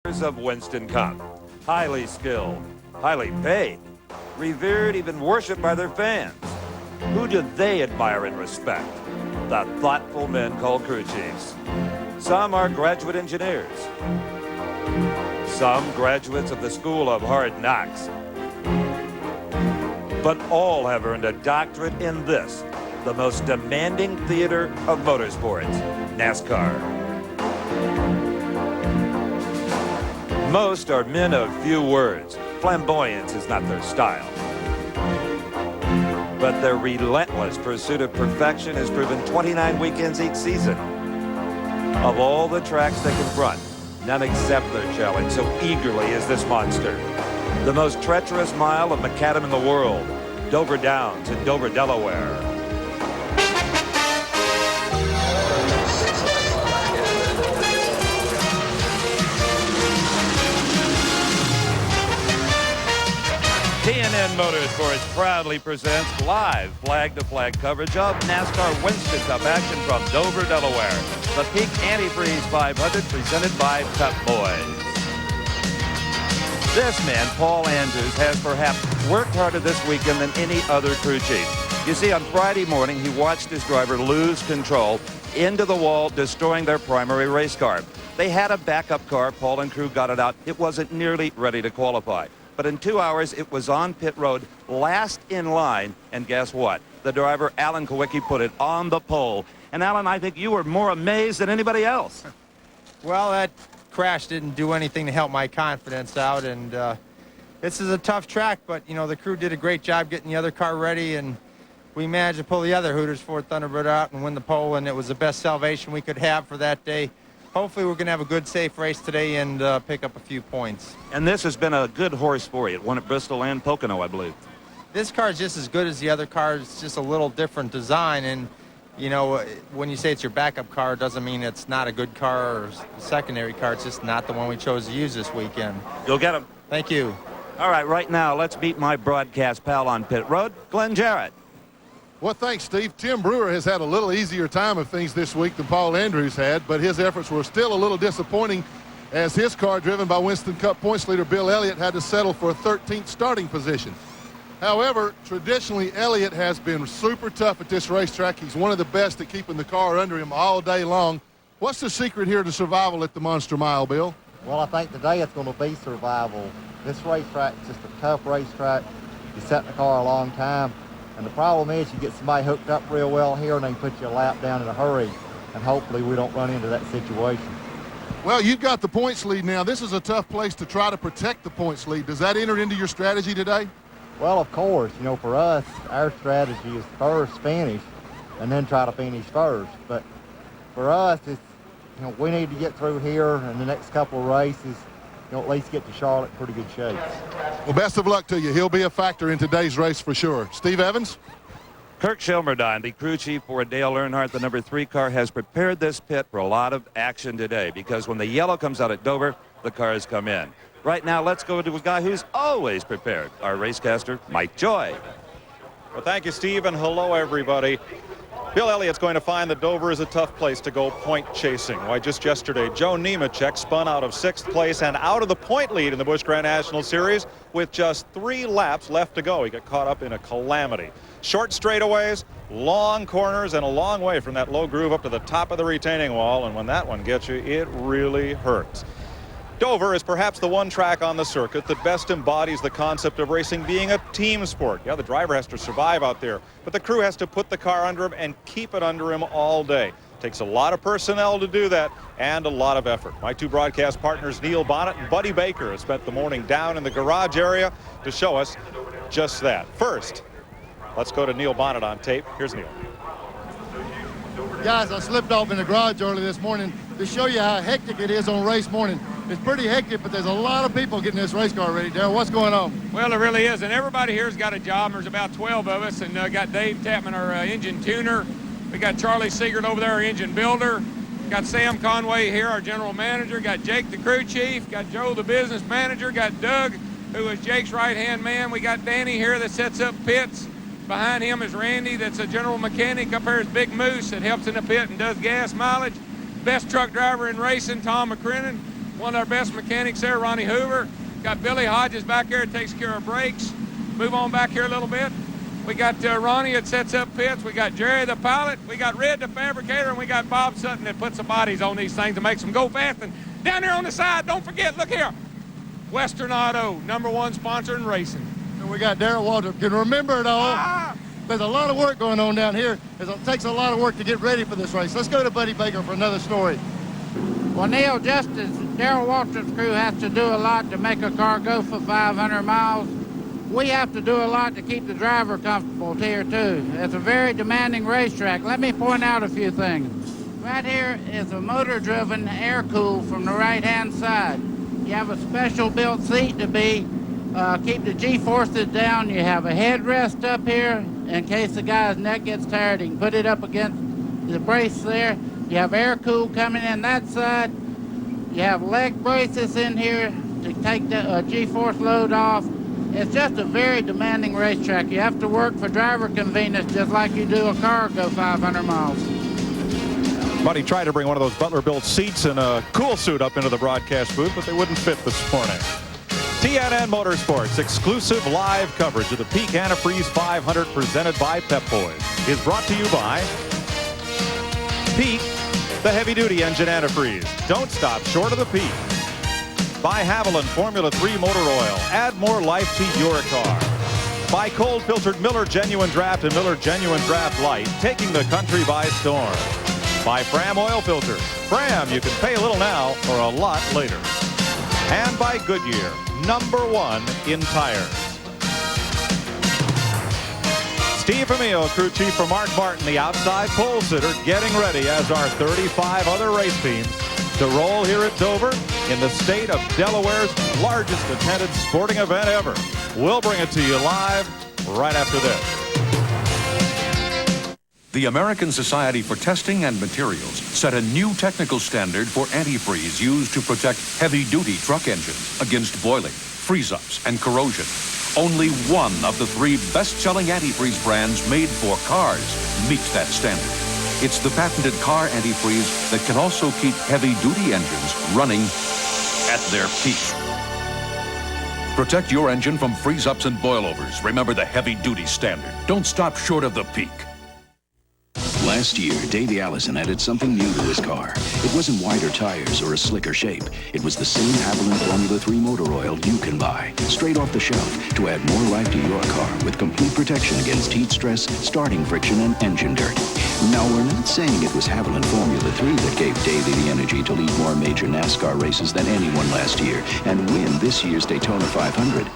of Winston Cup. Highly skilled, highly paid, revered, even worshipped by their fans. Who do they admire and respect? The thoughtful men called crew chiefs. Some are graduate engineers. Some graduates of the School of Hard Knocks. But all have earned a doctorate in this, the most demanding theater of motorsports, NASCAR. Most are men of few words. Flamboyance is not their style. But their relentless pursuit of perfection has proven 29 weekends each season. Of all the tracks they confront, none accept their challenge so eagerly as this monster. The most treacherous mile of macadam in the world, Dover Downs in Dover, Delaware. TNN Motorsports proudly presents live flag-to-flag coverage of NASCAR Winston Cup action from Dover, Delaware. The Peak Antifreeze 500 presented by Cup Boys. This man, Paul Andrews, has perhaps worked harder this weekend than any other crew chief. You see, on Friday morning, he watched his driver lose control into the wall, destroying their primary race car. They had a backup car. Paul and crew got it out. It wasn't nearly ready to qualify. But in 2 hours, it was on pit road, last in line. And guess what? The driver, Alan Kulwicki, put it on the pole. And, Alan, I think you were more amazed than anybody else. Well, that crash didn't do anything to help my confidence out. And this is a tough track, but, you know, the crew did a great job getting the other car ready. And we managed to pull the other Hooters Ford Thunderbird out and win the pole. And it was the best salvation we could have for that day. Hopefully we're going to have a good, safe race today and pick up a few points. And this has been a good horse for you. It won at Bristol and Pocono, I believe. This car is just as good as the other cars. It's just a little different design. And, you know, when you say it's your backup car, it doesn't mean it's not a good car or secondary car. It's just not the one we chose to use this weekend. Go get him. Thank you. All right now, let's meet my broadcast pal on pit road, Glenn Jarrett. Well, thanks, Steve. Tim Brewer has had a little easier time of things this week than Paul Andrews had, but his efforts were still a little disappointing as his car, driven by Winston Cup points leader Bill Elliott, had to settle for a 13th starting position. However, traditionally, Elliott has been super tough at this racetrack. He's one of the best at keeping the car under him all day long. What's the secret here to survival at the Monster Mile, Bill? Well, I think today it's going to be survival. This racetrack is just a tough racetrack. You set in the car a long time. And the problem is you get somebody hooked up real well here and they can put you a lap down in a hurry. And hopefully we don't run into that situation. Well, you've got the points lead now. This is a tough place to try to protect the points lead. Does that enter into your strategy today? Well, of course. You know, for us, our strategy is first finish and then try to finish first. But for us, it's, you know, we need to get through here in the next couple of races, you know, at least get to Charlotte in pretty good shape. Well, best of luck to you. He'll be a factor in today's race for sure. Steve Evans? Kirk Shelmerdine, the crew chief for Dale Earnhardt, the number 3 car, has prepared this pit for a lot of action today because when the yellow comes out at Dover, the cars come in. Right now, let's go to a guy who's always prepared, our racecaster, Mike Joy. Well, thank you, Steve, and hello, everybody. Bill Elliott's going to find that Dover is a tough place to go point chasing. Why, just yesterday, Joe Nemechek spun out of 6th place and out of the point lead in the Busch Grand National Series with just 3 laps left to go. He got caught up in a calamity. Short straightaways, long corners, and a long way from that low groove up to the top of the retaining wall. And when that one gets you, it really hurts. Dover is perhaps the one track on the circuit that best embodies the concept of racing being a team sport. Yeah, the driver has to survive out there, but the crew has to put the car under him and keep it under him all day. Takes a lot of personnel to do that and a lot of effort. My 2 broadcast partners, Neil Bonnet and Buddy Baker, have spent the morning down in the garage area to show us just that. First, let's go to Neil Bonnet on tape. Here's Neil. Guys, I slipped off in the garage early this morning to show you how hectic it is on race morning. It's pretty hectic, but there's a lot of people getting this race car ready. Darryl, what's going on? Well, it really is, and everybody here's got a job. There's about 12 of us, and got Dave Tapman, our engine tuner. We got Charlie Siegert over there, our engine builder. Got Sam Conway here, our general manager. Got Jake, the crew chief. Got Joe, the business manager. Got Doug, who is Jake's right-hand man. We got Danny here that sets up pits. Behind him is Randy, that's a general mechanic. Up here is Big Moose that helps in the pit and does gas mileage. Best truck driver in racing, Tom McCrinnon. one of our best mechanics there, Ronnie Hoover. Got Billy Hodges back there that takes care of brakes. Move on back here a little bit. We got Ronnie that sets up pits. We got Jerry the pilot. We got Red the fabricator, and we got Bob Sutton that puts the bodies on these things and makes them go fast. And down there on the side, don't forget, look here, Western Auto, #1 sponsor in racing. And we got Darrell Waltrip. Can remember it all. There's a lot of work going on down here. It takes a lot of work to get ready for this race. Let's go to Buddy Baker for another story. Well, Neil, just as Darrell Waltrip's crew has to do a lot to make a car go for 500 miles, we have to do a lot to keep the driver comfortable here, too. It's a very demanding racetrack. Let me point out a few things. Right here is a motor-driven air cool from the right-hand side. You have a special built seat to keep the G-forces down. You have a headrest up here in case the guy's neck gets tired. He can put it up against the brace there. You have air cool coming in that side. You have leg braces in here to take the G-force load off. It's just a very demanding racetrack. You have to work for driver convenience just like you do a car go 500 miles. Buddy tried to bring one of those Butler-built seats and a cool suit up into the broadcast booth, but they wouldn't fit this morning. TNN Motorsports exclusive live coverage of the Peak Antifreeze 500 presented by Pep Boys is brought to you by Peak, the heavy-duty engine antifreeze. Don't stop short of the Peak. By Haviland Formula 3 motor oil. Add more life to your car. By cold filtered Miller Genuine Draft and Miller Genuine Draft Light, taking the country by storm. By Fram oil filters. Fram, you can pay a little now or a lot later. And by Goodyear, #1 in tires. Steve Amio, crew chief for Mark Martin, the outside pole sitter, getting ready as our 35 other race teams to roll here at Dover in the state of Delaware's largest attended sporting event ever. We'll bring it to you live right after this. The American Society for Testing and Materials set a new technical standard for antifreeze used to protect heavy-duty truck engines against boiling, freeze-ups, and corrosion. Only one of the 3 best-selling antifreeze brands made for cars meets that standard. It's the patented car antifreeze that can also keep heavy-duty engines running at their peak. Protect your engine from freeze-ups and boilovers. Remember the heavy-duty standard. Don't stop short of the Peak. Last year, Davey Allison added something new to his car. It wasn't wider tires or a slicker shape. It was the same Haviland Formula 3 motor oil you can buy, straight off the shelf, to add more life to your car with complete protection against heat stress, starting friction, and engine dirt. Now, we're not saying it was Haviland Formula 3 that gave Davey the energy to lead more major NASCAR races than anyone last year and win this year's Daytona 500.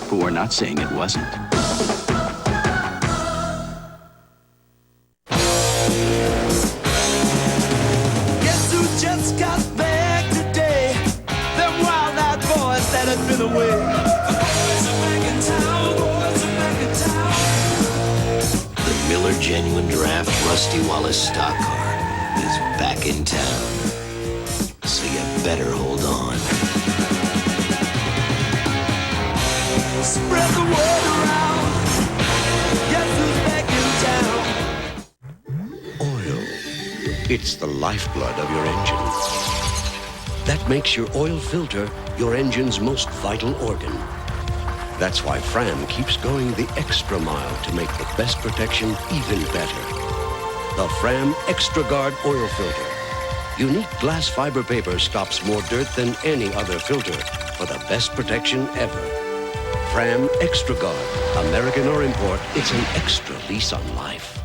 But we're not saying it wasn't. Genuine Draft Rusty Wallace stock car is back in town. So you better hold on. Spread the word around. Guess who's back in town? Oil. It's the lifeblood of your engine. That makes your oil filter your engine's most vital organ. That's why Fram keeps going the extra mile to make the best protection even better. The Fram Extra Guard Oil Filter. Unique glass fiber paper stops more dirt than any other filter for the best protection ever. Fram Extra Guard. American or import, it's an extra lease on life.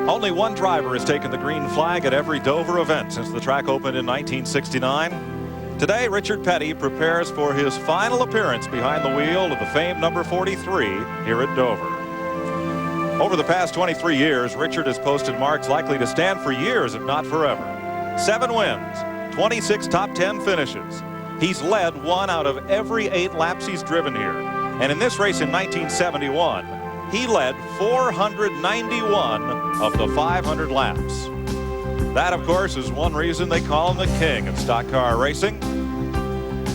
Only one driver has taken the green flag at every Dover event since the track opened in 1969. Today, Richard Petty prepares for his final appearance behind the wheel of the famed number 43 here at Dover. Over the past 23 years, Richard has posted marks likely to stand for years, if not forever. 7 wins, 26 top 10 finishes. He's led 1 out of every 8 laps he's driven here. And in this race in 1971, he led 491 of the 500 laps. That, of course, is one reason they call him the king of stock car racing.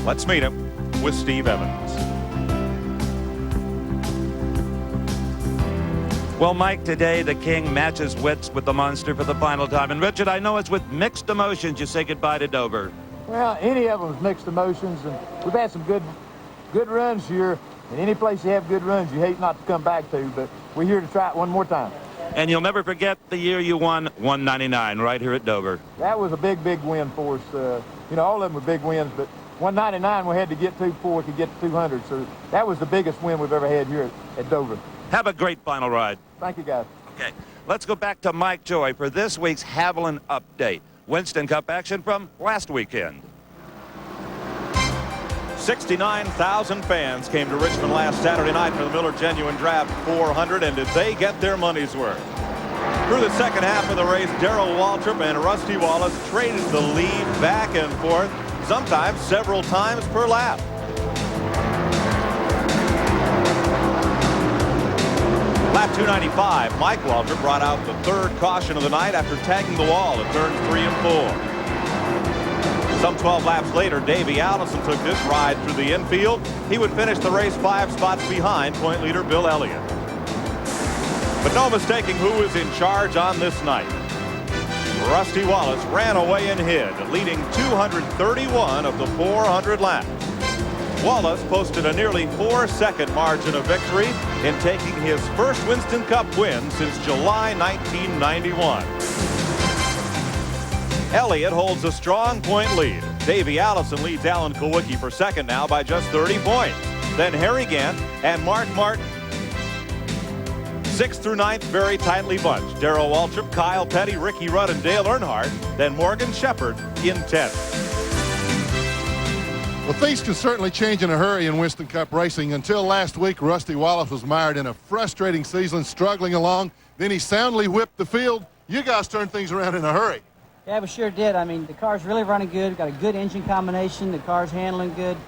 Let's meet him with Steve Evans. Well, Mike, today the King matches wits with the Monster for the final time. And Richard, I know it's with mixed emotions you say goodbye to Dover. Well, any of them is mixed emotions, and we've had some good runs here. And any place you have good runs, you hate not to come back to, but we're here to try it one more time. And you'll never forget the year you won 199 right here at Dover. That was a big win for us. You know, all of them were big wins, but 199 we had to get to before we could get to 200. So that was the biggest win we've ever had here at Dover. Have a great final ride. Thank you, guys. Okay, let's go back to Mike Joy for this week's Haviland Update. Winston Cup action from last weekend. 69,000 fans came to Richmond last Saturday night for the Miller Genuine Draft 400, and did they get their money's worth? Through the second half of the race, Darrell Waltrip and Rusty Wallace traded the lead back and forth, sometimes several times per lap. Lap 295, Mike Waltrip brought out the third caution of the night after tagging the wall at turns 3 and 4. Some 12 laps later, Davey Allison took this ride through the infield. He would finish the race 5 spots behind point leader Bill Elliott. But no mistaking who is in charge on this night. Rusty Wallace ran away and hid, leading 231 of the 400 laps. Wallace posted a nearly 4-second margin of victory in taking his first Winston Cup win since July 1991. Elliott holds a strong point lead. Davey Allison leads Alan Kulwicki for second now by just 30 points. Then Harry Gant and Mark Martin. 6th through 9th very tightly bunched. Darrell Waltrip, Kyle Petty, Ricky Rudd, and Dale Earnhardt. Then Morgan Shepherd in 10th. Well, things can certainly change in a hurry in Winston Cup racing. Until last week, Rusty Wallace was mired in a frustrating season, struggling along. Then he soundly whipped the field. You guys turned things around in a hurry. Yeah, we sure did. I mean, the car's really running good. We've got a good engine combination. The car's handling good.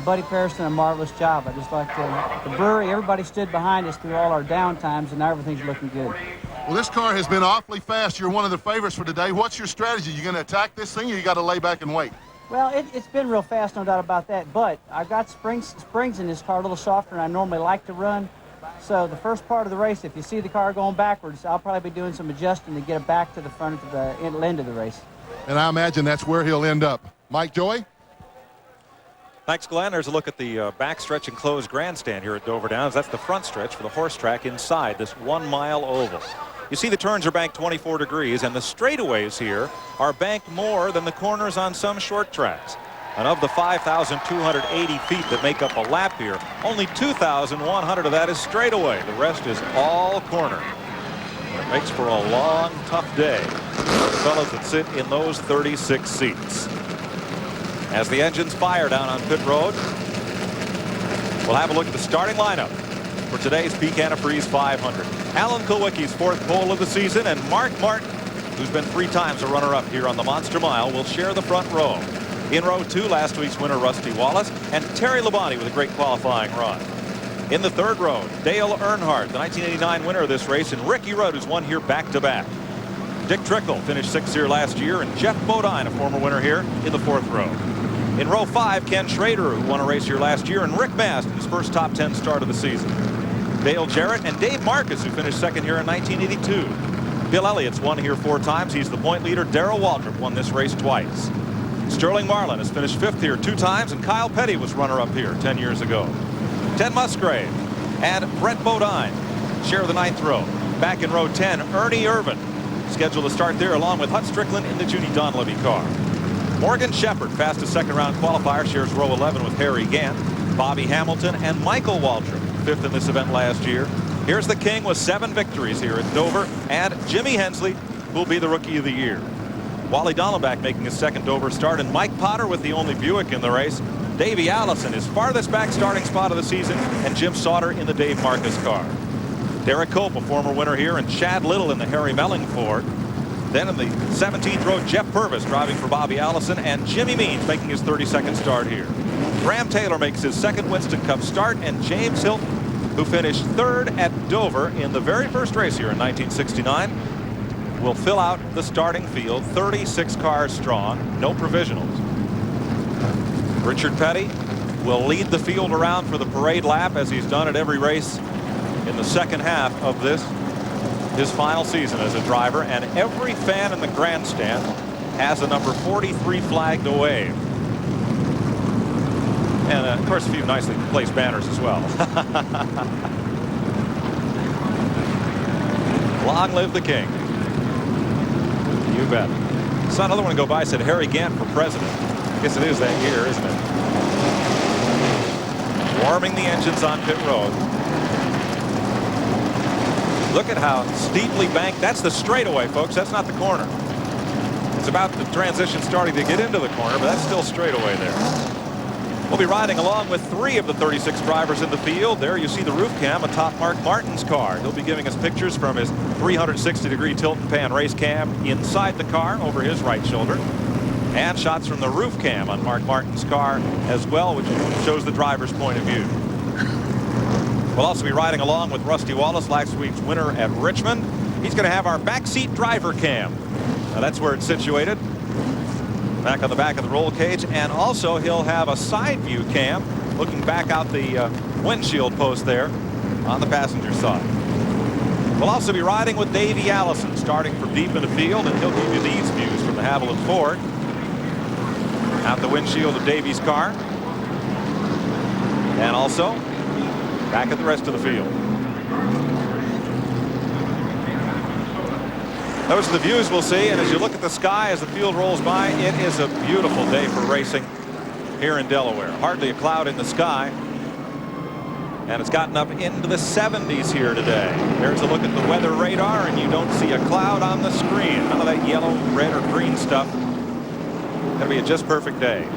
Buddy Paris done a marvelous job. I just like the brewery. Everybody stood behind us through all our downtimes, and now everything's looking good. Well, this car has been awfully fast. You're one of the favorites for today. What's your strategy? You going to attack this thing, or you got to lay back and wait? Well, it's been real fast, no doubt about that. But I've got springs in this car a little softer than I normally like to run. So the first part of the race, if you see the car going backwards, I'll probably be doing some adjusting to get it back to the front of the end of the race. And I imagine that's where he'll end up. Mike Joy? Thanks, Glenn. There's a look at the backstretch enclosed grandstand here at Dover Downs. That's the front stretch for the horse track inside this 1-mile oval. You see the turns are banked 24 degrees, and the straightaways here are banked more than the corners on some short tracks. And of the 5,280 feet that make up a lap here, only 2,100 of that is straightaway. The rest is all corner. It makes for a long, tough day for the fellas that sit in those 36 seats. As the engines fire down on pit road, we'll have a look at the starting lineup for today's Peak Antifreeze 500. Alan Kulwicki's 4th pole of the season, and Mark Martin, who's been 3 times a runner-up here on the Monster Mile, will share the front row. In row 2, last week's winner Rusty Wallace, and Terry Labonte with a great qualifying run. In the 3rd row, Dale Earnhardt, the 1989 winner of this race, and Ricky Rudd, who's won here back-to-back. Dick Trickle finished 6th here last year, and Jeff Bodine, a former winner here, in the 4th row. In row 5, Ken Schrader, who won a race here last year, and Rick Mast in his first top 10 start of the season. Dale Jarrett and Dave Marcus, who finished 2nd here in 1982. Bill Elliott's won here 4 times. He's the point leader. Darrell Waltrip won this race twice. Sterling Marlin has finished 5th here 2 times, and Kyle Petty was runner-up here 10 years ago. Ted Musgrave and Brett Bodine share the 9th row. Back in row 10, Ernie Irvin, scheduled to start there along with Hut Strickland in the Junie Donlevy car. Morgan Shepherd, fastest 2nd-round qualifier, shares row 11 with Harry Gant. Bobby Hamilton and Michael Waltrip, 5th in this event last year. Here's the King with 7 victories here at Dover, and Jimmy Hensley will be the Rookie of the Year. Wally Donlenbach making his 2nd Dover start, and Mike Potter with the only Buick in the race. Davey Allison, his farthest back starting spot of the season, and Jim Sauter in the Dave Marcus car. Derek Cope, a former winner here, and Chad Little in the Harry Melling Ford. Then in the 17th row, Jeff Purvis driving for Bobby Allison, and Jimmy Means making his 32nd start here. Graham Taylor makes his 2nd Winston Cup start, and James Hilton, who finished 3rd at Dover in the very first race here in 1969, will fill out the starting field, 36 cars strong, no provisionals. Richard Petty will lead the field around for the parade lap, as he's done at every race in the second half of his final season as a driver, and every fan in the grandstand has a number 43 flag to wave. And of course, a few nicely placed banners as well. Long live the king. You bet. Saw another one go by, said Harry Gant for president. I guess it is that year, isn't it? Warming the engines on pit road. Look at how steeply banked. That's the straightaway, folks. That's not the corner. It's about the transition starting to get into the corner, but that's still straightaway there. We'll be riding along with 3 of the 36 drivers in the field. There you see the roof cam atop Mark Martin's car. He'll be giving us pictures from his 360-degree tilt and pan race cam inside the car over his right shoulder, and shots from the roof cam on Mark Martin's car as well, which shows the driver's point of view. We'll also be riding along with Rusty Wallace, last week's winner at Richmond. He's going to have our backseat driver cam. Now that's where it's situated, back on the back of the roll cage, and also he'll have a side view cam looking back out the windshield post there on the passenger side. We'll also be riding with Davey Allison, starting from deep in the field, and he'll give you these views from the Haviland Ford out the windshield of Davey's car, and also back at the rest of the field. Those are the views we'll see, and as you look at the sky as the field rolls by, it is a beautiful day for racing here in Delaware. Hardly a cloud in the sky, and it's gotten up into the 70s here today. There's a look at the weather radar, and you don't see a cloud on the screen. None of that yellow, red, or green stuff. Gonna be a just perfect day.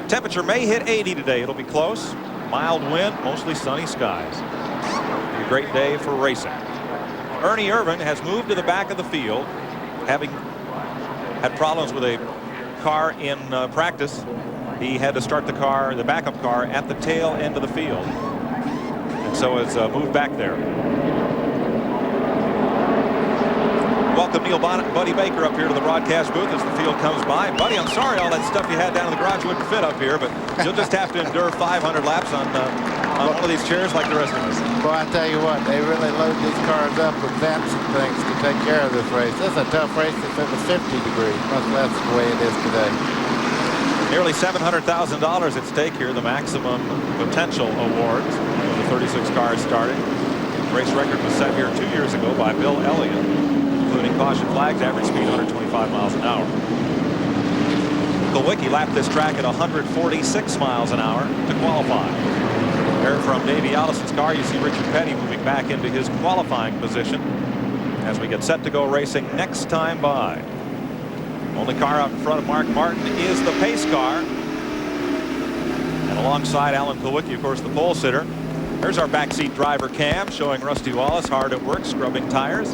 Temperature may hit 80 today. It'll be close. Mild wind, mostly sunny skies. It'll be a great day for racing. Ernie Irvin has moved to the back of the field, having had problems with a car in practice. He had to start the car, the backup car, at the tail end of the field, and so has moved back there. Welcome Neil Buddy Baker up here to the broadcast booth as the field comes by. Buddy, I'm sorry all that stuff you had down in the garage wouldn't fit up here, but you'll just have to endure 500 laps on one of these chairs like the rest of us. Well, I tell you what, they really load these cars up with vents and things to take care of this race. This is a tough race if it was 50 degrees. Much less the way it is today. Nearly $700,000 at stake here, the maximum potential awards of the 36 cars starting. The race record was set here 2 years ago by Bill Elliott, including caution flags, average speed 125 miles an hour. Kulwicki lapped this track at 146 miles an hour to qualify. There from Davey Allison's car, you see Richard Petty moving back into his qualifying position as we get set to go racing next time by. Only car out in front of Mark Martin is the pace car. And alongside Alan Kulwicki, of course, the pole sitter. There's our backseat driver cam showing Rusty Wallace hard at work scrubbing tires.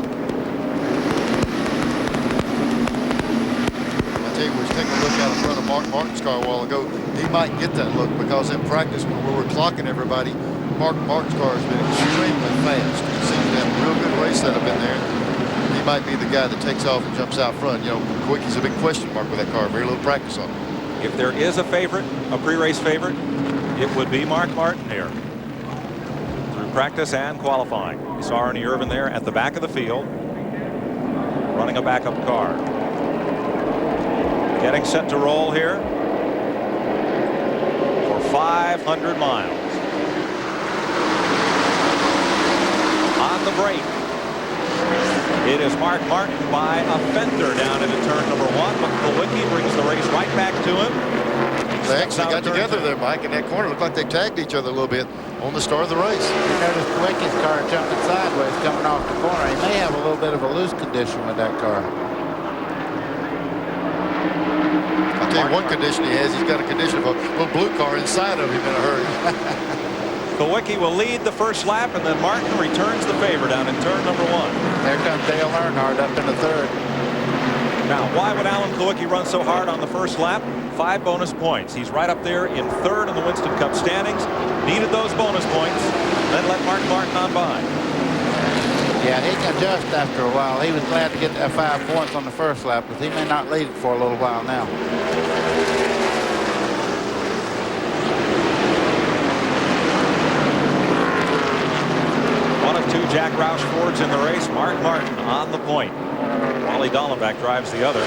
We was taking a look out in front of Mark Martin's car a while ago. He might get that look because in practice when we were clocking everybody, Mark Martin's car has been extremely fast. He seems to have a real good race setup in there. He might be the guy that takes off and jumps out front. You know, Kulwicki's a big question mark with that car. Very little practice on it. If there is a favorite, a pre-race favorite, it would be Mark Martin here. Through practice and qualifying. We saw Ernie Irvin there at the back of the field, running a backup car. Getting set to roll here for 500 miles. On the brake, it is Mark Martin by a fender down into turn number 1, but Kulwicki brings the race right back to him. They actually got together there, Mike, in that corner. Looked like they tagged each other a little bit on the start of the race. You notice Kulwicki's car jumping sideways coming off the corner. He may have a little bit of a loose condition with that car. I'll tell you one condition he has. He's got a condition of a little blue car inside of him in a hurry. Kulwicki will lead the first lap, and then Martin returns the favor down in turn number 1. There comes Dale Earnhardt up in the third. Now, why would Alan Kulwicki run so hard on the first lap? 5 bonus points. He's right up there in third in the Winston Cup standings. Needed those bonus points, then let Mark Martin on by. Yeah, he can adjust after a while. He was glad to get that 5 points on the first lap, but he may not lead it for a little while now. One of 2 Jack Roush Fords in the race. Mark Martin on the point. Wally Dallenbach drives the other.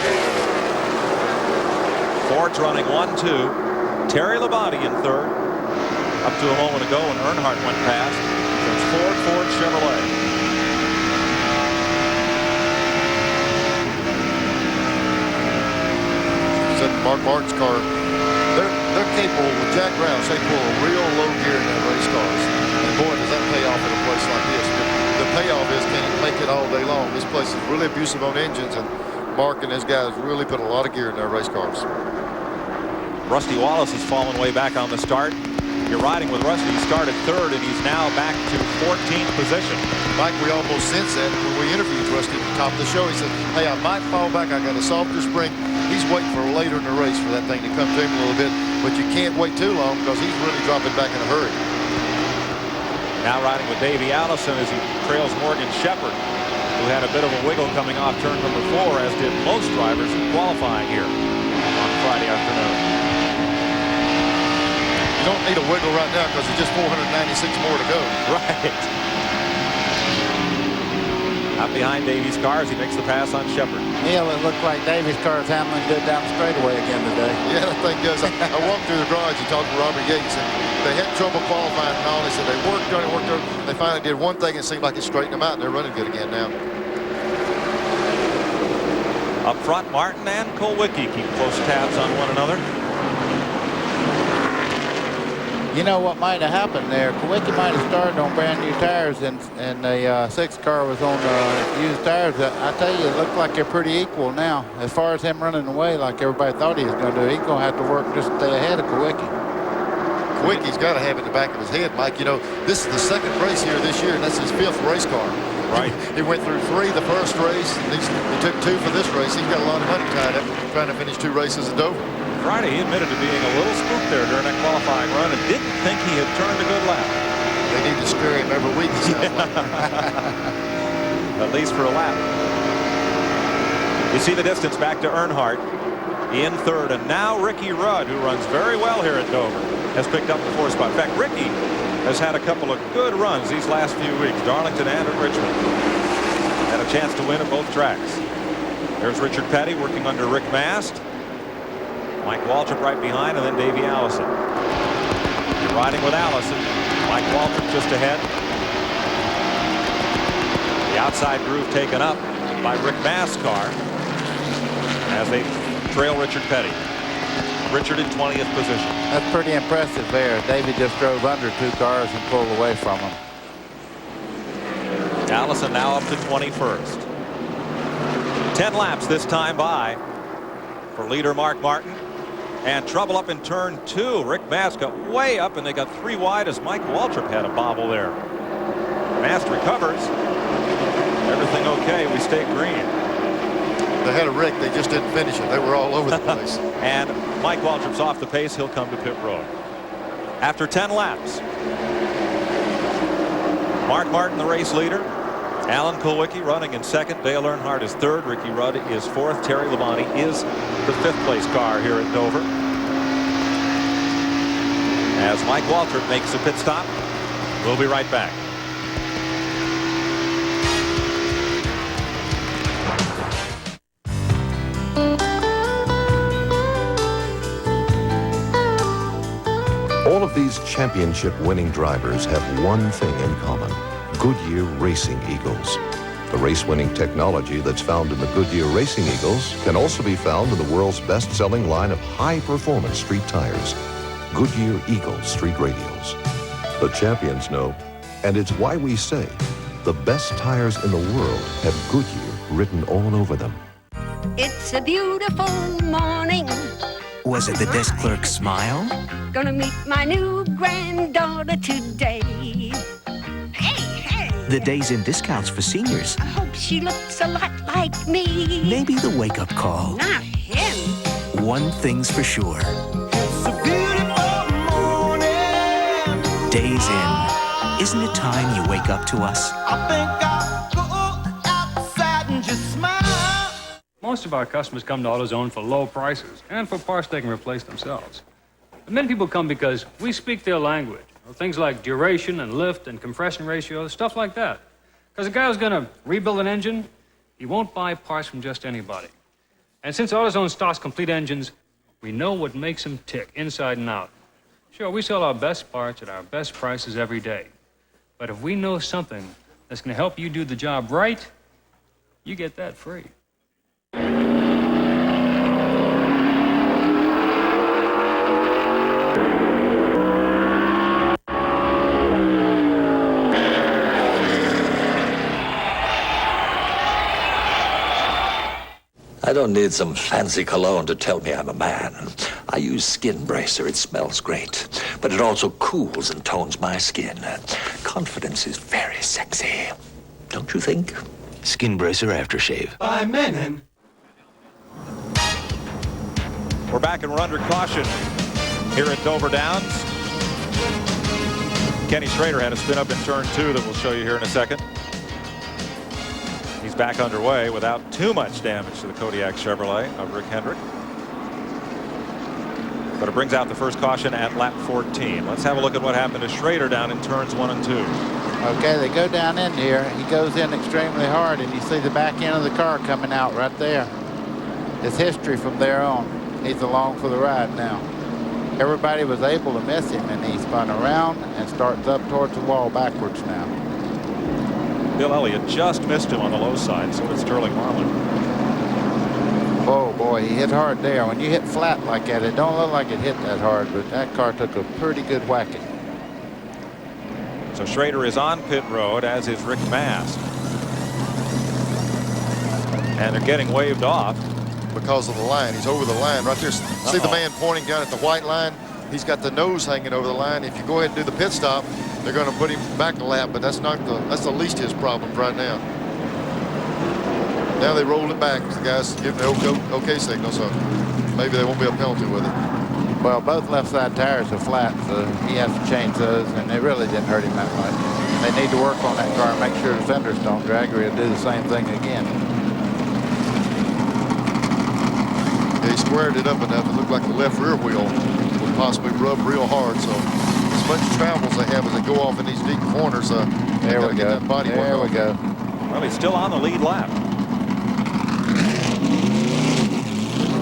Ford's running 1-2. Terry Labonte in third. Up to a moment ago when Earnhardt went past. So it's Ford, Chevrolet. Mark Martin's car, they're capable with Jack Roush. They pull a real low gear in their race cars. And boy, does that pay off in a place like this. But the payoff is, can you make it all day long? This place is really abusive on engines, and Mark and his guys really put a lot of gear in their race cars. Rusty Wallace has fallen way back on the start. You're riding with Rusty. He started third, and he's now back to 14th position. Mike, we almost sensed that when we interviewed Rusty at the top of the show. He said, hey, I might fall back. I got a softer spring. He's waiting for later in the race for that thing to come to him a little bit. But you can't wait too long because he's really dropping back in a hurry. Now riding with Davey Allison as he trails Morgan Shepherd, who had a bit of a wiggle coming off turn number 4, as did most drivers qualifying here on Friday afternoon. You don't need a wiggle right now because it's just 496 more to go. Right. Out behind Davey's car as he makes the pass on Shepherd. Neil, it looked like Davey's car is handling good down the straightaway again today. Yeah, that thing does. I walked through the garage and talked to Robert Yates, and they had trouble qualifying and all. They said they worked on it, They finally did one thing and it seemed like it straightened them out, and they're running good again now. Up front, Martin and Kulwicki keep close tabs on one another. You know what might have happened there? Kulwicki might have started on brand new tires, and the 6 car was on used tires. I tell you, it looked like they're pretty equal now. As far as him running away like everybody thought he was going to do, he's going to have to work just to stay ahead of Kulwicki. Kulwicki's got to have it in the back of his head, Mike. You know, this is the 2nd race here this year, and that's his 5th race car. Right. He went through 3 the first race, and he took 2 for this race. He's got a lot of money tied up trying to finish 2 races at Dover. Friday, he admitted to being a little spooked there during that qualifying run and didn't think he had turned a good lap. They need to scare him every week, it sounds like. At least for a lap. You see the distance back to Earnhardt in third, and now Ricky Rudd, who runs very well here at Dover, has picked up the 4th spot. In fact, Ricky has had a couple of good runs these last few weeks, Darlington and at Richmond. Had a chance to win at both tracks. There's Richard Petty working under Rick Mast. Mike Waltrip right behind, and then Davey Allison. You're riding with Allison. Mike Waltrip just ahead. The outside groove taken up by Rick Mast's car as they trail Richard Petty. Richard in 20th position. That's pretty impressive there. Davey just drove under 2 cars and pulled away from them. Allison now up to 21st. 10 laps this time by for leader Mark Martin. And trouble up in turn 2. Rick Mast got way up, and they got 3 wide as Mike Waltrip had a bobble there. Mast recovers. Everything okay. We stay green. They had a wreck. They just didn't finish it. They were all over the place. And Mike Waltrip's off the pace. He'll come to pit road. After 10 laps, Mark Martin, the race leader. Alan Kulwicki running in 2nd. Dale Earnhardt is 3rd. Ricky Rudd is 4th. Terry Labonte is the 5th place car here at Dover. As Mike Waltrip makes a pit stop, we'll be right back. All of these championship-winning drivers have one thing in common: Goodyear Racing Eagles. The race-winning technology that's found in the Goodyear Racing Eagles can also be found in the world's best-selling line of high-performance street tires, Goodyear Eagle Street Radials. The champions know, and it's why we say the best tires in the world have Goodyear written all over them. It's a beautiful morning. Was it the desk clerk's smile? Gonna meet my new granddaughter today. Hey! The days in discounts for seniors? I hope she looks a lot like me. Maybe the wake-up call. Not him. One thing's for sure. It's a beautiful morning. Days in. Isn't it time you wake up to us? I think I'll go outside and just smile. Most of our customers come to AutoZone for low prices and for parts they can replace themselves. But many people come because we speak their language. Things like duration and lift and compression ratios, stuff like that. Because a guy who's going to rebuild an engine, he won't buy parts from just anybody. And since AutoZone stocks complete engines, we know what makes them tick inside and out. Sure, we sell our best parts at our best prices every day. But if we know something that's going to help you do the job right, you get that free. I don't need some fancy cologne to tell me I'm a man. I use Skin Bracer. It smells great, but it also cools and tones my skin. Confidence is very sexy, don't you think? Skin Bracer Aftershave. By Menon. We're back and we're under caution here at Dover Downs. Kenny Schrader had a spin up in turn 2 that we'll show you here in a second. He's back underway without too much damage to the Kodiak Chevrolet of Rick Hendrick. But it brings out the first caution at lap 14. Let's have a look at what happened to Schrader down in turns 1 and 2. Okay, they go down in here. He goes in extremely hard, and you see the back end of the car coming out right there. It's history from there on. He's along for the ride now. Everybody was able to miss him, and he spun around and starts up towards the wall backwards now. Bill Elliott just missed him on the low side, so did Sterling Marlin. Oh boy, he hit hard there. When you hit flat like that, it don't look like it hit that hard, but that car took a pretty good whacking. So Schrader is on pit road, as is Rick Mast. And they're getting waved off. Because of the line. He's over the line right there. See the man pointing down at the white line? He's got the nose hanging over the line. If you go ahead and do the pit stop, they're going to put him back a lap, but that's the least his problem right now. Now they rolled it back. The guys giving the okay signal, so maybe there won't be a penalty with it. Well, both left side tires are flat, so he has to change those, and they really didn't hurt him that much. They need to work on that car and make sure the fenders don't drag, or he'll do the same thing again. Yeah, he squared it up enough. It looked like the left rear wheel would possibly rub real hard, so as much travel as they have as they go off in these deep corners, there we go. There we go. Well, he's still on the lead lap.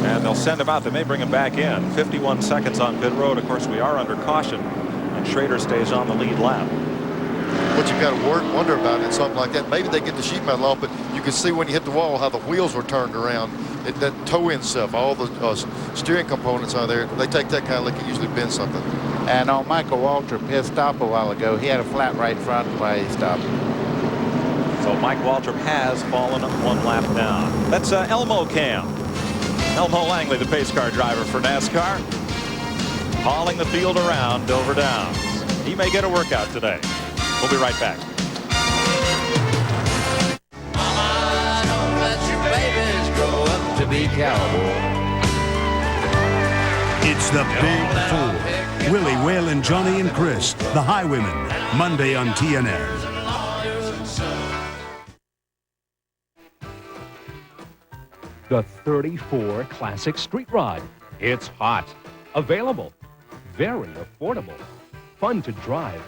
And they'll send him out. They may bring him back in. 51 seconds on pit road. Of course, we are under caution, and Schrader stays on the lead lap. What you've got to wonder about in something like that, maybe they get the sheet metal off, but you can see when you hit the wall how the wheels were turned around. That toe-in stuff, all the steering components are there. They take that kind of lick, it usually bends something. And on Michael Waltrip, his stop a while ago, he had a flat right front while he stopped. So Mike Waltrip has fallen 1 lap down. That's Elmo Cam. Elmo Langley, the pace car driver for NASCAR, hauling the field around Dover Downs. He may get a workout today. We'll be right back. Mama, don't let your babies grow up to be cowboys. It's the Big Four. Willie, Waylon, Johnny, and Chris, the Highwaymen, Monday on TNN. The 34 Classic Street Rod. It's hot, available, very affordable, fun to drive,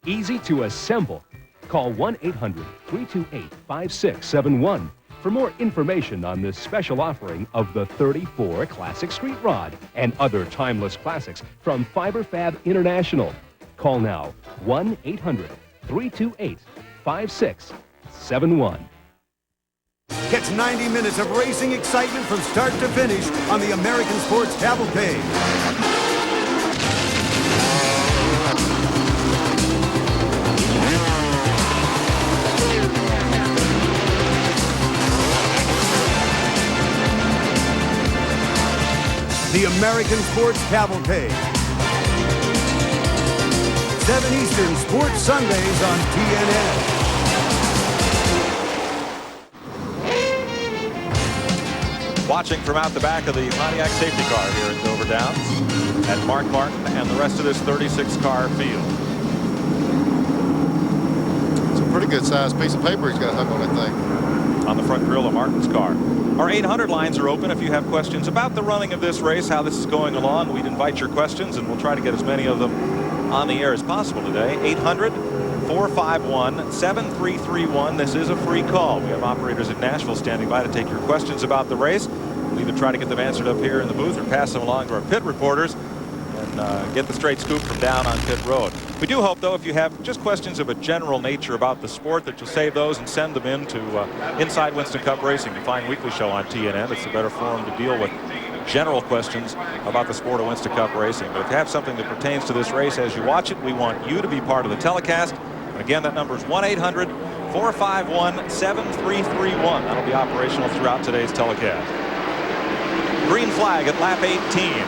easy to assemble. Call 1-800-328-5671 for more information on this special offering of the 34 Classic Street Rod and other timeless classics from Fiber Fab International. Call now, 1-800-328-5671. Catch 90 minutes of racing excitement from start to finish on the American Sports Cavalcade. The American Sports Cavalcade. 7 Eastern Sports Sundays on TNN. Watching from out the back of the Pontiac safety car here at Dover Downs at Mark Martin and the rest of this 36-car field. It's a pretty good sized piece of paper he's got hung on that thing. On the front grille of Martin's car. Our 800 lines are open if you have questions about the running of this race, how this is going along. We'd invite your questions, and we'll try to get as many of them on the air as possible today. 800 451-7331. This is a free call. We have operators in Nashville standing by to take your questions about the race. We'll either try to get them answered up here in the booth or pass them along to our pit reporters and get the straight scoop from down on pit road. We do hope, though, if you have just questions of a general nature about the sport, that you'll save those and send them in to Inside Winston Cup Racing, the fine weekly show on TNN. It's a better forum to deal with general questions about the sport of Winston Cup Racing. But if you have something that pertains to this race as you watch it, we want you to be part of the telecast. And again, that number is 1-800-451-7331. That'll be operational throughout today's telecast. Green flag at lap 18.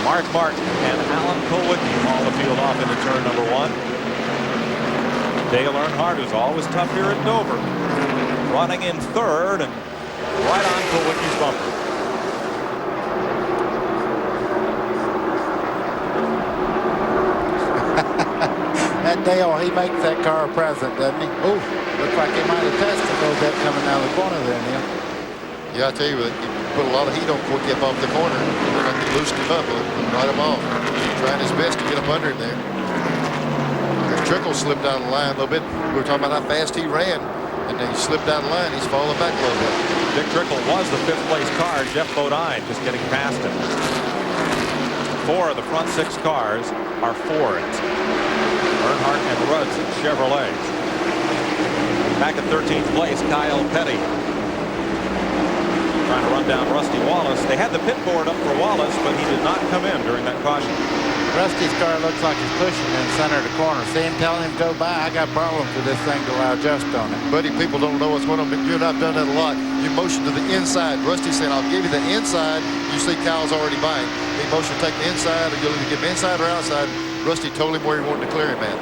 Mark Martin and Alan Kulwicki haul the field off into turn number 1. Dale Earnhardt, who's always tough here at Dover, running in third and right on Kulwicki's bumper. That Dale, he makes that car a present, doesn't he? Oh, looks like he might have tested a little bit coming out of the corner there, Neil. Yeah, I tell you, you put a lot of heat on Kulwicki up off the corner. They're going to loosen him up and ride him off. He's trying his best to get up under him there. Trickle slipped out of the line a little bit. We were talking about how fast he ran, and then he slipped out of the line. He's falling back a little bit. Dick Trickle was the 5th place car. Jeff Bodine just getting past him. 4 of the front 6 cars are Fords. Earnhardt and Rudd's Chevrolets. Back at 13th place, Kyle Petty. Trying to run down Rusty Wallace. They had the pit board up for Wallace, but he did not come in during that caution. Rusty's car looks like he's pushing in center of the corner. See him telling him go by. I got problems with this thing to allow just on it. Buddy, people don't know what's going on. You and I've done that a lot. You motion to the inside. Rusty's saying, I'll give you the inside. You see Kyle's already buying. He motion to take the inside, or you'll either give him inside or outside. Rusty told him where he wanted to clear him at.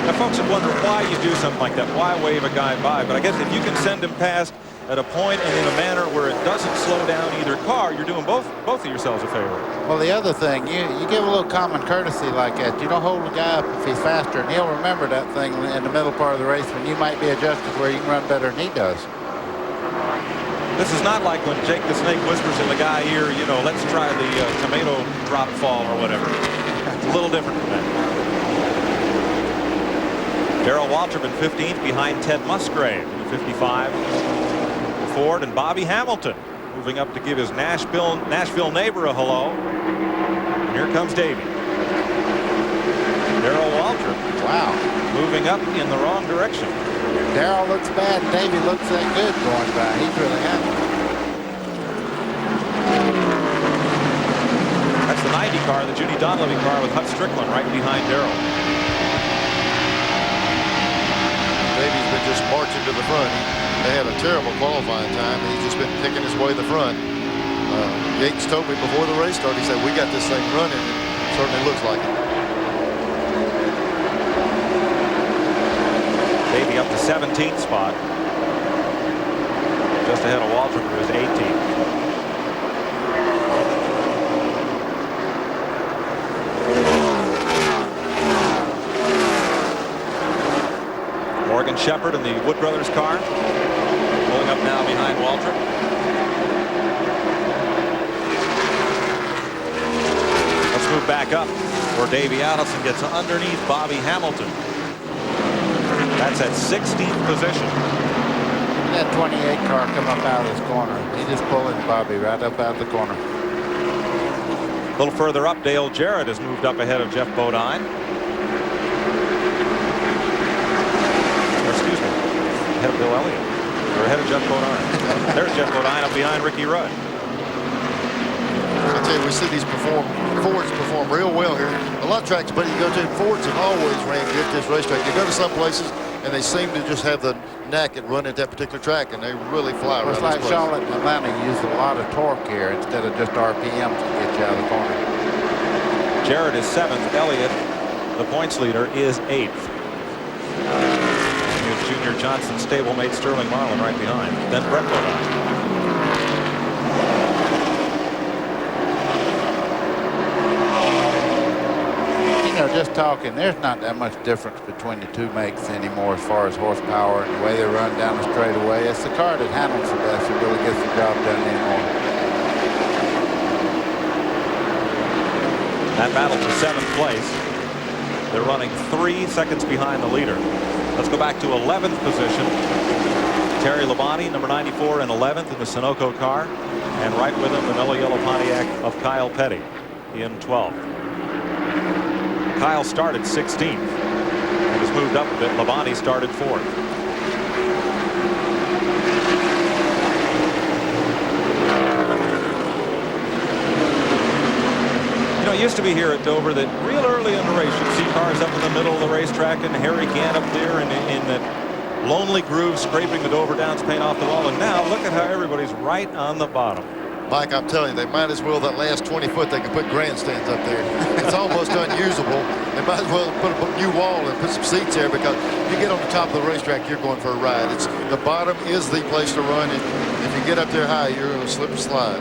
Now, folks would wonder why you do something like that. Why wave a guy by? But I guess if you can send him past at a point and in a manner where it doesn't slow down either car, you're doing both of yourselves a favor. Well, the other thing, you give a little common courtesy like that. You don't hold the guy up if he's faster, and he'll remember that thing in the middle part of the race when you might be adjusted where you can run better than he does. This is not like when Jake the Snake whispers in the guy ear, you know, let's try the tomato drop fall or whatever. It's a little different from that. Darrell Waltrip in 15th behind Ted Musgrave in 55. Ford and Bobby Hamilton moving up to give his Nashville neighbor a hello. And here comes Davey. Darrell Waltrip. Wow. Moving up in the wrong direction. Darrell looks bad. Davey looks that good going by. He's really happy. That's the 90 car, the Judy Donlevy car with Hut Strickland right behind Darrell. Davey's been just marching to the front. They had a terrible qualifying time, and he's just been picking his way to the front. Yates told me before the race started, he said, we got this thing running, and it certainly looks like it. Davey up to 17th spot. Just ahead of Waltrip, who is 18th. Morgan Shepherd in the Wood Brothers car. Pulling up now behind Waltrip. Let's move back up where Davey Allison gets underneath Bobby Hamilton. That's at 16th position. That 28 car come up out of this corner. He just pulling Bobby right up out of the corner. A little further up, Dale Jarrett has moved up ahead of Jeff Bodine. Ahead of Bill Elliott. Or ahead of Jeff Bodine. There's Jeff Bodine up behind Ricky Rudd. I tell you, we see these Fords perform real well here. A lot of tracks, but you go to Fords have always ran good at this racetrack. You go to some places and they seem to just have the knack at running at that particular track, and they really fly around. It's like Charlotte and Atlanta use a lot of torque here instead of just RPM to get you out of the corner. Jarrett is 7th. Elliott, the points leader, is 8th. Junior Johnson stablemate Sterling Marlin right behind. Then Brett Bodine. You know, just talking, there's not that much difference between the two makes anymore as far as horsepower and the way they run down the straightaway. It's the car that handles the best that really gets the job done anymore. That battle for 7th place. They're running 3 seconds behind the leader. Let's go back to 11th position. Terry Labonte, number 94, in 11th in the Sunoco car. And right with him, the mellow yellow Pontiac of Kyle Petty in 12th. Kyle started 16th and has moved up a bit. Labonte started 4th. You know, it used to be here at Dover that real early in the race you'd see cars up in the middle of the racetrack and Harry Gant up there in that lonely groove scraping the Dover Downs paint off the wall. And now look at how everybody's right on the bottom. Mike, I'm telling you, they might as well, that last 20 foot, they could put grandstands up there. It's almost unusable. They might as well put a new wall and put some seats there, because you get on the top of the racetrack, you're going for a ride. The bottom is the place to run. And if you get up there high, you're going to slip and slide.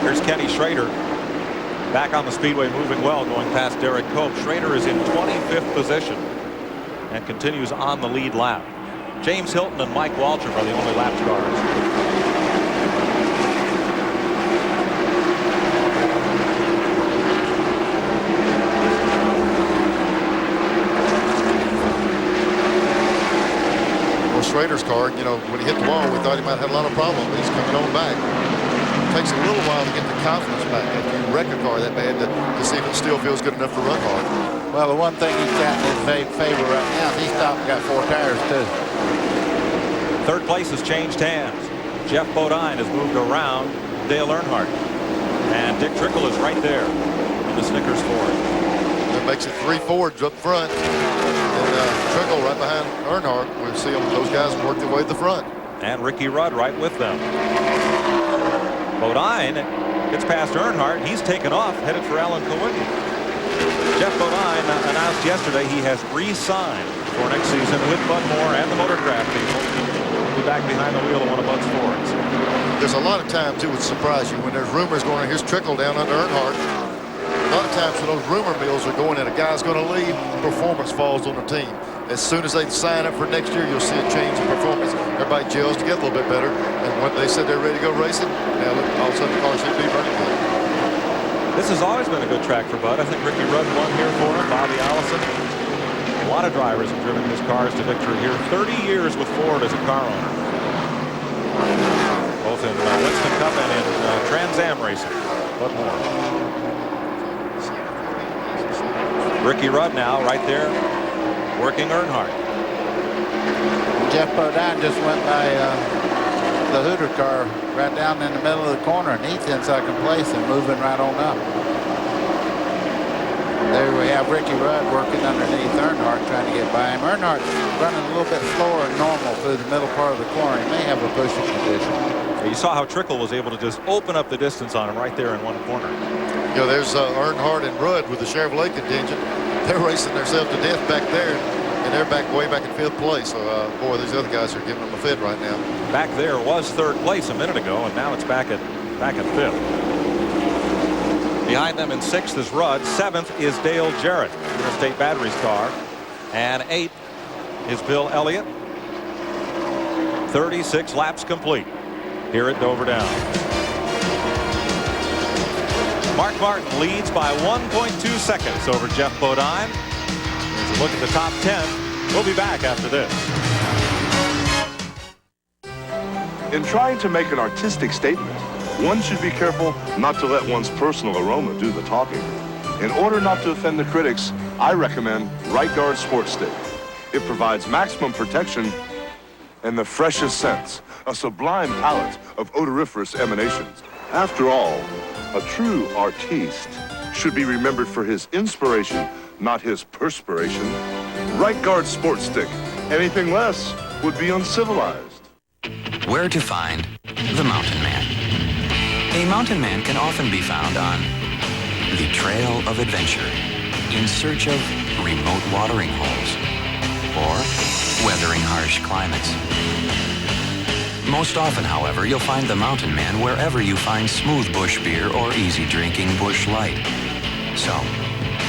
Here's Kenny Schrader back on the speedway, moving well, going past Derek Cope. Schrader is in 25th position and continues on the lead lap. James Hilton and Mike Waltrip are the only lapped cars. Well, Schrader's car, you know, when he hit the wall, we thought he might have a lot of problems, but he's coming on back. It takes a little while to get the confidence back after you wreck a car that bad to see if it still feels good enough to run hard. Well, the one thing he's got in his favor right now is he stopped and got 4 tires, too. 3rd place has changed hands. Jeff Bodine has moved around Dale Earnhardt. And Dick Trickle is right there in the Snickers Ford. That makes it 3 Fords up front. And Trickle right behind Earnhardt. We'll see those guys work their way to the front. And Ricky Rudd right with them. Bodine gets past Earnhardt. He's taken off, headed for Alan Kulwicki. Jeff Bodine announced yesterday he has re-signed for next season with Bud Moore and the Motorcraft people. He'll be back behind the wheel of one of Bud's Fords. There's a lot of times it would surprise you when there's rumors going on. Here's Trickle down under Earnhardt. A lot of times when those rumor mills are going and a guy's going to leave, performance falls on the team. As soon as they sign up for next year, you'll see a change in performance. Everybody gels together a little bit better. And when they said they're ready to go racing, now look, all of a sudden the car should be running good. This has always been a good track for Bud. I think Ricky Rudd won here for him. Davey Allison. A lot of drivers have driven his cars to victory here. 30 years with Ford as a car owner. Both in Winston Cup and in Trans Am racing. Bud Moore. Ricky Rudd now right there working Earnhardt. Jeff Bodine just went by the Hooter car right down in the middle of the corner, and he's in 2nd place and moving right on up. There we have Ricky Rudd working underneath Earnhardt, trying to get by him. Earnhardt's running a little bit slower than normal through the middle part of the corner. He may have a pushing condition. You saw how Trickle was able to just open up the distance on him right there in one corner. You know, there's Earnhardt and Rudd with the Chevrolet contingent. They're racing themselves to death back there, and they're way back in 5th place. So, boy, these other guys are giving them a fit right now. Back there was 3rd place a minute ago, and now it's back at 5th. Behind them in 6th is Rudd. 7th is Dale Jarrett, Interstate Batteries car. And 8th is Bill Elliott. 36 laps complete here at Dover Downs. Mark Martin leads by 1.2 seconds over Jeff Bodine. As we look at the top 10, we'll be back after this. In trying to make an artistic statement, one should be careful not to let one's personal aroma do the talking. In order not to offend the critics, I recommend Right Guard Sports Stick. It provides maximum protection and the freshest scents, a sublime palette of odoriferous emanations. After all, a true artiste should be remembered for his inspiration, not his perspiration. Right Guard Sports Stick. Anything less would be uncivilized. Where to find the mountain man. A mountain man can often be found on the trail of adventure, in search of remote watering holes, or weathering harsh climates. Most often, however, you'll find the mountain man wherever you find smooth bush beer or easy drinking bush light. So,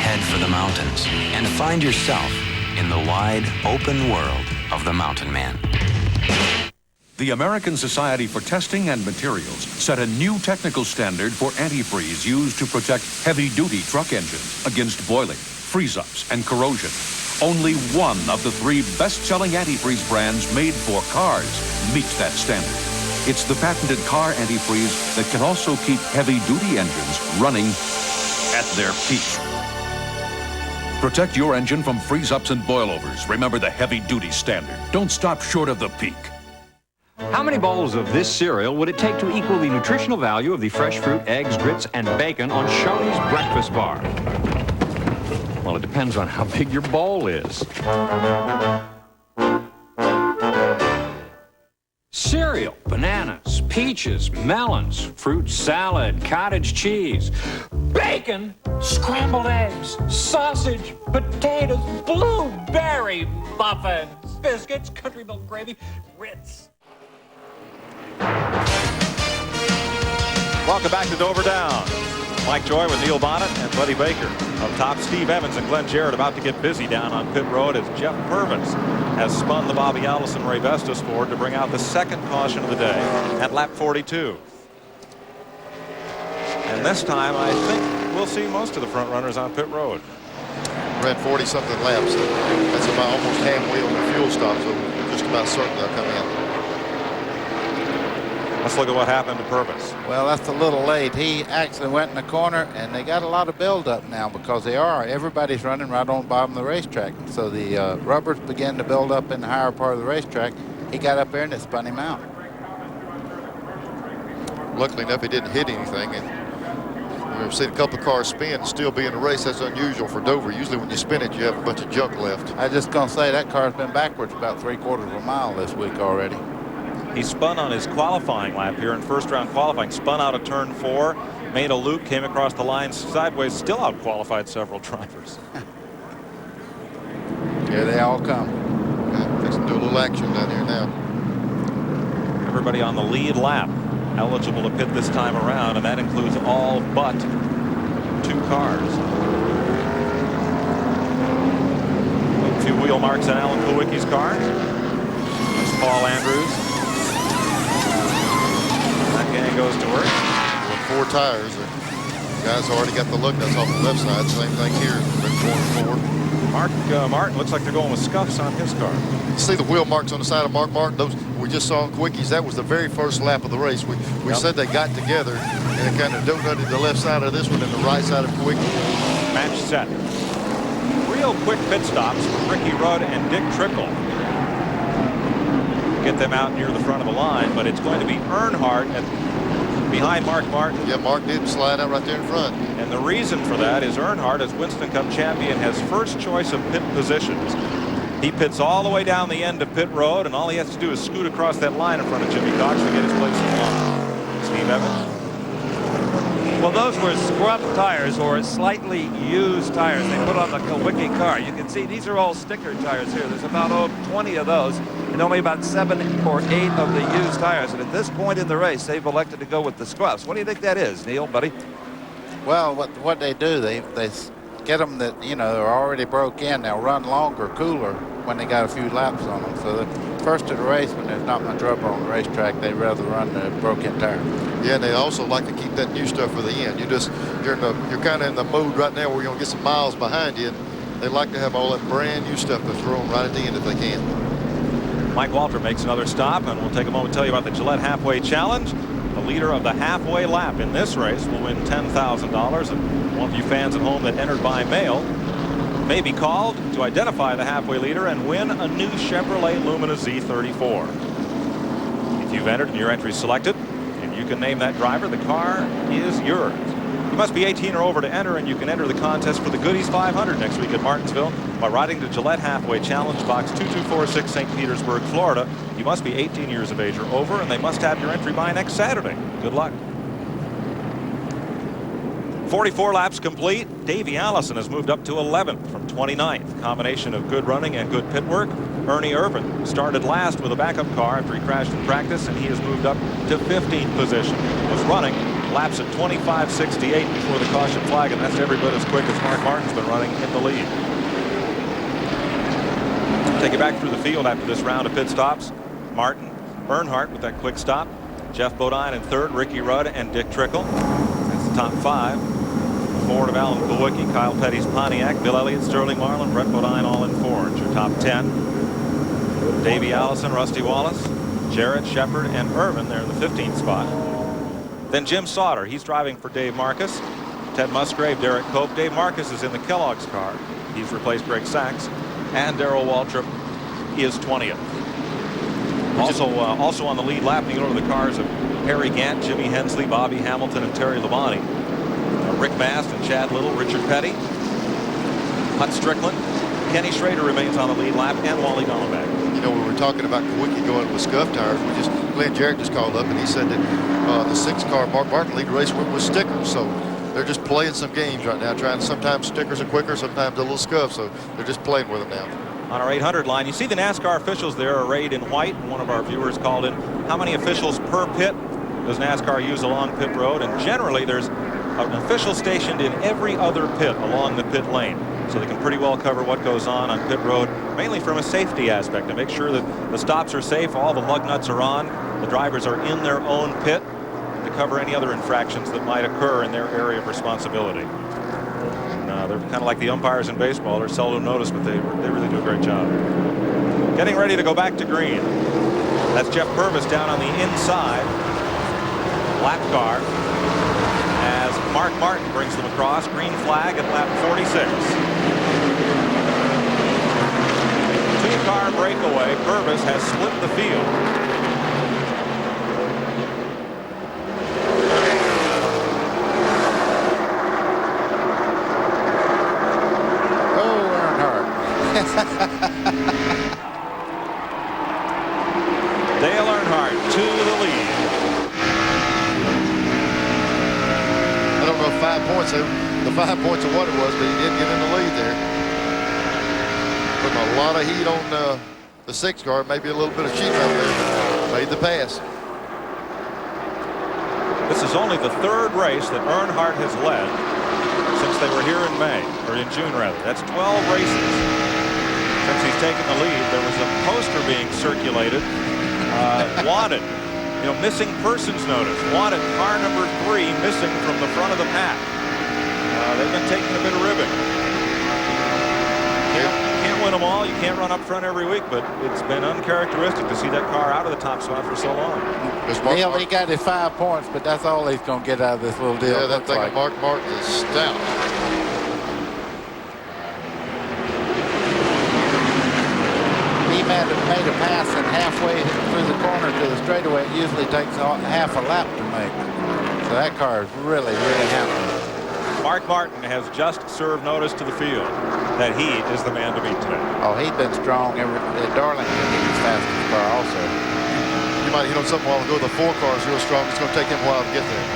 head for the mountains and find yourself in the wide, open world of the mountain man. The American Society for Testing and Materials set a new technical standard for antifreeze used to protect heavy-duty truck engines against boiling, freeze-ups, and corrosion. Only one of the 3 best-selling antifreeze brands made for cars meets that standard. It's the patented car antifreeze that can also keep heavy-duty engines running at their peak. Protect your engine from freeze-ups and boilovers. Remember the heavy-duty standard. Don't stop short of the peak. How many bowls of this cereal would it take to equal the nutritional value of the fresh fruit, eggs, grits, and bacon on Shoney's breakfast bar? Well, it depends on how big your bowl is. Cereal, bananas, peaches, melons, fruit salad, cottage cheese, bacon, scrambled eggs, sausage, potatoes, blueberry muffins, biscuits, country milk gravy, grits. Welcome back to Dover Down. Mike Joy with Neil Bonnet and Buddy Baker. Up top, Steve Evans and Glenn Jarrett about to get busy down on pit road as Jeff Purvis has spun the Bobby Allison Ray Vestas Ford to bring out the second caution of the day at lap 42. And this time, I think we'll see most of the front runners on pit road. Ran 40-something laps. That's about almost hand-wheel and fuel stop, so just about certain they'll come in. Let's look at what happened to Purvis. Well, that's a little late. He actually went in the corner, and they got a lot of buildup now because everybody's running right on the bottom of the racetrack. So the rubbers began to build up in the higher part of the racetrack. He got up there, and it spun him out. Luckily enough, he didn't hit anything. And we've seen a couple of cars spin and still be in the race. That's unusual for Dover. Usually when you spin it, you have a bunch of junk left. I was just going to say that car's been backwards about 3/4 of a mile this week already. He spun on his qualifying lap here in first round qualifying, spun out of turn 4, made a loop, came across the line sideways, still out-qualified several drivers. Here they all come. Fixing to do a little action down here now. Everybody on the lead lap eligible to pit this time around, and that includes all but 2 cars. 2 wheel marks on Alan Kulwicki's car. There's Paul Andrews. Gang goes to work with 4 tires. The guys already got the look. That's off the left side. Same thing here. Mark Martin looks like they're going with scuffs on his car. See the wheel marks on the side of Mark Martin. Those we just saw on Quickies. That was the very first lap of the race. We said they got together and it kind of donutted the left side of this one and the right side of Quickie. Match set. Real quick pit stops from Ricky Rudd and Dick Trickle. Get them out near the front of the line, but it's going to be Earnhardt behind Mark Martin. Yeah, Mark did slide out right there in front. And the reason for that is Earnhardt, as Winston Cup champion, has first choice of pit positions. He pits all the way down the end of pit road, and all he has to do is scoot across that line in front of Jimmy Cox to get his place in line. Steve Evans. Well, those were scrubbed tires or slightly used tires they put on the Kulwicki car. You can see these are all sticker tires here. There's about 20 of those and only about 7 or 8 of the used tires. And at this point in the race, they've elected to go with the scrubbs. What do you think that is, Neil, buddy? Well, what they do, they get them that, are already broke in. They'll run longer, cooler when they got a few laps on them. So the first of the race, when there's not much rubber on the racetrack, they'd rather run the broken tire. Yeah, and they also like to keep that new stuff for the end. You're kind of in the mode right now where you're gonna get some miles behind you. And they like to have all that brand new stuff to throw them right at the end if they can. Mike Walter makes another stop, and we'll take a moment to tell you about the Gillette Halfway Challenge. The leader of the halfway lap in this race will win $10,000, and one of you fans at home that entered by mail may be called to identify the halfway leader and win a new Chevrolet Lumina Z34. If you've entered and your entry is selected, and you can name that driver, the car is yours. You must be 18 or over to enter, and you can enter the contest for the Goodies 500 next week at Martinsville by riding the Gillette Halfway Challenge, box 2246, St. Petersburg, Florida. You must be 18 years of age or over, and they must have your entry by next Saturday. Good luck. 44 laps complete. Davey Allison has moved up to 11th from 29th. Combination of good running and good pit work. Ernie Irvin started last with a backup car after he crashed in practice, and he has moved up to 15th position. Was running laps at 25:68 before the caution flag, and that's every bit as quick as Mark Martin's been running in the lead. Take it back through the field after this round of pit stops. Martin, Earnhardt with that quick stop. Jeff Bodine in third, Ricky Rudd and Dick Trickle. That's the top 5. Forward of Alan Kulwicki, Kyle Petty's Pontiac, Bill Elliott, Sterling Marlin, Brett Bodine all in 4. It's your top 10. Davey Allison, Rusty Wallace, Jarrett, Shepard, and Irvin there in the 15th spot. Then Jim Sauter, he's driving for Dave Marcus. Ted Musgrave, Derek Cope. Dave Marcus is in the Kellogg's car. He's replaced Greg Sachs. And Darrell Waltrip is 20th. Also on the lead lap, you go to the cars of Harry Gant, Jimmy Hensley, Bobby Hamilton, and Terry Labonte. Rick Mast and Chad Little, Richard Petty, Hut Strickland, Kenny Schrader remains on the lead lap, and Wally Dallenbach. You know, we were talking about Kulwicki going with scuff tires. Glenn Jarrett just called up and he said that the 6 car Mark Martin lead race with stickers. So they're just playing some games right now, trying. Sometimes stickers are quicker, sometimes a little scuff. So they're just playing with them now. On our 800 line, you see the NASCAR officials there arrayed in white. One of our viewers called in, how many officials per pit does NASCAR use along pit road? And generally, there's an official stationed in every other pit along the pit lane. So they can pretty well cover what goes on pit road, mainly from a safety aspect, to make sure that the stops are safe, all the lug nuts are on, the drivers are in their own pit, to cover any other infractions that might occur in their area of responsibility. And, they're kind of like the umpires in baseball. They're seldom noticed, but they really do a great job. Getting ready to go back to green. That's Jeff Purvis down on the inside lap car as Mark Martin brings them across. Green flag at lap 46. 2-car breakaway. Purvis has split the field. Dale Earnhardt to the lead. I don't know if 5 points, the 5 points of what it was, but he did get in the lead there. Putting a lot of heat on the 6 car, maybe a little bit of sheet metal there. Made the pass. This is only the 3rd race that Earnhardt has led since they were here in May, or in June rather. That's 12 races. Since he's taken the lead, there was a poster being circulated. Wanted, missing persons notice. Wanted car number 3 missing from the front of the pack. They've been taking a bit of ribbing. Can't win them all. You can't run up front every week, but it's been uncharacteristic to see that car out of the top spot for so long. Neil, he got his 5 points, but that's all he's going to get out of this little deal. Yeah, that thing of Mark Martin is stout. Made a pass and halfway through the corner to the straightaway. It usually takes half a lap to make. So that car is really, really happy. Mark Martin has just served notice to the field that he is the man to beat today. Oh, he's been strong. Darlington is his fastest car also. You might hit on something a while ago. The 4 car is real strong. It's going to take him a while to get there.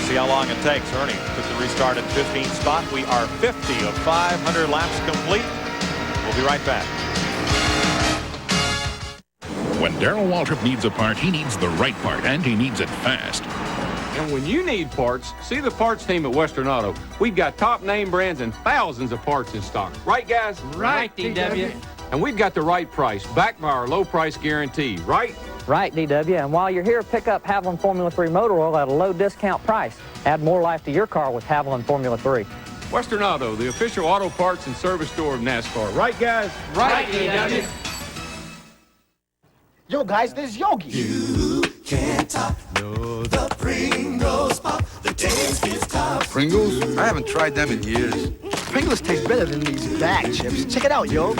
See how long it takes. Ernie took the restart at 15th spot. We are 50 of 500 laps complete. We'll be right back. When Darrell Waltrip needs a part, he needs the right part, and he needs it fast. And when you need parts, see the parts team at Western Auto. We've got top name brands and thousands of parts in stock. Right, guys? Right, DW. And we've got the right price, backed by our low price guarantee, right? Right, DW. And while you're here, pick up Haviland Formula 3 motor oil at a low discount price. Add more life to your car with Haviland Formula 3. Western Auto, the official auto parts and service store of NASCAR. Right, guys? Right, DW. Yo, guys, this is Yogi. You can't top the Pringles pop. The taste is top. Pringles? I haven't tried them in years. Pringles taste better than these bag chips. Check it out, yo.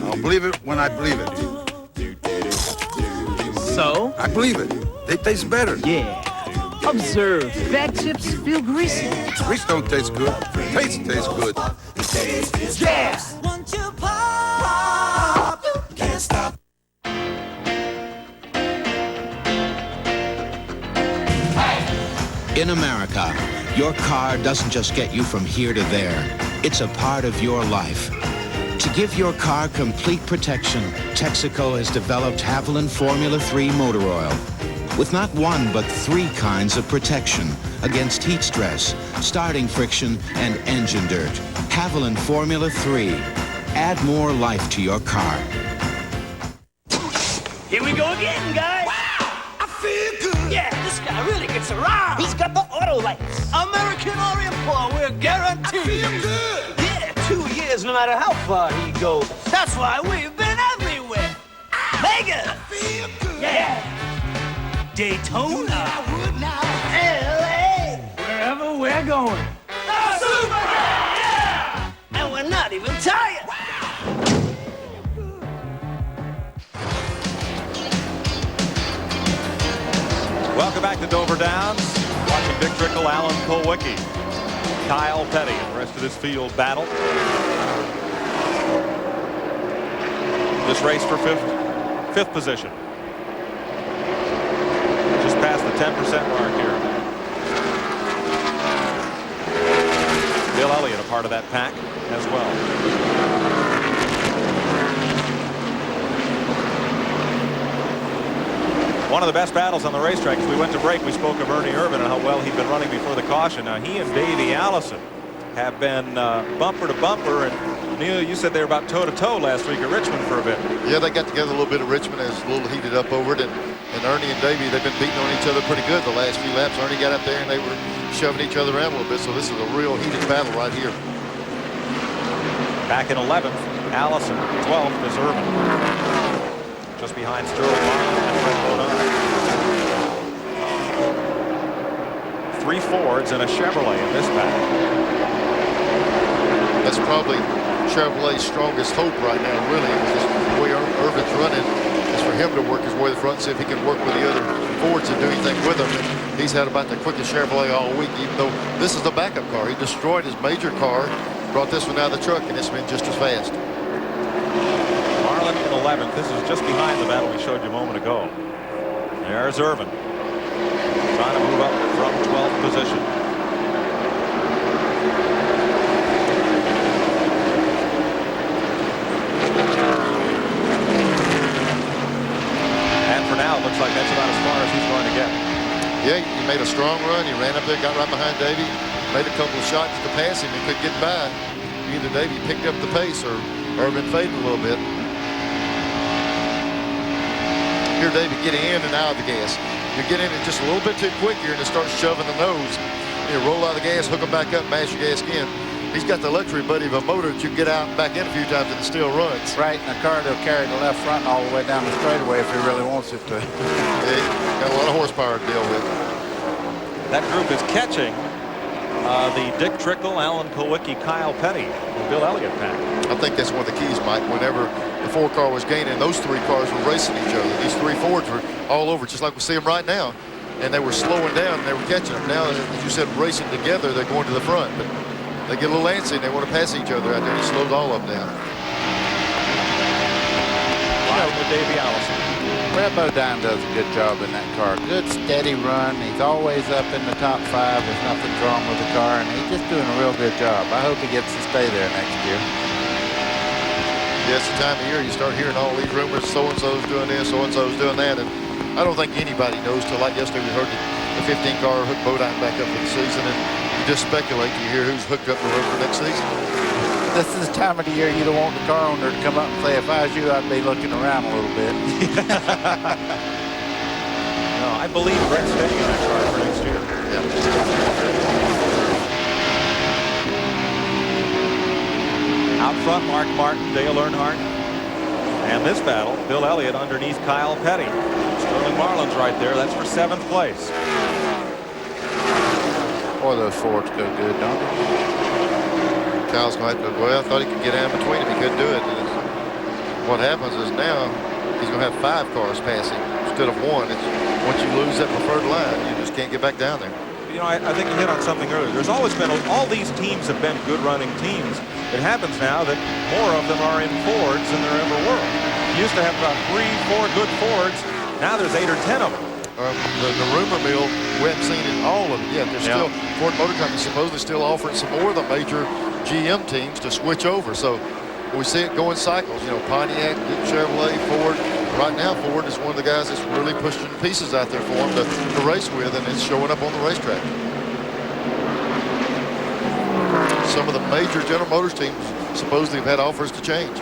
I'll believe it when I believe it. So? I believe it. They taste better. Yeah. Observe. Bag chips feel greasy. Grease don't taste good. Taste tastes good. Yeah! Once you pop, you can't stop. In America, your car doesn't just get you from here to there. It's a part of your life. To give your car complete protection, Texaco has developed Haviland Formula 3 motor oil. With not 1, but 3 kinds of protection against heat stress, starting friction, and engine dirt. Haviland Formula 3. Add more life to your car. Here we go again, guys. Wow, I feel good. Yeah, this guy really gets around. He's got the auto lights. American Orient Paul, we're guaranteed. I feel good. Yeah, 2 years, no matter how far he goes. That's why we've been everywhere. Vegas. I feel good. Yeah. Daytona. LA. Wherever we're going. Super. Yeah. And we're not even tired. Welcome back to Dover Downs. Watching Dick Trickle, Alan Kulwicki, Kyle Petty, and the rest of this field battle. This race for fifth position. Just past the 10% mark here. Bill Elliott a part of that pack as well. One of the best battles on the racetrack. As we went to break, we spoke of Ernie Irvin and how well he'd been running before the caution. Now, he and Davey Allison have been bumper to bumper. And Neil, you said they were about toe-to-toe last week at Richmond for a bit. Yeah, they got together a little bit at Richmond. It was a little heated up over it. And Ernie and Davey, they've been beating on each other pretty good the last few laps. Ernie got up there, and they were shoving each other around a little bit. So this is a real heated battle right here. Back in 11th, Allison. 12th is Irvin. Just behind Sterling Marlin and Fred Bodine. 3 Fords and a Chevrolet in this battle. That's probably Chevrolet's strongest hope right now, really. The way Irvin's running is for him to work his way to the front, see if he can work with the other Fords and do anything with them. And he's had about the quickest Chevrolet all week, even though this is the backup car. He destroyed his major car, brought this one out of the truck, and it's been just as fast. Marlin in 11th. This is just behind the battle we showed you a moment ago. There's Irvin, trying to move up from 12th position. And for now, it looks like that's about as far as he's going to get. Yeah, he made a strong run. He ran up there, got right behind Davey, made a couple of shots to pass him. He couldn't get by. Either Davey picked up the pace or Irvin faded a little bit. Here, Davey getting in and out of the gas. You get in it just a little bit too quick here and it starts shoving the nose. You roll out of the gas, hook them back up, mash your gas again. He's got the luxury, buddy, of a motor that you can get out and back in a few times and it still runs. Right, and the car will carry the left front all the way down the straightaway if he really wants it to. Yeah, got a lot of horsepower to deal with. That group is catching the Dick Trickle, Alan Kulwicki, Kyle Petty, and Bill Elliott pack. I think that's one of the keys, Mike. Whenever the 4 car was gaining, those 3 cars were racing each other. These 3 Fords were all over, just like we see them right now. And they were slowing down and they were catching them. Now, as you said, racing together, they're going to the front. But they get a little antsy and they want to pass each other out there, and he slows all of them down. Riding with Davey Allison. Fred Bodine does a good job in that car. Good steady run. He's always up in the top 5. There's nothing wrong with the car, and he's just doing a real good job. I hope he gets to stay there next year. Yeah, it's the time of year you start hearing all these rumors. So-and-so's doing this, so-and-so's doing that, and I don't think anybody knows till like yesterday we heard the 15 car hook Bodine back up for the season, and you just speculate to hear who's hooked up the road for next season. This is the time of the year you don't want the car owner to come up and say, if I was you, I'd be looking around a little bit. No, I believe Brett's staying in that car for next year. Yeah. Out front, Mark Martin, Dale Earnhardt. And this battle, Bill Elliott underneath Kyle Petty. Sterling Marlin's right there. That's for 7th place. Boy, those Fords go good, don't they? Kyle's going to have to, well, I thought he could get in between him. He couldn't do it. And what happens is now he's going to have 5 cars passing instead of 1. It's, once you lose that preferred line, you just can't get back down there. You know, I think you hit on something earlier. There's always been, all these teams have been good running teams. It happens now that more of them are in Fords than there ever were. You used to have about 3, 4 good Fords. Now there's 8 or 10 of them. The rumor mill, we haven't seen it all of it yet. There's still, Ford Motor Company supposedly still offering some more of the major GM teams to switch over. So we see it go in cycles. You know, Pontiac, Chevrolet, Ford. Right now, Ford is one of the guys that's really pushing pieces out there for them to race with, and it's showing up on the racetrack. Some of the major General Motors teams supposedly have had offers to change.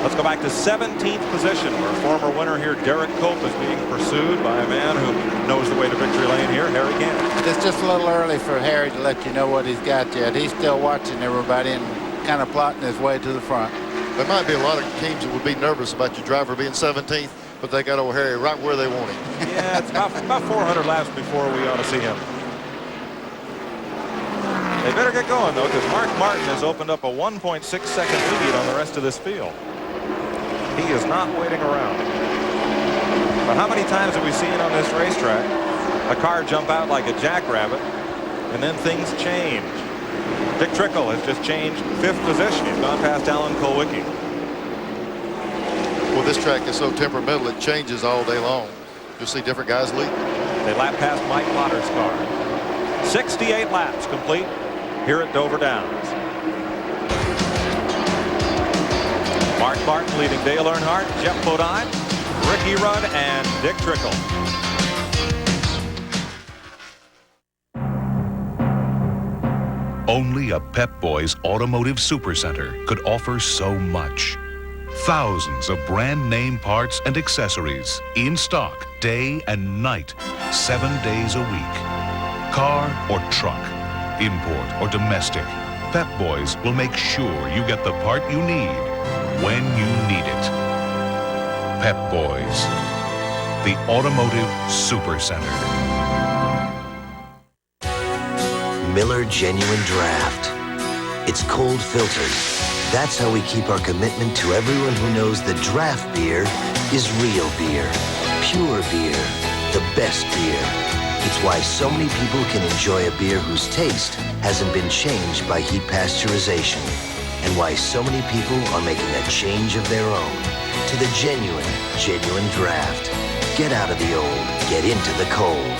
Let's go back to 17th position, where former winner here, Derek Cope, is being pursued by a man who knows the way to victory lane here, Harry Gant. It's just a little early for Harry to let you know what he's got yet. He's still watching everybody and kind of plotting his way to the front. There might be a lot of teams that would be nervous about your driver being 17th, but they got old Harry right where they want him. Yeah, it's about 400 laps before we ought to see him. They better get going, though, because Mark Martin has opened up a 1.6-second lead on the rest of this field. He is not waiting around. But how many times have we seen on this racetrack a car jump out like a jackrabbit, and then things change? Dick Trickle has just changed 5th position. He's gone past Alan Kulwicki. Well, this track is so temperamental, it changes all day long. You'll see different guys lead. They lap past Mike Potter's car. 68 laps complete here at Dover Downs. Mark Martin leading Dale Earnhardt, Jeff Bodine, Ricky Rudd, and Dick Trickle. Only a Pep Boys Automotive Supercenter could offer so much. Thousands of brand name parts and accessories in stock day and night, 7 days a week. Car or truck, import or domestic, Pep Boys will make sure you get the part you need when you need it. Pep Boys, the Automotive Supercenter. Miller Genuine Draft. It's cold filtered. That's how we keep our commitment to everyone who knows that draft beer is real beer, pure beer, the best beer. It's why so many people can enjoy a beer whose taste hasn't been changed by heat pasteurization, and why so many people are making a change of their own to the genuine draft. Get out of the old, get into the cold.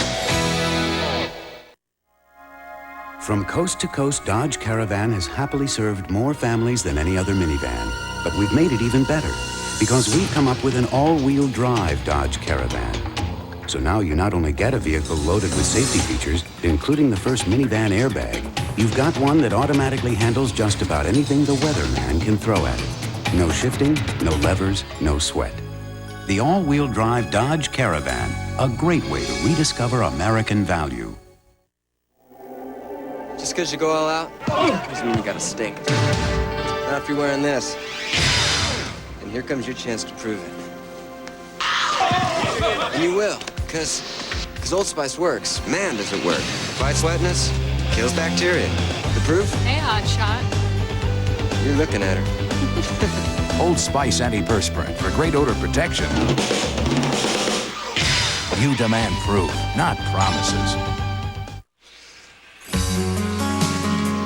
From coast to coast, Dodge Caravan has happily served more families than any other minivan. But we've made it even better because we've come up with an all-wheel drive Dodge Caravan. So now you not only get a vehicle loaded with safety features, including the first minivan airbag, you've got one that automatically handles just about anything the weatherman can throw at it. No shifting, no levers, no sweat. The all-wheel drive Dodge Caravan, a great way to rediscover American value. Just because you go all out doesn't mean you gotta stink. Not if you're wearing this. And here comes your chance to prove it. And you will, because Old Spice works. Man, does it work. Fights wetness, kills bacteria. The proof? Hey, hotshot. You're looking at her. Old Spice antiperspirant for great odor protection. You demand proof, not promises.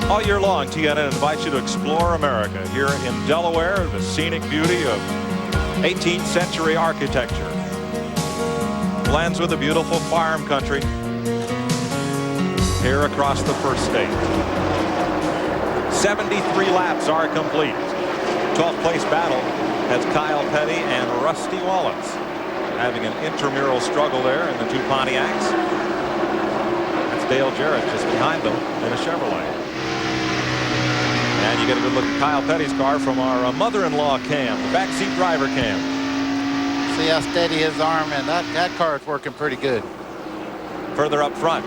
All year long, TNN invites you to explore America. Here in Delaware, the scenic beauty of 18th century architecture blends with the beautiful farm country here across the first state. 73 laps are complete. 12th place battle has Kyle Petty and Rusty Wallace having an intramural struggle there in the two Pontiacs. That's Dale Jarrett just behind them in a Chevrolet. And you get a good look at Kyle Petty's car from our mother-in-law cam, the backseat driver cam. See how steady his arm is. That car is working pretty good. Further up front,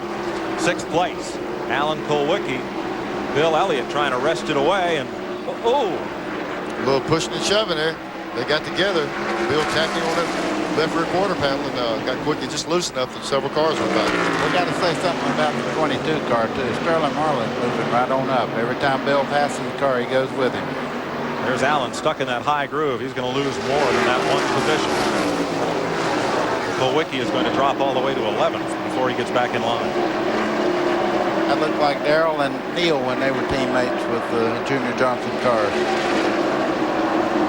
6th place, Alan Kulwicki. Bill Elliott trying to wrest it away, and oh! A little pushing and shoving there. They got together. Bill tapping on that left rear quarter panel and got Kulwicki just loose enough that several cars went by. We got to say something about the 22 car too. Sterling Marlin moving right on up. Every time Bill passes the car, he goes with him. There's Allen stuck in that high groove. He's going to lose more than that one position. Kulwicki is going to drop all the way to 11th before he gets back in line. That looked like Darrell and Neil when they were teammates with the Junior Johnson cars.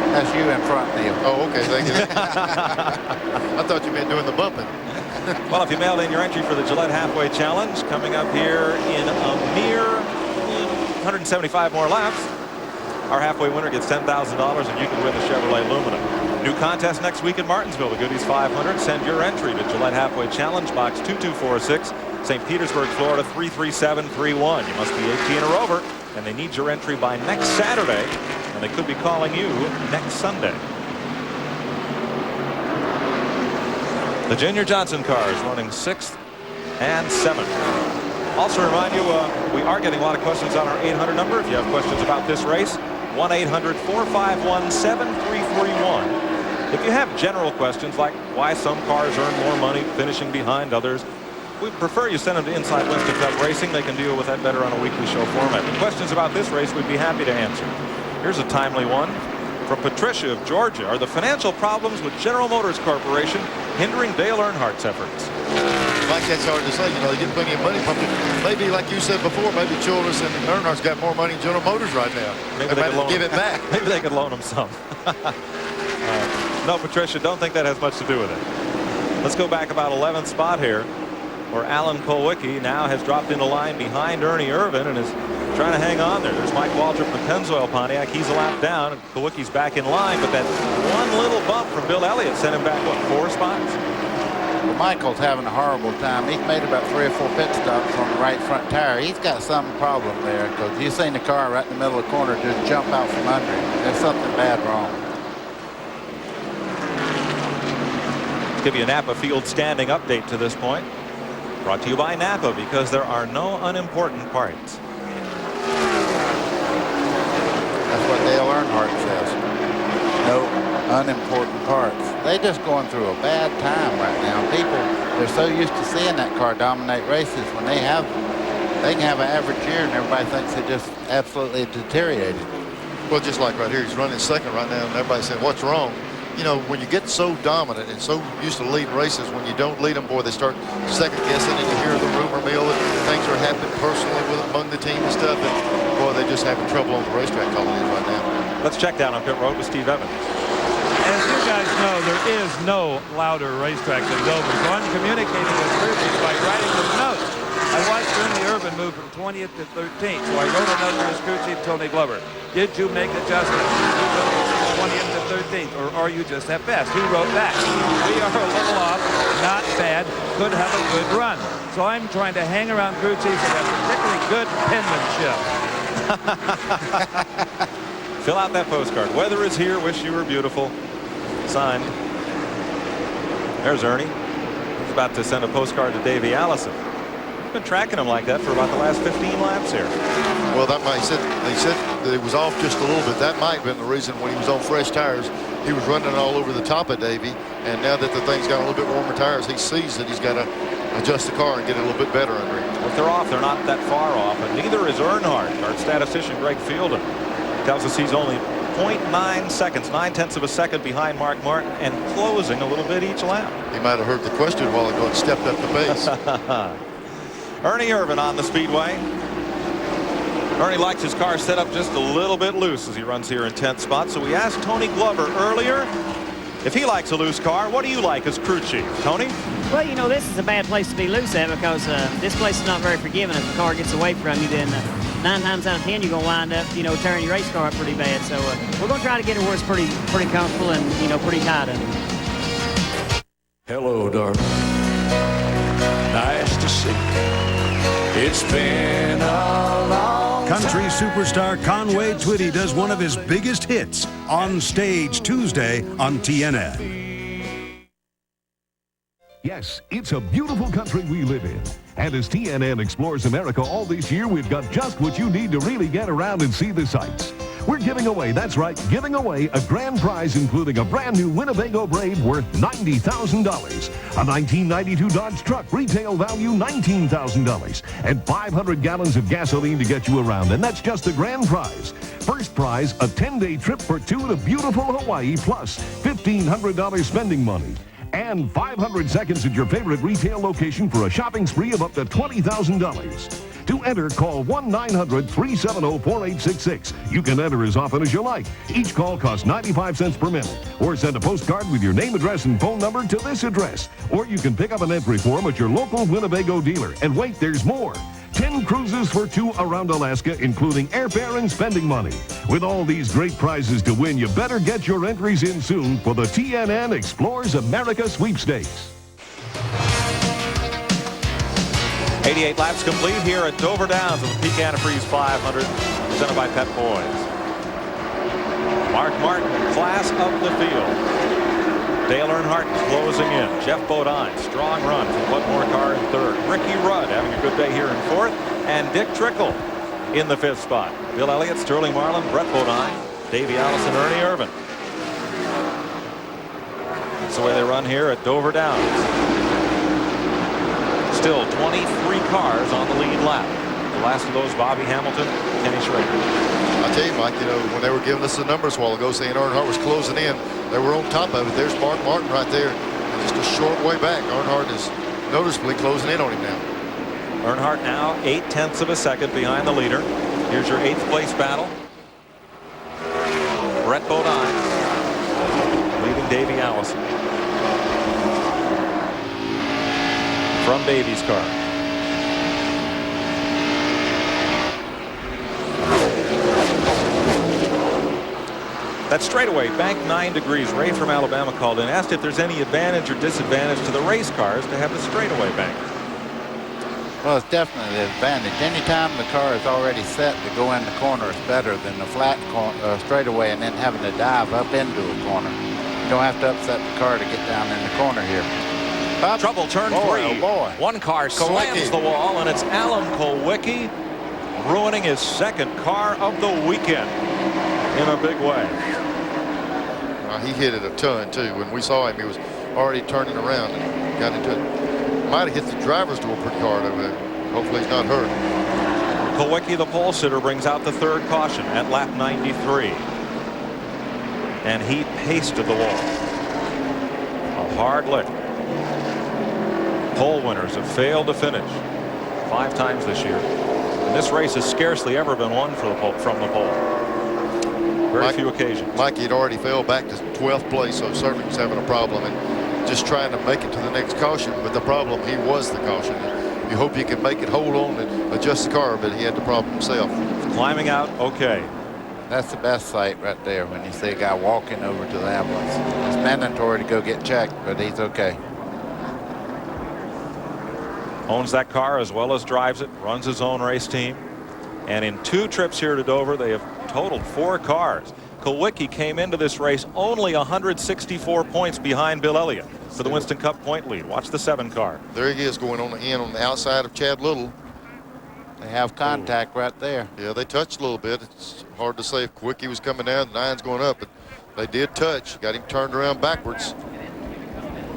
That's you in front, Neil. Oh, okay, thank you. I thought you meant doing the bumping. Well, if you mailed in your entry for the Gillette Halfway Challenge, coming up here in a mere 175 more laps, our halfway winner gets $10,000 and you can win the Chevrolet Lumina. New contest next week in Martinsville. The Goodies 500. Send your entry to Gillette Halfway Challenge, Box 2246, St. Petersburg, Florida 33731. You must be 18 or over, and they need your entry by next Saturday, and they could be calling you next Sunday. The Junior Johnson cars running 6th and 7th. Also remind you, we are getting a lot of questions on our 800 number. If you have questions about this race, 1-800-451-7331. If you have general questions like why some cars earn more money finishing behind others, we prefer you send them to Inside Winston Cup Racing. They can deal with that better on a weekly show format. The questions about this race we'd be happy to answer. Here's a timely one from Patricia of Georgia. Are the financial problems with General Motors Corporation hindering Dale Earnhardt's efforts? Mike, that's hard to say. You know, they get plenty of money from it. Maybe, like you said before, maybe Childress and Earnhardt's got more money than General Motors right now. Maybe they could give it back. Maybe they could loan him some. No, Patricia, don't think that has much to do with it. Let's go back about 11th spot here, where Alan Kulwicki now has dropped into line behind Ernie Irvin and is trying to hang on there. There's Mike Waltrip from Pennzoil Pontiac. He's a lap down, and Kulwicki's back in line, but that one little bump from Bill Elliott sent him back, what, 4 spots? Well, Michael's having a horrible time. He's made about 3 or 4 pit stops on the right front tire. He's got some problem there, because you've seen the car right in the middle of the corner just jump out from under him. There's something bad wrong. Give you a Napa Field standing update to this point. Brought to you by Napa, because there are no unimportant parts. That's what Dale Earnhardt says. No unimportant parts. They're just going through a bad time right now. People, they're so used to seeing that car dominate races. When they can have an average year and everybody thinks they just absolutely deteriorated. Well, just like right here, he's running second right now, and everybody's saying, what's wrong? You know, when you get so dominant and so used to leading races, when you don't lead them, boy, they start second guessing, and you hear the rumor mill that things are happening personally among the team and stuff, and boy, they're just having trouble on the racetrack calling in right now. Let's check down on pit road with Steve Evans. As you guys know, there is no louder racetrack than Dover, so I'm communicating with Bruce by writing the notes. I watched Ernie Irvin move from 20th to 13th, so I wrote a note to his crew chief, Tony Glover. Did you make adjustments? 20th to 13th, or are you just at best? He wrote back, we are a little off, not bad, could have a good run. So I'm trying to hang around crew chiefs that have particularly good penmanship. Fill out that postcard. Weather is here, wish you were beautiful. Signed. There's Ernie. He's about to send a postcard to Davey Allison. We've been tracking him like that for about the last 15 laps here. Well, they said that it was off just a little bit. That might have been the reason when he was on fresh tires, he was running all over the top of Davey. And now that the thing's got a little bit warmer tires, he sees that he's got to adjust the car and get it a little bit better under him. Well, if they're off, they're not that far off. And neither is Earnhardt. Our statistician, Greg Fielden, tells us he's only 0.9 seconds, 9/10 of a second behind Mark Martin, and closing a little bit each lap. He might have heard the question a while ago and stepped up the pace. Ernie Irvin on the speedway. Ernie likes his car set up just a little bit loose as he runs here in 10th spot. So we asked Tony Glover earlier if he likes a loose car. What do you like as crew chief, Tony? Well, you know, this is a bad place to be loose at, because this place is not very forgiving. If the car gets away from you, then 9 times out of 10 you're going to wind up, you know, tearing your race car up pretty bad. So we're going to try to get it where it's pretty comfortable and, you know, pretty tight under. Hello, darling. Nice to see you. It's been a long Country superstar Conway Twitty does one of his biggest hits on stage Tuesday on TNN. Yes, it's a beautiful country we live in. And as TNN explores America all this year, we've got just what you need to really get around and see the sights. We're giving away, that's right, giving away a grand prize including a brand new Winnebago Brave worth $90,000, a 1992 Dodge truck, retail value $19,000, and 500 gallons of gasoline to get you around, and that's just the grand prize. First prize, a 10-day trip for 2 to beautiful Hawaii, plus $1,500 spending money. And 500 seconds at your favorite retail location for a shopping spree of up to $20,000. To enter, call 1-900-370-4866. You can enter as often as you like. Each call costs 95 cents per minute. Or send a postcard with your name, address, and phone number to this address. Or you can pick up an entry form at your local Winnebago dealer. And wait, there's more. 10 cruises for 2 around Alaska, including airfare and spending money. With all these great prizes to win, you better get your entries in soon for the TNN Explores America Sweepstakes. 88 laps complete here at Dover Downs with the Peak Antifreeze 500, presented by Pet Boys. Mark Martin, class of the field. Dale Earnhardt closing in. Jeff Bodine, strong run from one more car in third. Ricky Rudd having a good day here in fourth. And Dick Trickle in the fifth spot. Bill Elliott, Sterling Marlin, Brett Bodine, Davey Allison, Ernie Irvan. That's the way they run here at Dover Downs. Still 23 cars on the lead lap. The last of those, Bobby Hamilton, Kenny Schrader. I tell you, Mike, you know, when they were giving us the numbers a while ago saying Earnhardt was closing in, they were on top of it. There's Mark Martin right there. And just a short way back. Earnhardt is noticeably closing in on him now. Earnhardt now 0.8 of a second behind the leader. Here's your 8th place battle. Brett Bodine leading Davey Allison. From Davey's car. That straightaway, banked 9 degrees. Ray from Alabama called in, asked if there's any advantage or disadvantage to the race cars to have the straightaway bank. Well, it's definitely an advantage. Anytime the car is already set to go in the corner is better than the flat straightaway and then having to dive up into a corner. You don't have to upset the car to get down in the corner here. Up. Trouble turn 3. Oh boy. One car slams the wall, and it's Alan Kulwicki ruining his second car of the weekend in a big way. He hit it a ton too. When we saw him, he was already turning around and got into it. Might have hit the driver's door pretty hard over there. Hopefully he's not hurt. Kulwicki, the pole sitter, brings out the third caution at lap 93. And he pasted the wall. A hard lick. Pole winners have failed to finish 5 times this year. And this race has scarcely ever been won from the pole. Very few occasions. Mikey had already fell back to 12th place, so certainly was having a problem and just trying to make it to the next caution. But the problem, he was the caution. You hope you can make it, hold on, and adjust the car, but he had the problem himself. Climbing out, okay. That's the best sight right there when you see a guy walking over to the ambulance. It's mandatory to go get checked, but he's okay. Owns that car as well as drives it, runs his own race team. And in 2 trips here to Dover, they have totaled 4 cars. Kulwicki came into this race only 164 points behind Bill Elliott for the Winston Cup point lead. Watch the 7 car. There he is going on the end on the outside of Chad Little. They have contact right there. Yeah, they touched a little bit. It's hard to say if Kulwicki was coming down, the 9's going up, but they did touch. Got him turned around backwards.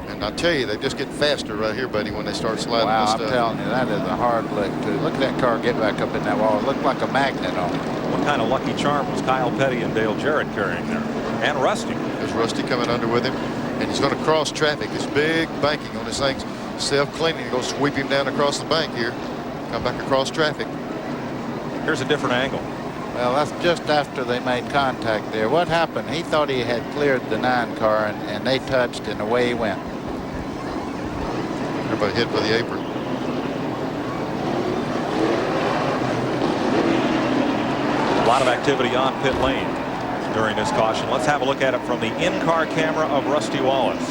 And I tell you, they just get faster right here, buddy, when they start sliding wow, this stuff. I'm telling you, that is a hard lick, too. Look at that car get back up in that wall. It looked like a magnet on it. What kind of lucky charm was Kyle Petty and Dale Jarrett carrying there? And Rusty. There's Rusty coming under with him, and he's going to cross traffic. This big banking on this thing's self-cleaning. He's going to sweep him down across the bank here. Come back across traffic. Here's a different angle. Well, that's just after they made contact there. What happened? He thought he had cleared the 9 car, and they touched, and away he went. Everybody hit with the apron. A lot of activity on pit lane during this caution. Let's have a look at it from the in-car camera of Rusty Wallace.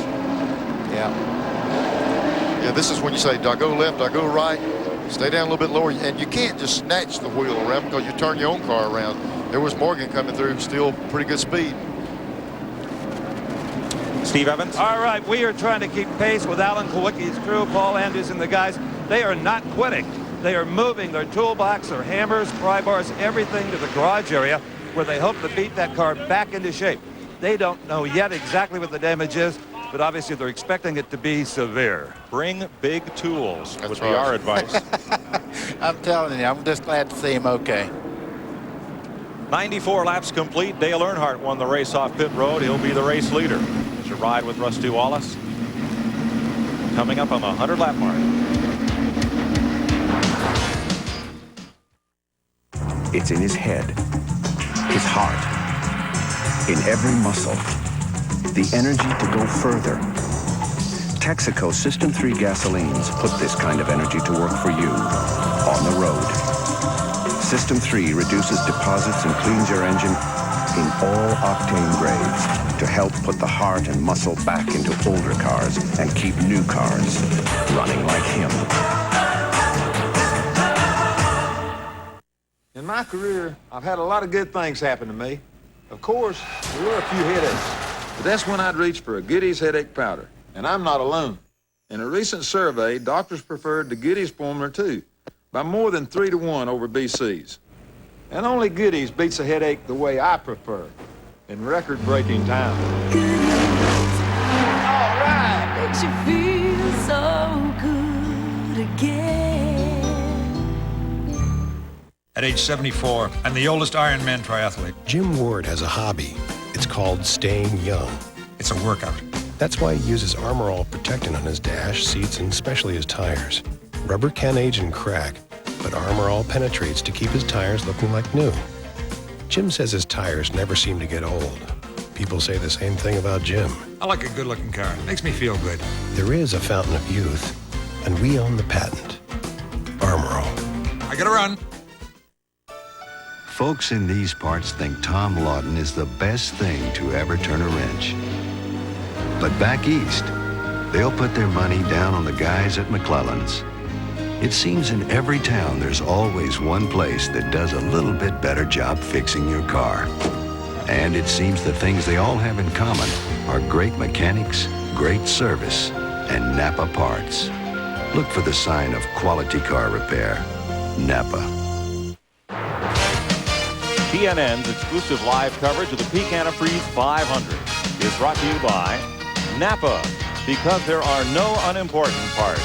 Yeah, this is when you say, do I go left, do I go right? Stay down a little bit lower, and you can't just snatch the wheel around because you turn your own car around. There was Morgan coming through, still pretty good speed. Steve Evans. All right, we are trying to keep pace with Alan Kulwicki's crew, Paul Andrews and the guys. They are not quitting. They are moving their toolbox, their hammers, pry bars, everything to the garage area where they hope to beat that car back into shape. They don't know yet exactly what the damage is, but obviously they're expecting it to be severe. Bring big tools would be right. our advice. I'm telling you, I'm just glad to see him okay. 94 laps complete. Dale Earnhardt won the race off pit road. He'll be the race leader. There's your ride with Rusty Wallace. Coming up on the 100-lap mark. It's in his head, his heart, in every muscle. The energy to go further. Texaco System 3 gasolines put this kind of energy to work for you on the road. System 3 reduces deposits and cleans your engine in all octane grades to help put the heart and muscle back into older cars and keep new cars running like him. In my career, I've had a lot of good things happen to me. Of course, there were a few headaches. That's when I'd reach for a Goody's headache powder. And I'm not alone. In a recent survey, doctors preferred the Goody's formula too, by more than 3 to 1 over BC's. And only Goody's beats a headache the way I prefer, in record-breaking time. All right. Makes you feel so good again. At age 74, I'm the oldest Ironman triathlete. Jim Ward has a hobby. It's called staying young. It's a workout. That's why he uses Armor All protectant on his dash, seats, and especially his tires. Rubber can age and crack, but Armor All penetrates to keep his tires looking like new. Jim says his tires never seem to get old. People say the same thing about Jim. I like a good-looking car. It makes me feel good. There is a fountain of youth, and we own the patent. Armor All. I gotta run. Folks in these parts think Tom Lawton is the best thing to ever turn a wrench. But back east, they'll put their money down on the guys at McClellan's. It seems in every town there's always one place that does a little bit better job fixing your car. And it seems the things they all have in common are great mechanics, great service, and Napa parts. Look for the sign of quality car repair. Napa. TNN's exclusive live coverage of the Peak Antifreeze 500 is brought to you by Napa, because there are no unimportant parts.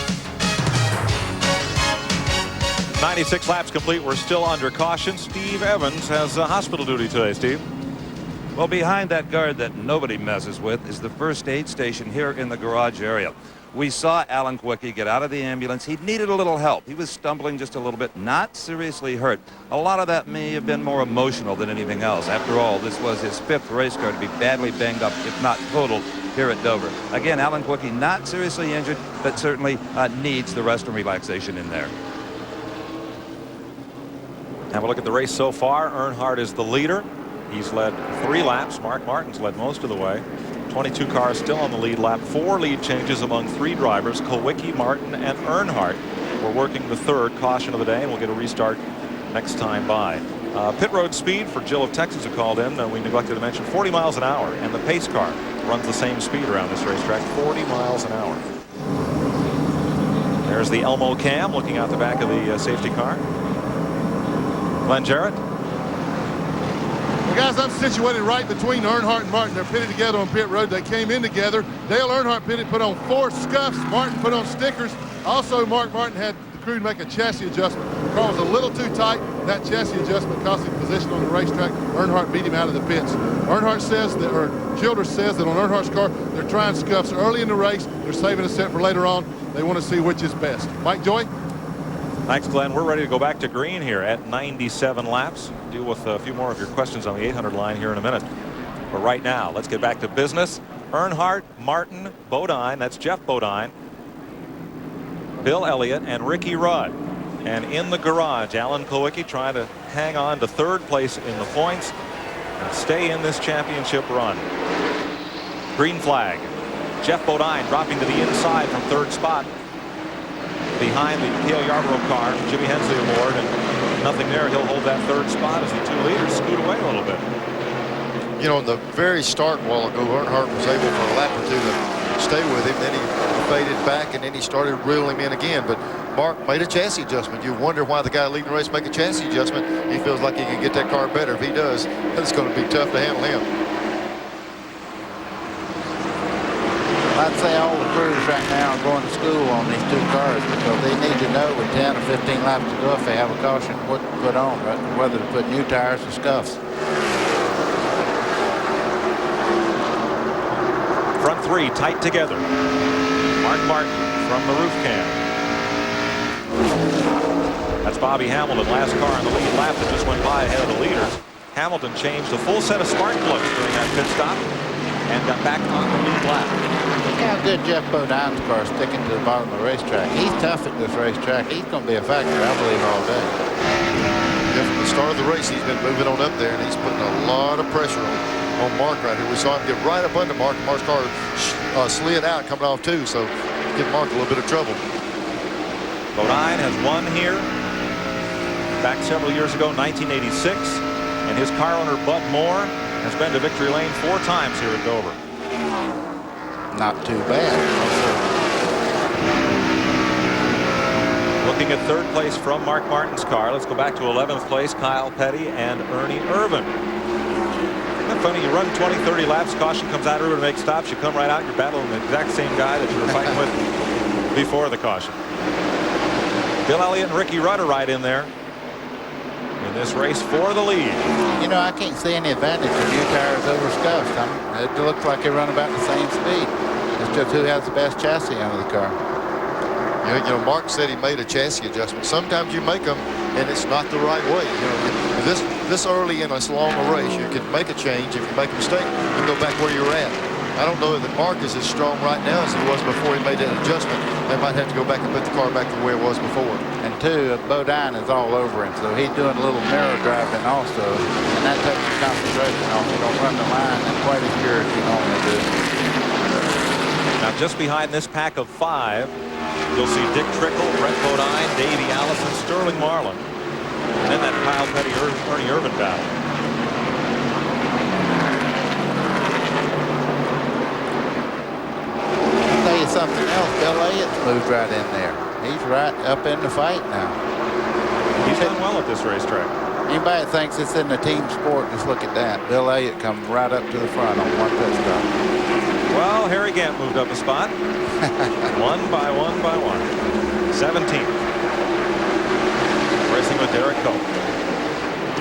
96 laps complete. We're still under caution. Steve Evans has hospital duty today, Steve. Well, behind that guard that nobody messes with is the first aid station here in the garage area. We saw Alan Kulwicki get out of the ambulance. He needed a little help. He was stumbling just a little bit, not seriously hurt. A lot of that may have been more emotional than anything else. After all, this was his 5th race car to be badly banged up, if not totaled, here at Dover. Again, Alan Kulwicki not seriously injured, but certainly needs the rest and relaxation in there. Have a look at the race so far. Earnhardt is the leader. He's led 3 laps. Mark Martin's led most of the way. 22 cars still on the lead lap. 4 lead changes among 3 drivers. Kulwicki, Martin, and Earnhardt. We're working the 3rd caution of the day, and we'll get a restart next time by. Pit road speed for Jill of Texas, who called in. We neglected to mention 40 miles an hour, and the pace car runs the same speed around this racetrack, 40 miles an hour. There's the Elmo cam looking out the back of the safety car. Glenn Jarrett. Well, guys, I'm situated right between Earnhardt and Martin. They're pitted together on pit road. They came in together. Dale Earnhardt put on 4 scuffs. Martin put on stickers. Also, Mark Martin had the crew make a chassis adjustment. The car was a little too tight. That chassis adjustment cost him position on the racetrack. Earnhardt beat him out of the pits. Earnhardt says that, or Childress says that on Earnhardt's car, they're trying scuffs early in the race. They're saving a set for later on. They want to see which is best. Mike Joy? Thanks, Glenn. We're ready to go back to green here at 97 laps. Deal with a few more of your questions on the 800 line here in a minute. But right now, let's get back to business. Earnhardt, Martin, Bodine, that's Jeff Bodine, Bill Elliott, and Ricky Rudd. And in the garage, Alan Kulwicki trying to hang on to 3rd place in the points and stay in this championship run. Green flag. Jeff Bodine dropping to the inside from 3rd spot behind the Cale Yarborough car, Jimmy Hensley Award, and nothing there. He'll hold that 3rd spot as the 2 leaders scoot away a little bit. You know, in the very start a while ago, Earnhardt was able for a lap or 2 to stay with him. Then he faded back, and then he started reeling him in again. But Mark made a chassis adjustment. You wonder why the guy leading the race make a chassis adjustment. He feels like he can get that car better. If he does, it's going to be tough to handle him. I'd say all the crews right now are going to school on these 2 cars because they need to know with 10 or 15 laps to go if they have a caution what to put on, right? Whether to put new tires or scuffs. Front 3 tight together. Mark Martin from the roof cam. That's Bobby Hamilton, last car on the lead lap that just went by ahead of the leaders. Hamilton changed a full set of spark plugs during that pit stop and got back on the lead lap. Look how good Jeff Bodine's car is sticking to the bottom of the racetrack. He's tough at this racetrack. He's going to be a factor, I believe, all day. Yeah, from the start of the race, he's been moving on up there, and he's putting a lot of pressure on Mark right here. We saw him get right up under Mark. Mark's car slid out coming off too, so give Mark a little bit of trouble. Bodine has won here back several years ago, 1986, and his car owner Bud Moore has been to victory lane 4 times here at Dover. not too bad. Looking at third place from Mark Martin's car. Let's go back to 11th place, Kyle Petty and Ernie Irvin. Isn't that funny? You run 20, 30 laps, caution comes out, everybody makes stops, you come right out, you're battling the exact same guy that you were fighting with before the caution. Bill Elliott and Ricky Rudd are right in there in this race for the lead. You know, I can't see any advantage of new tires over scuffs. It looks like they run about the same speed. It's just who has the best chassis under the car. You know, Mark said he made a chassis adjustment. Sometimes you make them, and it's not the right way. You know, this early in this long a race, you can make a change. If you make a mistake, you go back where you were at. I don't know that Mark is as strong right now as he was before he made that adjustment. They might have to go back and put the car back to where it was before. And two, Bodine is all over him, so he's doing a little mirror driving also, and that takes your concentration off. You don't run the line and quite as pure as you normally do. Now, just behind this pack of 5, you'll see Dick Trickle, Brett Bodine, Davey Allison, Sterling Marlin, and then that Kyle Petty, Ernie Irvin battle. I'll tell you something else. Bill Elliott's moved right in there. He's right up in the fight now. He's done well at this racetrack. Anybody that thinks it's in the team sport, just look at that. Bill Elliott come right up to the front on one pit stop. Well, Harry Gant moved up a spot. one by one. 17th. Racing with Derek Cope.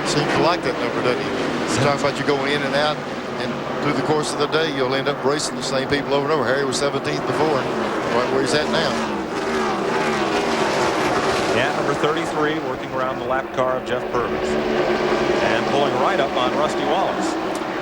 Seems to like that number, doesn't he? He's talking about you going in and out, and through the course of the day, you'll end up racing the same people over and over. Harry was 17th before, right where he's at now. Yeah, number 33, working around the lap car of Jeff Purvis. And pulling right up on Rusty Wallace.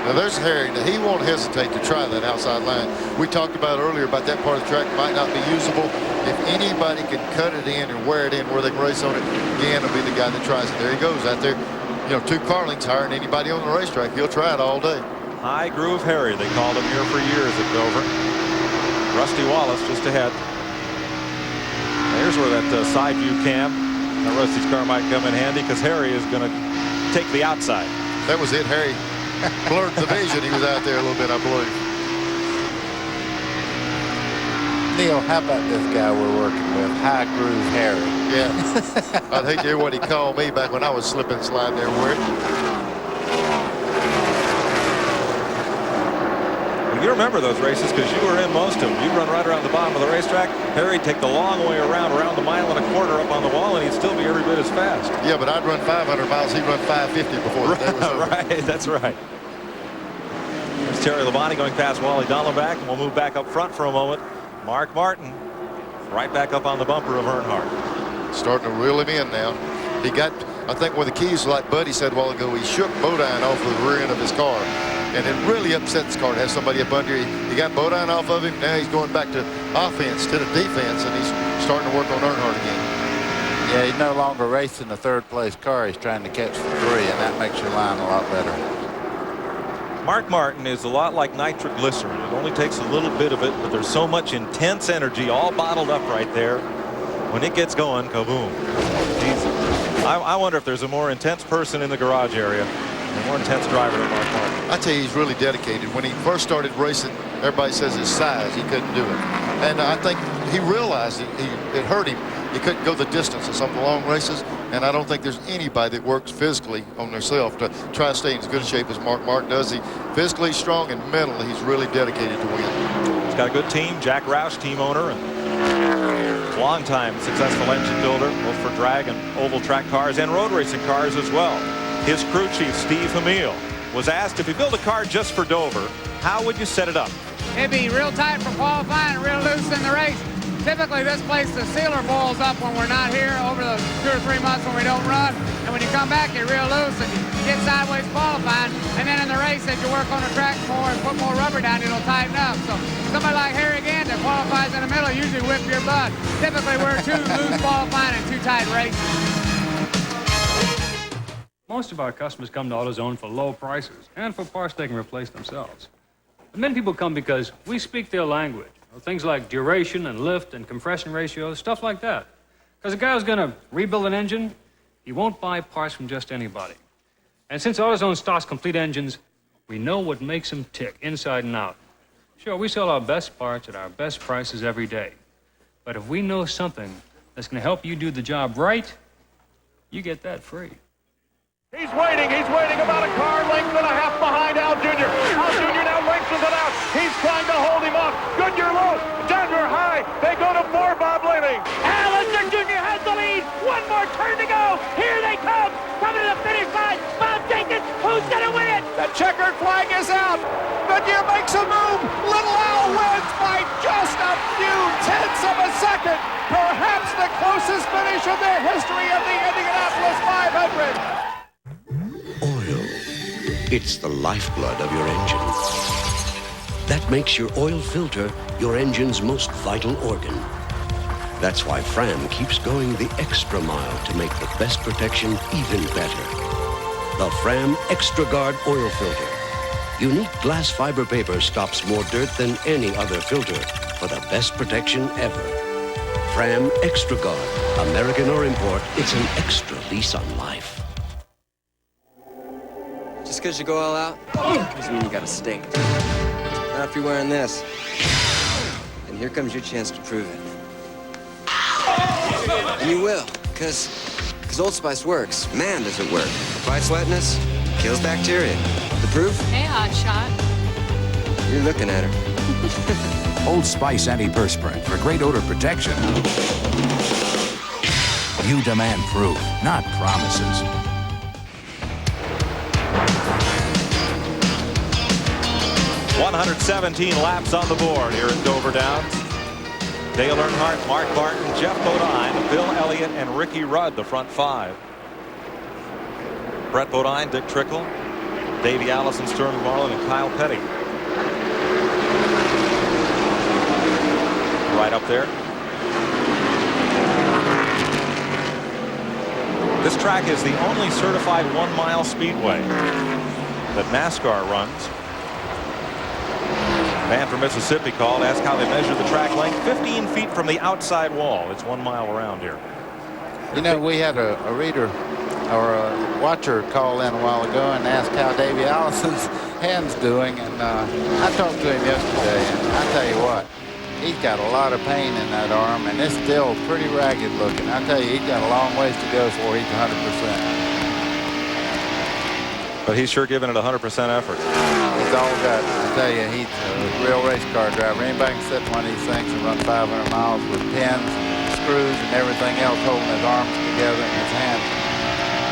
Now there's Harry. Now he won't hesitate to try that outside line. We talked about earlier about that part of the track might not be usable. If anybody can cut it in and wear it in where they can race on it, Gant will be the guy that tries it. There he goes out there. You know, 2 car lengths higher than anybody on the racetrack. He'll try it all day. High Groove Harry, they called him here for years at Dover. Rusty Wallace just ahead. Here's where that side view cam. Now Rusty's car might come in handy because Harry is going to take the outside. That was it. Harry blurred the vision. He was out there a little bit, I believe. Neil, how about this guy we're working with, High Groove Harry? Yeah. I'd hate to hear what he called me back when I was slipping and sliding everywhere. You remember those races because you were in most of them. You'd run right around the bottom of the racetrack. Harry'd take the long way around the 1.25 miles up on the wall, and he'd still be every bit as fast. Yeah, but I'd run 500 miles. He'd run 550 before the day was over. Right, that's right. There's Terry Labonte going past Wally Dollenbach, and we'll move back up front for a moment. Mark Martin right back up on the bumper of Earnhardt. Starting to reel him in now. He got, I think one of the keys, like Buddy said a while ago, he shook Bodine off of the rear end of his car. And it really upset his car to have somebody up under him. He got Bodine off of him. Now he's going back to offense instead of defense, and he's starting to work on Earnhardt again. Yeah, he's no longer racing the 3rd place car. He's trying to catch the 3, and that makes your line a lot better. Mark Martin is a lot like nitroglycerin. It only takes a little bit of it, but there's so much intense energy all bottled up right there. When it gets going, kaboom. I wonder if there's a more intense person in the garage area, a more intense driver than Mark Martin. I tell you, he's really dedicated. When he first started racing, everybody says his size, he couldn't do it. And I think he realized it hurt him. He couldn't go the distance in some of the long races, and I don't think there's anybody that works physically on themselves to try to stay in as good a shape as Mark Martin does. He physically strong and mentally, he's really dedicated to win. He's got a good team. Jack Roush, team owner, and long-time successful engine builder, both for drag and oval track cars and road racing cars as well. His crew chief, Steve Hamill, was asked if you build a car just for Dover, how would you set it up? It'd be real tight for qualifying and real loose in the race. Typically, this place, the sealer boils up when we're not here over the 2 or 3 months when we don't run. And when you come back, you're real loose and you get sideways qualifying. And then in the race, as you work on the track more and put more rubber down, it'll tighten up. So somebody like Harry Gant that qualifies in the middle usually whip your butt. Typically, we're too loose qualifying and too tight racing. Most of our customers come to AutoZone for low prices and for parts they can replace themselves. But many people come because we speak their language. Things like duration and lift and compression ratios, stuff like that. Because a guy who's going to rebuild an engine, he won't buy parts from just anybody. And since AutoZone stocks complete engines, we know what makes them tick inside and out. Sure, we sell our best parts at our best prices every day. But if we know something that's going to help you do the job right, you get that free. He's waiting about a car length and a half behind Al Jr. Al Jr. now lengthens it out. He's trying to hold him off. Goodyear low, Denver high. They go to 4, Bob Lanning. Allison Jr. has the lead. One more turn to go. Here they come. Coming to the finish line. Bob Jenkins, who's going to win? The checkered flag is out. Goodyear makes a move. Little Al wins by just a few tenths of a second. Perhaps the closest finish in the history of the Indianapolis 500. It's the lifeblood of your engine. That makes your oil filter your engine's most vital organ. That's why Fram keeps going the extra mile to make the best protection even better. The Fram Extra Guard oil filter. Unique glass fiber paper stops more dirt than any other filter for the best protection ever. Fram Extra Guard. American or import, it's an extra lease on life. Just because you go all out, doesn't mean you gotta stink. Not if you're wearing this. And here comes your chance to prove it. And you will, because Old Spice works. Man, does it work. Fights wetness, kills bacteria. The proof? Hey, hotshot. You're looking at her. Old Spice antiperspirant for great odor protection. You demand proof, not promises. 117 laps on the board here at Dover Downs. Dale Earnhardt, Mark Barton, Jeff Bodine, Bill Elliott, and Ricky Rudd, the front 5. Brett Bodine, Dick Trickle, Davey Allison, Sterling Marlin, and Kyle Petty. Right up there. This track is the only certified 1-mile speedway that NASCAR runs. Man from Mississippi called, asked how they measure the track length. 15 feet from the outside wall. It's 1 mile around here. You know, we had a reader or a watcher call in a while ago and asked how Davey Allison's hand's doing, and I talked to him yesterday, and I tell you what, he's got a lot of pain in that arm, and it's still pretty ragged looking. I tell you, he's got a long ways to go before he's 100%. But he's sure giving it 100% effort. He's all got, I tell you, he's a real race car driver. Anybody can sit in one of these things and run 500 miles with pins, screws, and everything else holding his arms together in his hands.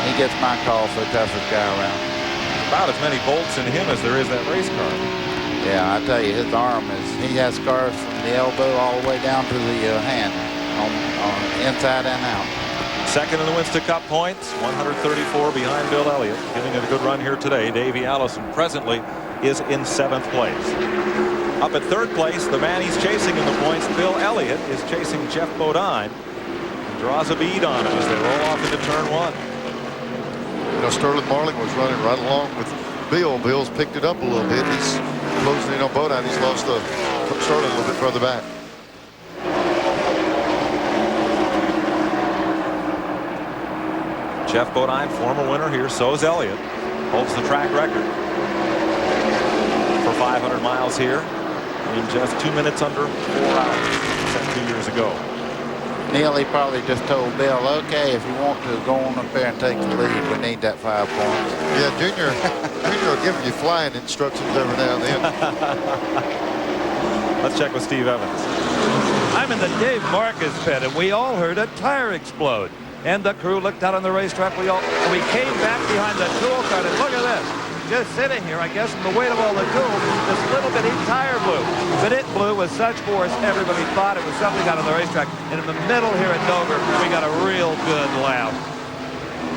He gets my call for the toughest guy around. About as many bolts in him as there is that race car. Yeah, I tell you, his arm is, he has scars from the elbow all the way down to the hand, on inside and out. Second in the Winston Cup points, 134 behind Bill Elliott. Giving it a good run here today. Davey Allison presently is in 7th place. Up at 3rd place, the man he's chasing in the points, Bill Elliott, is chasing Jeff Bodine. And draws a bead on him as they roll off into turn 1. You know, Sterling Marling was running right along with Bill. Bill's picked it up a little bit. He's closing in on Bodine. He's lost Sterling a little bit further back. Jeff Bodine, former winner here, so is Elliott. Holds the track record for 500 miles here in just 2 minutes under 4 hours. Set 2 years ago. Neil, he probably just told Bill, okay, if you want to go on up there and take the lead, we need that 5 points. Yeah, Junior will give you flying instructions every now and then. Let's check with Steve Evans. I'm in the Dave Marcus pit, and we all heard a tire explode. And the crew looked out on the racetrack. We came back behind the tool cart, and look at this. Just sitting here, I guess, from the weight of all the tools, this little bitty tire blew. But it blew with such force, everybody thought it was something out on the racetrack. And in the middle here at Dover, we got a real good laugh.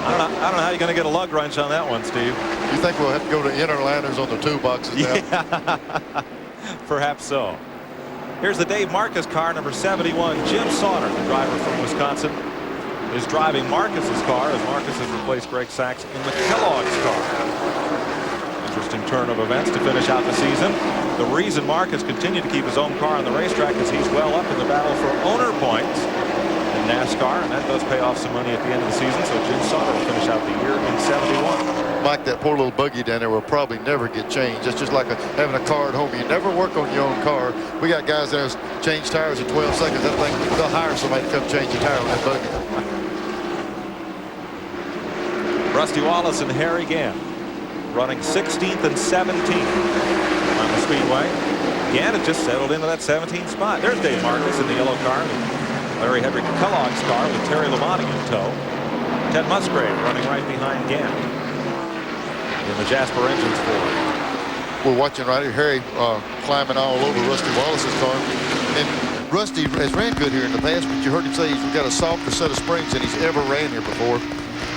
I don't know how you're going to get a lug wrench on that one, Steve. You think we'll have to go to inner liners on the toolboxes now? Yeah, perhaps so. Here's the Dave Marcus car, number 71. Jim Sauter, the driver from Wisconsin, is driving Marcus's car as Marcus has replaced Greg Sachs in the Kellogg's car. Interesting turn of events to finish out the season. The reason Marcus continued to keep his own car on the racetrack is he's well up in the battle for owner points in NASCAR, and that does pay off some money at the end of the season. So Jim Sauter will finish out the year in 71. Mike, that poor little buggy down there will probably never get changed. It's just like having a car at home. You never work on your own car. We got guys there who change tires in 12 seconds. That thing, they'll hire somebody to come change a tire on that buggy. Rusty Wallace and Harry Gant running 16th and 17th on the Speedway. Gant had just settled into that 17th spot. There's Dave Marcus in the yellow car. Larry Hedrick Kellogg's car with Terry Labonte in tow. Ted Musgrave running right behind Gant in the Jasper Engines Ford. We're watching right here Harry climbing all over Rusty Wallace's car. And Rusty has ran good here in the past, but you heard him say he's got a softer set of springs than he's ever ran here before.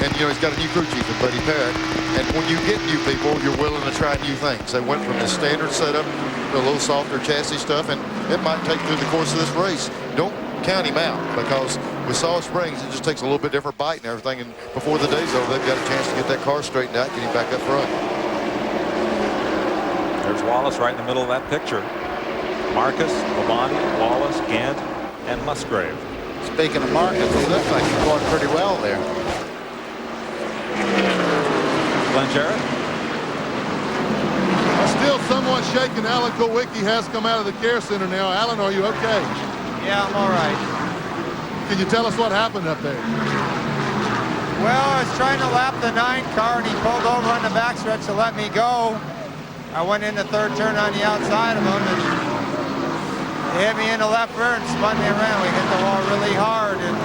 And, you know, he's got a new crew chief in Buddy Parrott. And when you get new people, you're willing to try new things. They went from the standard setup to a little softer chassis stuff, and it might take through the course of this race. Don't count him out, because with soft springs, it just takes a little bit different bite and everything. And before the day's over, they've got a chance to get that car straightened out, get him back up front. There's Wallace right in the middle of that picture. Marcus, Labonte, Wallace, Gant, and Musgrave. Speaking of Marcus, he looks like he's going pretty well there. Glenn Jarrett. Still somewhat shaken. Alan Kulwicki has come out of the care center now. Alan, are you okay? Yeah, I'm all right. Can you tell us what happened up there? Well, I was trying to lap the 9 car, and he pulled over on the backstretch to let me go. I went in the third turn on the outside of him, and he hit me in the left rear and spun me around. We hit the wall really hard, and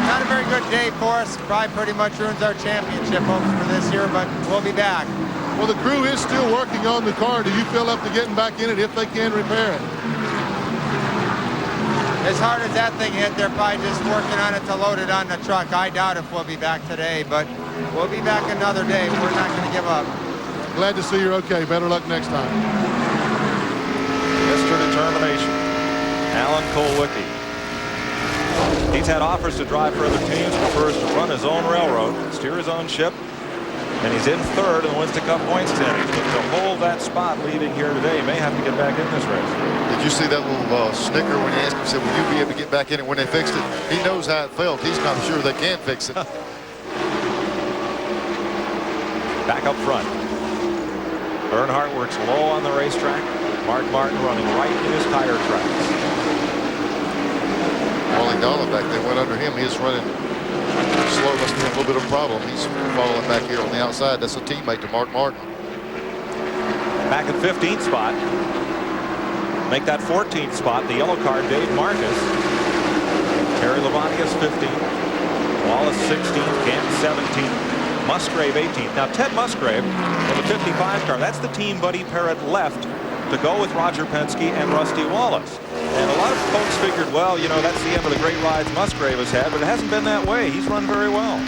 not a very good day for us. Probably pretty much ruins our championship hopes for this year, but we'll be back. Well, the crew is still working on the car. Do you feel up to getting back in it if they can repair it? As hard as that thing hit, they're probably just working on it to load it on the truck. I doubt if we'll be back today, but we'll be back another day. We're not going to give up. Glad to see you're okay. Better luck next time. Mr. Determination, Alan Kulwicki. He's had offers to drive for other teams, prefers to run his own railroad, steer his own ship, and he's in third in the Winston Cup points standings. But to hold that spot leading here today, he may have to get back in this race. Did you see that little snicker when he asked him, said, will you be able to get back in it when they fixed it? He knows how it felt. He's not sure they can fix it. Back up front. Earnhardt works low on the racetrack. Mark Martin running right in his tire tracks. Wally Dollar back there went under him. He's running slow. Must be a little bit of a problem. He's following back here on the outside. That's a teammate to Mark Martin. Back at 15th spot. Make that 14th spot. The yellow car, Dave Marcus. Terry Labonte is 15th. Wallace 16th. Gant 17th. Musgrave 18th. Now Ted Musgrave in the 55 car. That's the team Buddy Parrott left to go with Roger Penske and Rusty Wallace. And a lot of folks figured, well, you know, that's the end of the great rides Musgrave has had, but it hasn't been that way. He's run very well.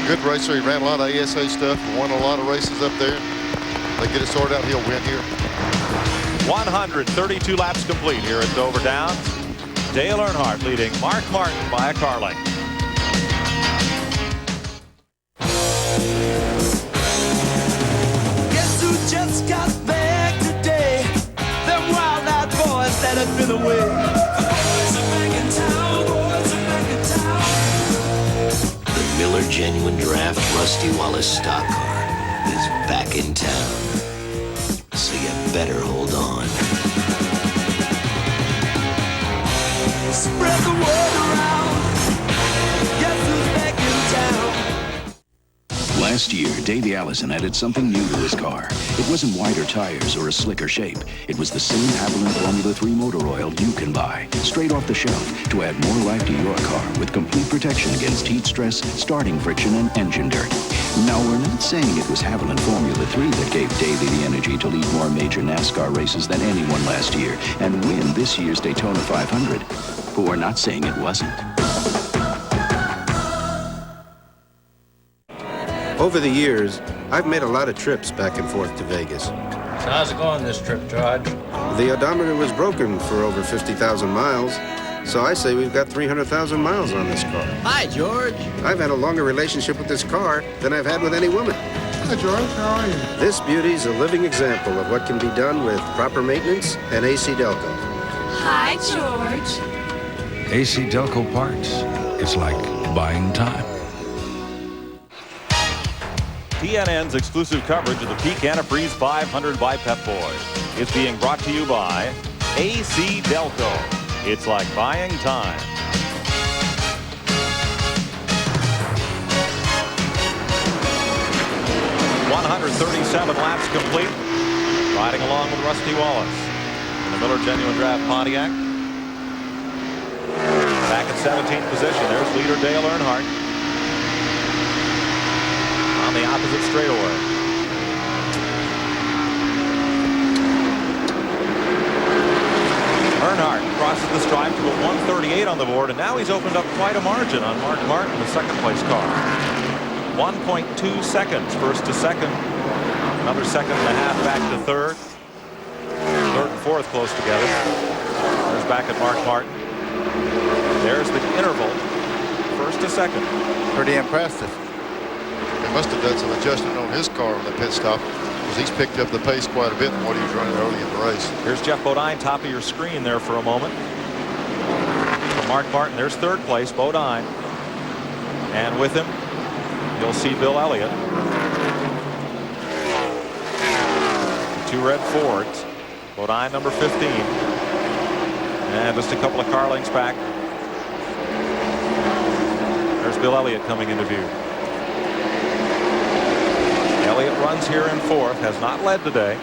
Good racer. He ran a lot of ASA stuff, won a lot of races up there. They get it sorted out, he'll win here. 132 laps complete here at Dover Downs. Dale Earnhardt leading Mark Martin by a car length. Guess who just got back today? Them wild-eyed boys that had been away. Boys are back in town, boys are back in town. The Miller Genuine Draft Rusty Wallace stock car is back in town. So you better hold on. Spread the word around. Guess who's back in town? Last year, Davey Allison added something new to his car. It wasn't wider tires or a slicker shape. It was the same Haviland Formula 3 motor oil you can buy, straight off the shelf, to add more life to your car with complete protection against heat stress, starting friction, and engine dirt. Now, we're not saying it was Haviland Formula 3 that gave Davey the energy to lead more major NASCAR races than anyone last year and win this year's Daytona 500. But we're not saying it wasn't. Over the years, I've made a lot of trips back and forth to Vegas. So how's it going this trip, George? The odometer was broken for over 50,000 miles, so I say we've got 300,000 miles on this car. Hi, George. I've had a longer relationship with this car than I've had with any woman. Hi, George. How are you? This beauty's a living example of what can be done with proper maintenance and AC Delco. Hi, George. AC Delco parts. It's like buying time. TNN's exclusive coverage of the Peak Antifreeze 500 by Pep Boys. It's being brought to you by AC Delco. It's like buying time. 137 laps complete. Riding along with Rusty Wallace in the Miller Genuine Draft Pontiac. Back in 17th position. There's leader Dale Earnhardt on the opposite straightaway. Earnhardt crosses the stripe to put 138 on the board, and now he's opened up quite a margin on Mark Martin, the second place car. 1.2 seconds first to second. Another second and a half back to third. Third and fourth close together. There's back at Mark Martin. There's the interval. First to second. Pretty impressive. He must have done some adjustment on his car on the pit stop, because he's picked up the pace quite a bit from what he was running early in the race. Here's Jeff Bodine, top of your screen there for a moment. For Mark Martin, there's third place, Bodine. And with him, you'll see Bill Elliott. The two red Fords. Bodine number 15. And just a couple of car lengths back, there's Bill Elliott coming into view. Elliott runs here in fourth, has not led today.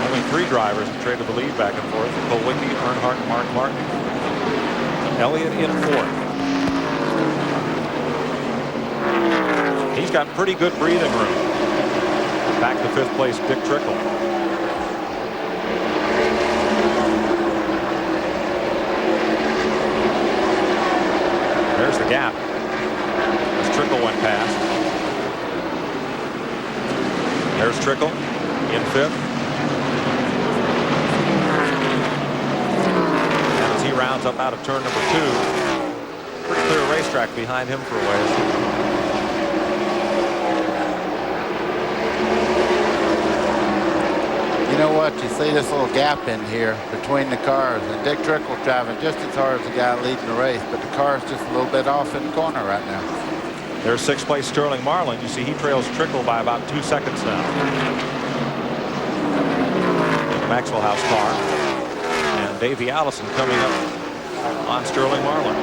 Only three drivers have traded the lead back and forth. Kulwicki, Earnhardt, and Mark Martin. Elliott in fourth. He's got pretty good breathing room. Back to fifth place, Dick Trickle. There's the gap as Trickle went past. There's Trickle in fifth. And as he rounds up out of turn number 2, pretty clear racetrack behind him for a ways. You know what? You see this little gap in here between the cars, and Dick Trickle's driving just as hard as the guy leading the race, but the car's just a little bit off in the corner right now. There's sixth place Sterling Marlin. You see he trails Trickle by about 2 seconds now. The Maxwell House car. And Davey Allison coming up on Sterling Marlin.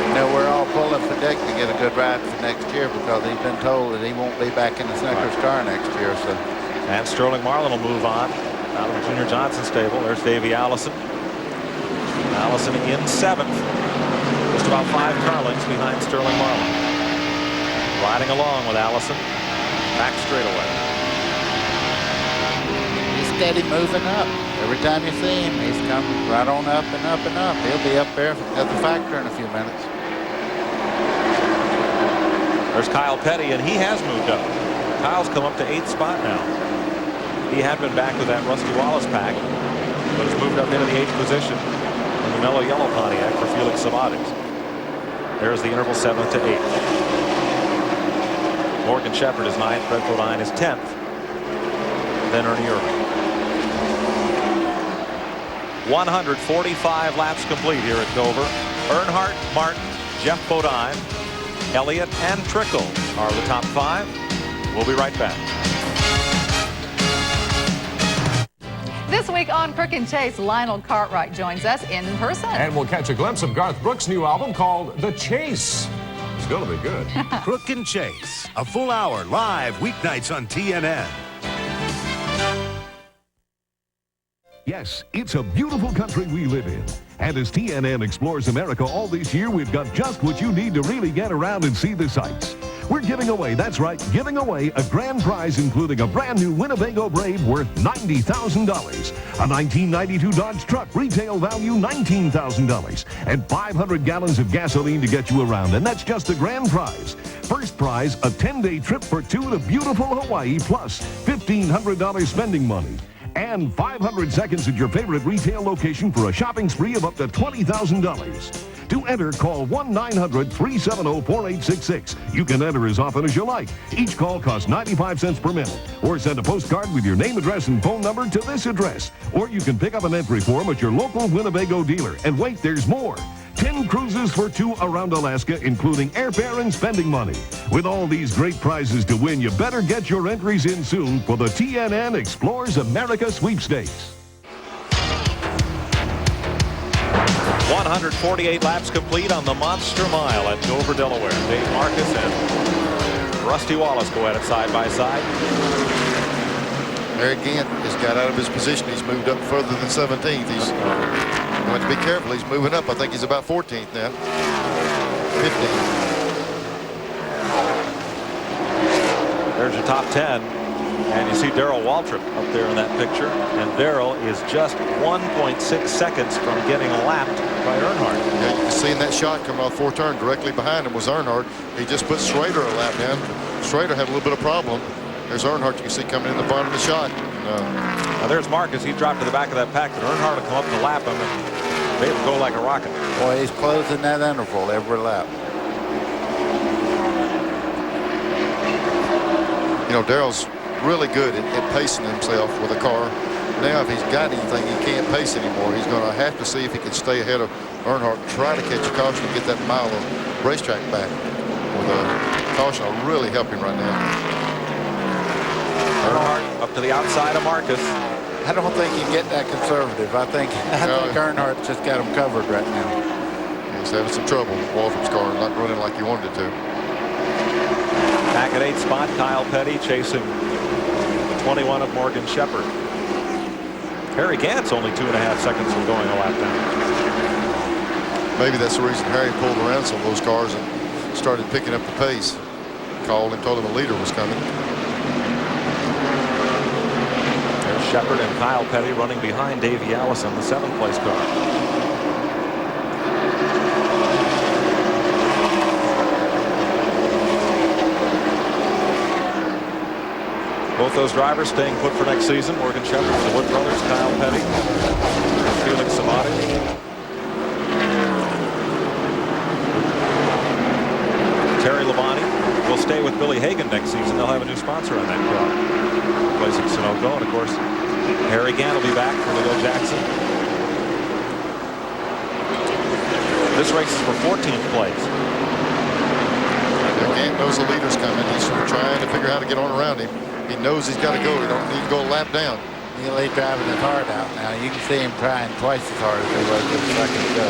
You know, we're all pulling for Dick to get a good ride for next year, because he's been told that he won't be back in the Snickers car next year. So. And Sterling Marlin will move on out of the Junior Johnson stable. There's Davey Allison. Allison in seventh. Just about 5 car lengths behind Sterling Marlin. Riding along with Allison. Back straightaway. He's steady moving up. Every time you see him, he's coming right on up and up and up. He'll be up there at the factor in a few minutes. There's Kyle Petty, and he has moved up. Kyle's come up to 8th spot now. He had been back with that Rusty Wallace pack, but has moved up into the 8th position in the mellow yellow Pontiac for Felix Sabates. There's the interval 7th to 8th. Morgan Shepherd is 9th. Fred Bodine is 10th. Then Ernie Irvin. 145 laps complete here at Dover. Earnhardt, Martin, Jeff Bodine, Elliott, and Trickle are the top 5. We'll be right back. This week on Crook and Chase, Lionel Cartwright joins us in person. And we'll catch a glimpse of Garth Brooks' new album called The Chase. It's going to be good. Crook and Chase, a full hour live weeknights on TNN. Yes, it's a beautiful country we live in. And as TNN explores America all this year, we've got just what you need to really get around and see the sights. We're giving away, that's right, giving away a grand prize including a brand new Winnebago Brave worth $90,000, a 1992 Dodge truck retail value $19,000, and 500 gallons of gasoline to get you around, and that's just the grand prize. First prize, a 10-day trip for 2 to beautiful Hawaii plus $1,500 spending money. And 500 seconds at your favorite retail location for a shopping spree of up to $20,000. To enter, call 1-900-370-4866. You can enter as often as you like. Each call costs 95 cents per minute. Or send a postcard with your name, address, and phone number to this address. Or you can pick up an entry form at your local Winnebago dealer. And wait, there's more. 10 cruises for 2 around Alaska, including airfare and spending money. With all these great prizes to win, you better get your entries in soon for the TNN Explores America Sweepstakes. 148 laps complete on the Monster Mile at Dover, Delaware. Dave Marcus and Rusty Wallace go at it side by side. Harry Gant has got out of his position. He's moved up further than 17th. He's going to be careful. He's moving up. I think he's about 14th now. 15th. There's your top 10. And you see Darrell Waltrip up there in that picture. And Darrell is just 1.6 seconds from getting lapped by Earnhardt. Yeah, you can see in that shot coming off 4 turn, directly behind him was Earnhardt. He just put Schrader a lap down. Schrader had a little bit of problem. There's Earnhardt, you can see coming in the bottom of the shot. Now there's Marcus. He dropped to the back of that pack, but Earnhardt will come up to lap him, and they will go like a rocket. Boy, he's closing that interval every lap. You know, Darrell's really good at pacing himself with a car. Now, if he's got anything, he can't pace anymore. He's going to have to see if he can stay ahead of Earnhardt, try to catch a caution and get that mile of racetrack back. With a caution will really help him right now. Earnhardt up to the outside of Marcus. I don't think you get that conservative. I think Earnhardt just got him covered right now. He's having some trouble with Waltrop's car, not running like he wanted it to. Back at 8th spot, Kyle Petty chasing the 21 of Morgan Shepherd. Harry Gant's only 2.5 seconds from going a lap down. Maybe that's the reason Harry pulled around some of those cars and started picking up the pace. Called him, told him a leader was coming. There's Shepherd and Kyle Petty running behind Davey Allison, the 7th place car. Both those drivers staying put for next season. Morgan Shepherd, the Wood brothers, Kyle Petty, Felix Savati. Terry Labonte will stay with Billy Hagan next season. They'll have a new sponsor on that car, replacing Sunoco. And of course, Harry Gant will be back for Leo Jackson. This race is for 14th place. Gant knows the leader's coming. He's trying to figure out how to get on around him. He knows he's got to go. He don't need to go a lap down. He'll be driving his heart out now. You can see him trying twice as hard as he was just a second ago.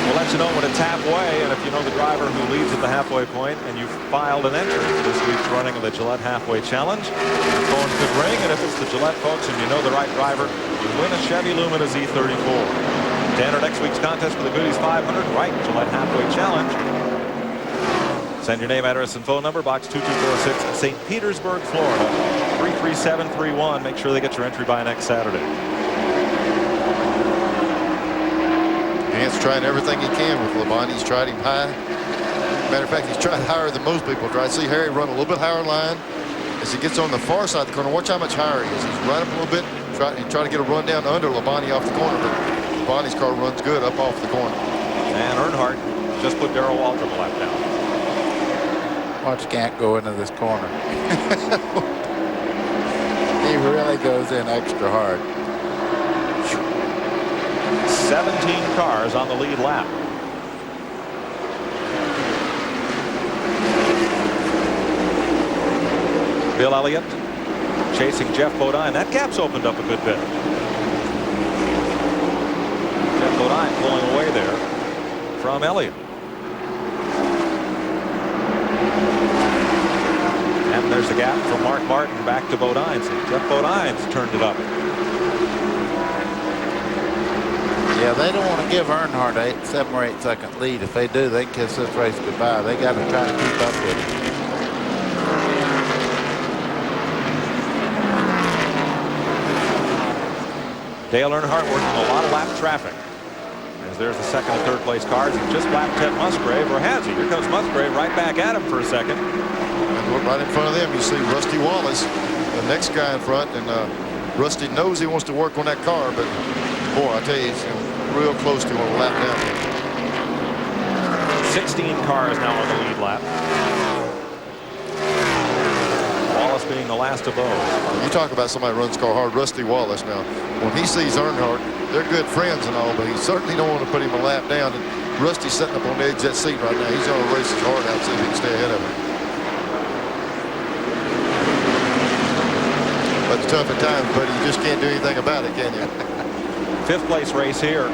We'll let you know when it's halfway, and if you know the driver who leads at the halfway point and you've filed an entry for this week's running of the Gillette Halfway Challenge, your phone could ring, and if it's the Gillette folks and you know the right driver, you win a Chevy Lumina Z34. To enter next week's contest for the Goodies 500, right Gillette Halfway Challenge. Send your name, address, and phone number, box 2246, St. Petersburg, Florida, 33731. Make sure they get your entry by next Saturday. Gant's trying everything he can with Labonte. He's tried him high. Matter of fact, he's tried higher than most people try. See Harry run a little bit higher line. As he gets on the far side of the corner, watch how much higher he is. He's right up a little bit, try to get a run down under Labonte off the corner, but Labonte's car runs good up off the corner. And Earnhardt just put Darrell Waltrip a lap down. Watch Gant go into this corner. He really goes in extra hard. 17 cars on the lead lap. Bill Elliott chasing Jeff Bodine. That gap's opened up a good bit. Jeff Bodine pulling away there from Elliott. And there's the gap from Mark Martin back to Bodine. So Jeff Bodine's turned it up. Yeah, they don't want to give Earnhardt a 7 or 8 second lead. If they do, they can kiss this race goodbye. They got to try to keep up with him. Dale Earnhardt working a lot of lap traffic. As there's the 2nd and 3rd place cars. He just lapped Ted Musgrave, or has he? Here comes Musgrave right back at him for a second. And right in front of them, you see Rusty Wallace, the next guy in front, and Rusty knows he wants to work on that car, but boy, I tell you, he's real close to him on a lap down. 16 cars now on the lead lap. Wallace being the last of those. You talk about somebody who runs car hard, Rusty Wallace now. When he sees Earnhardt, they're good friends and all, but he certainly don't want to put him a lap down. And Rusty's sitting up on the edge of that seat right now. He's going to race his heart out, see if he can stay ahead of him. But it's tough at times, but you just can't do anything about it, can you? Fifth place race here.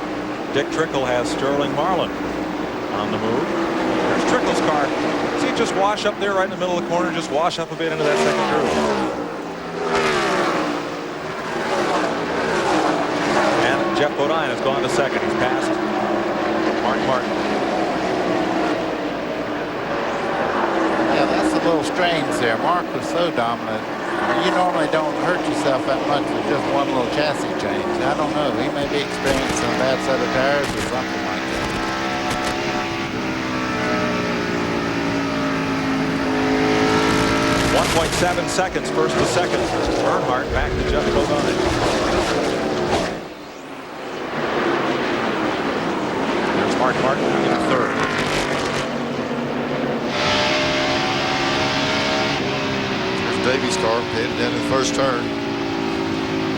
Dick Trickle has Sterling Marlin on the move. There's Trickle's car. See it just wash up there right in the middle of the corner, just wash up a bit into that second groove. And Jeff Bodine has gone to second. He's passed Mark Martin. Yeah, that's a little strange there. Mark was so dominant. You normally don't hurt yourself that much with just one little chassis change. I don't know. He may be experiencing a bad set of tires or something like that. .7 seconds, first to second. Earnhardt back to Jeff Bodine. There's Mark Martin in third. Davey's car headed down the first turn.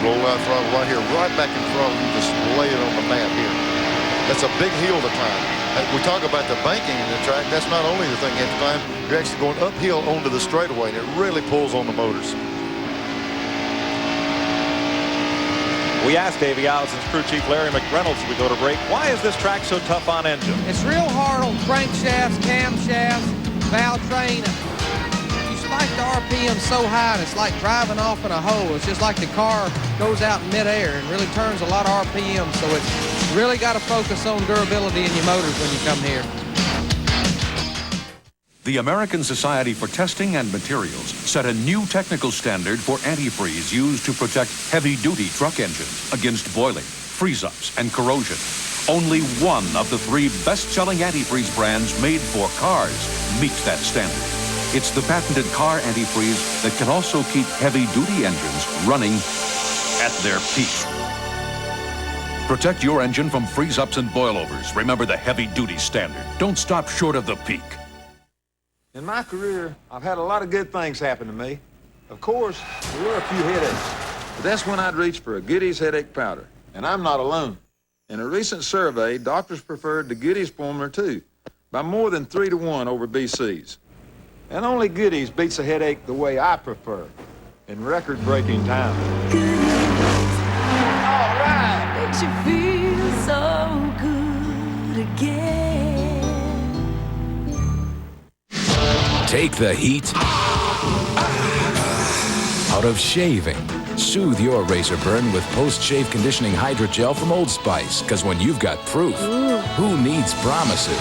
Roll out throttle right here, right back in front of you. Just lay it on the mat here. That's a big hill to climb. We talk about the banking in the track. That's not only the thing you have to climb. You're actually going uphill onto the straightaway, and it really pulls on the motors. We asked Davey Allison's crew chief Larry McReynolds as we go to break, why is this track so tough on engine? It's real hard on crankshafts, camshafts, valve train. Like the RPM so high, and it's like driving off in a hole. It's just like the car goes out in midair and really turns a lot of RPM. So it's really got to focus on durability in your motors when you come here. The American Society for Testing and Materials set a new technical standard for antifreeze used to protect heavy-duty truck engines against boiling, freeze-ups, and corrosion. Only one of the 3 best-selling antifreeze brands made for cars meets that standard. It's the patented car antifreeze that can also keep heavy-duty engines running at their peak. Protect your engine from freeze-ups and boilovers. Remember the heavy-duty standard. Don't stop short of the peak. In my career, I've had a lot of good things happen to me. Of course, there were a few headaches, but that's when I'd reach for a Goody's headache powder. And I'm not alone. In a recent survey, doctors preferred the Goody's formula too, by more than 3 to 1 over BC's. And only Goody's beats a headache the way I prefer, in record-breaking time. All right. Makes you feel so good again. Take the heat out of shaving. Soothe your razor burn with post-shave conditioning hydrogel from Old Spice. Because when you've got proof, who needs promises?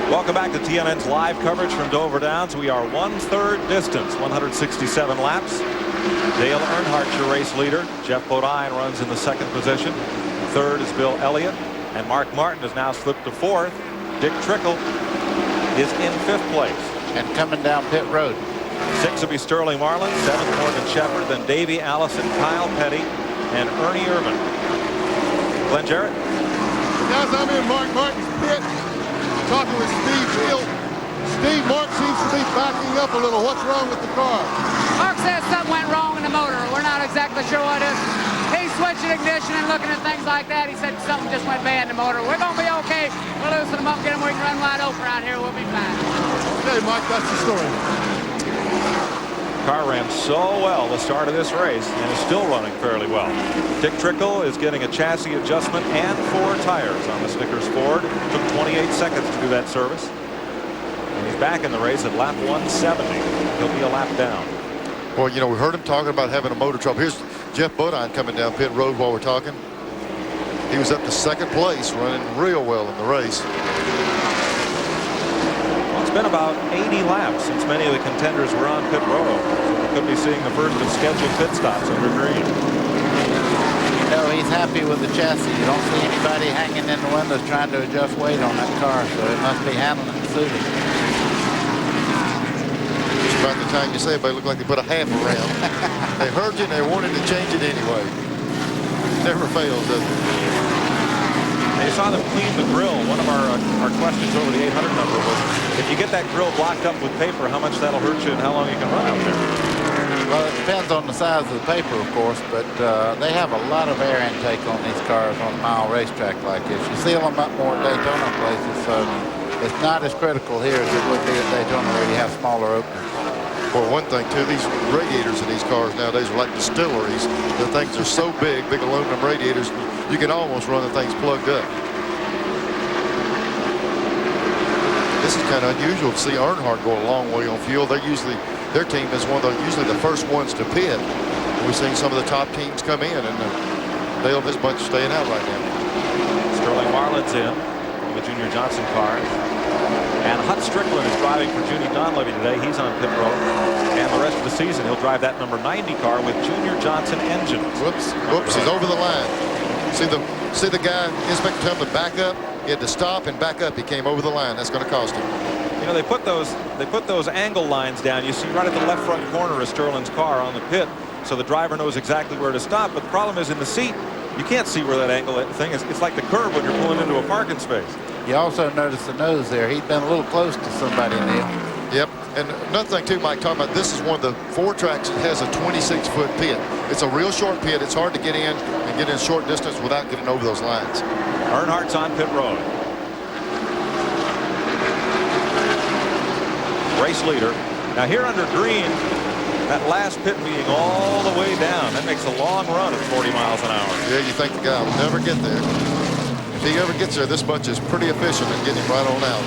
Welcome back to TNN's live coverage from Dover Downs. We are 1/3 distance, 167 laps. Dale Earnhardt, your race leader. Jeff Bodine runs in the second position. Third is Bill Elliott. And Mark Martin has now slipped to fourth. Dick Trickle is in fifth place. And coming down pit road. Sixth will be Sterling Marlin. Seventh, Morgan Shepherd. Then Davey Allison, Kyle Petty, and Ernie Irvin. Glenn Jarrett. Guys, I'm in Mark Martin's pit. Talking with Steve Field. Steve, Mark seems to be backing up a little. What's wrong with the car? Mark says something went wrong in the motor. We're not exactly sure what it is. He's switching ignition and looking at things like that. He said something just went bad in the motor. We're going to be okay. We'll loosen them up, get them where we can run wide open around here. We'll be fine. Okay, Mike, that's the story. Car ran so well the start of this race and is still running fairly well. Dick Trickle is getting a chassis adjustment and 4 tires on the Snickers Ford. Took 28 seconds to do that service. And he's back in the race at lap 170. He'll be a lap down. Well, you know, we heard him talking about having a motor trouble. Here's Jeff Bodine coming down pit road while we're talking. He was up to second place, running real well in the race. Well, it's been about 80 laps since many of the contenders were on pit road. So we could be seeing the first of scheduled pit stops under green. No, he's happy with the chassis. You don't see anybody hanging in the windows trying to adjust weight on that car, so it must be handling and suiting. Just about the time you say it, but it looked like they put a half around. They heard you and they wanted to change it anyway. Never fails, does it? They saw them clean the grill. One of our questions over the 800 number was, if you get that grill blocked up with paper, how much that'll hurt you and how long you can run out there? Well, it depends on the size of the paper, of course, but they have a lot of air intake on these cars on a mile racetrack like this. You seal them up more at Daytona places, so it's not as critical here as it would be at Daytona where you have smaller openings. Well, one thing, too, these radiators in these cars nowadays are like distilleries. The things are so big aluminum radiators, you can almost run the things plugged up. This is kind of unusual to see Earnhardt go a long way on fuel. Their team is usually the first ones to pit. We've seen some of the top teams come in, and Dale, this bunch is staying out right now. Sterling Marlin's in the Junior Johnson car. And Hut Strickland is driving for Junie Donlevy today. He's on pit road. And the rest of the season, he'll drive that number 90 car with Junior Johnson engines. Whoops, he's over the line. See the guy, inspector tell him to back up. He had to stop and back up. He came over the line. That's going to cost him. You know, they put those angle lines down. You see right at the left front corner of Sterling's car on the pit, so the driver knows exactly where to stop. But the problem is in the seat, you can't see where that angle thing is. It's like the curb when you're pulling into a parking space. You also notice the nose there. He'd been a little close to somebody, Neil. Yep. And another thing, too, Mike, talking about this is one of the 4 tracks that has a 26-foot pit. It's a real short pit. It's hard to get in and get in short distance without getting over those lines. Earnhardt's on pit road. Race leader. Now here under green, that last pit meeting all the way down. That makes a long run at 40 miles an hour. Yeah, you think the guy will never get there. If he ever gets there, this bunch is pretty efficient in getting him right on out.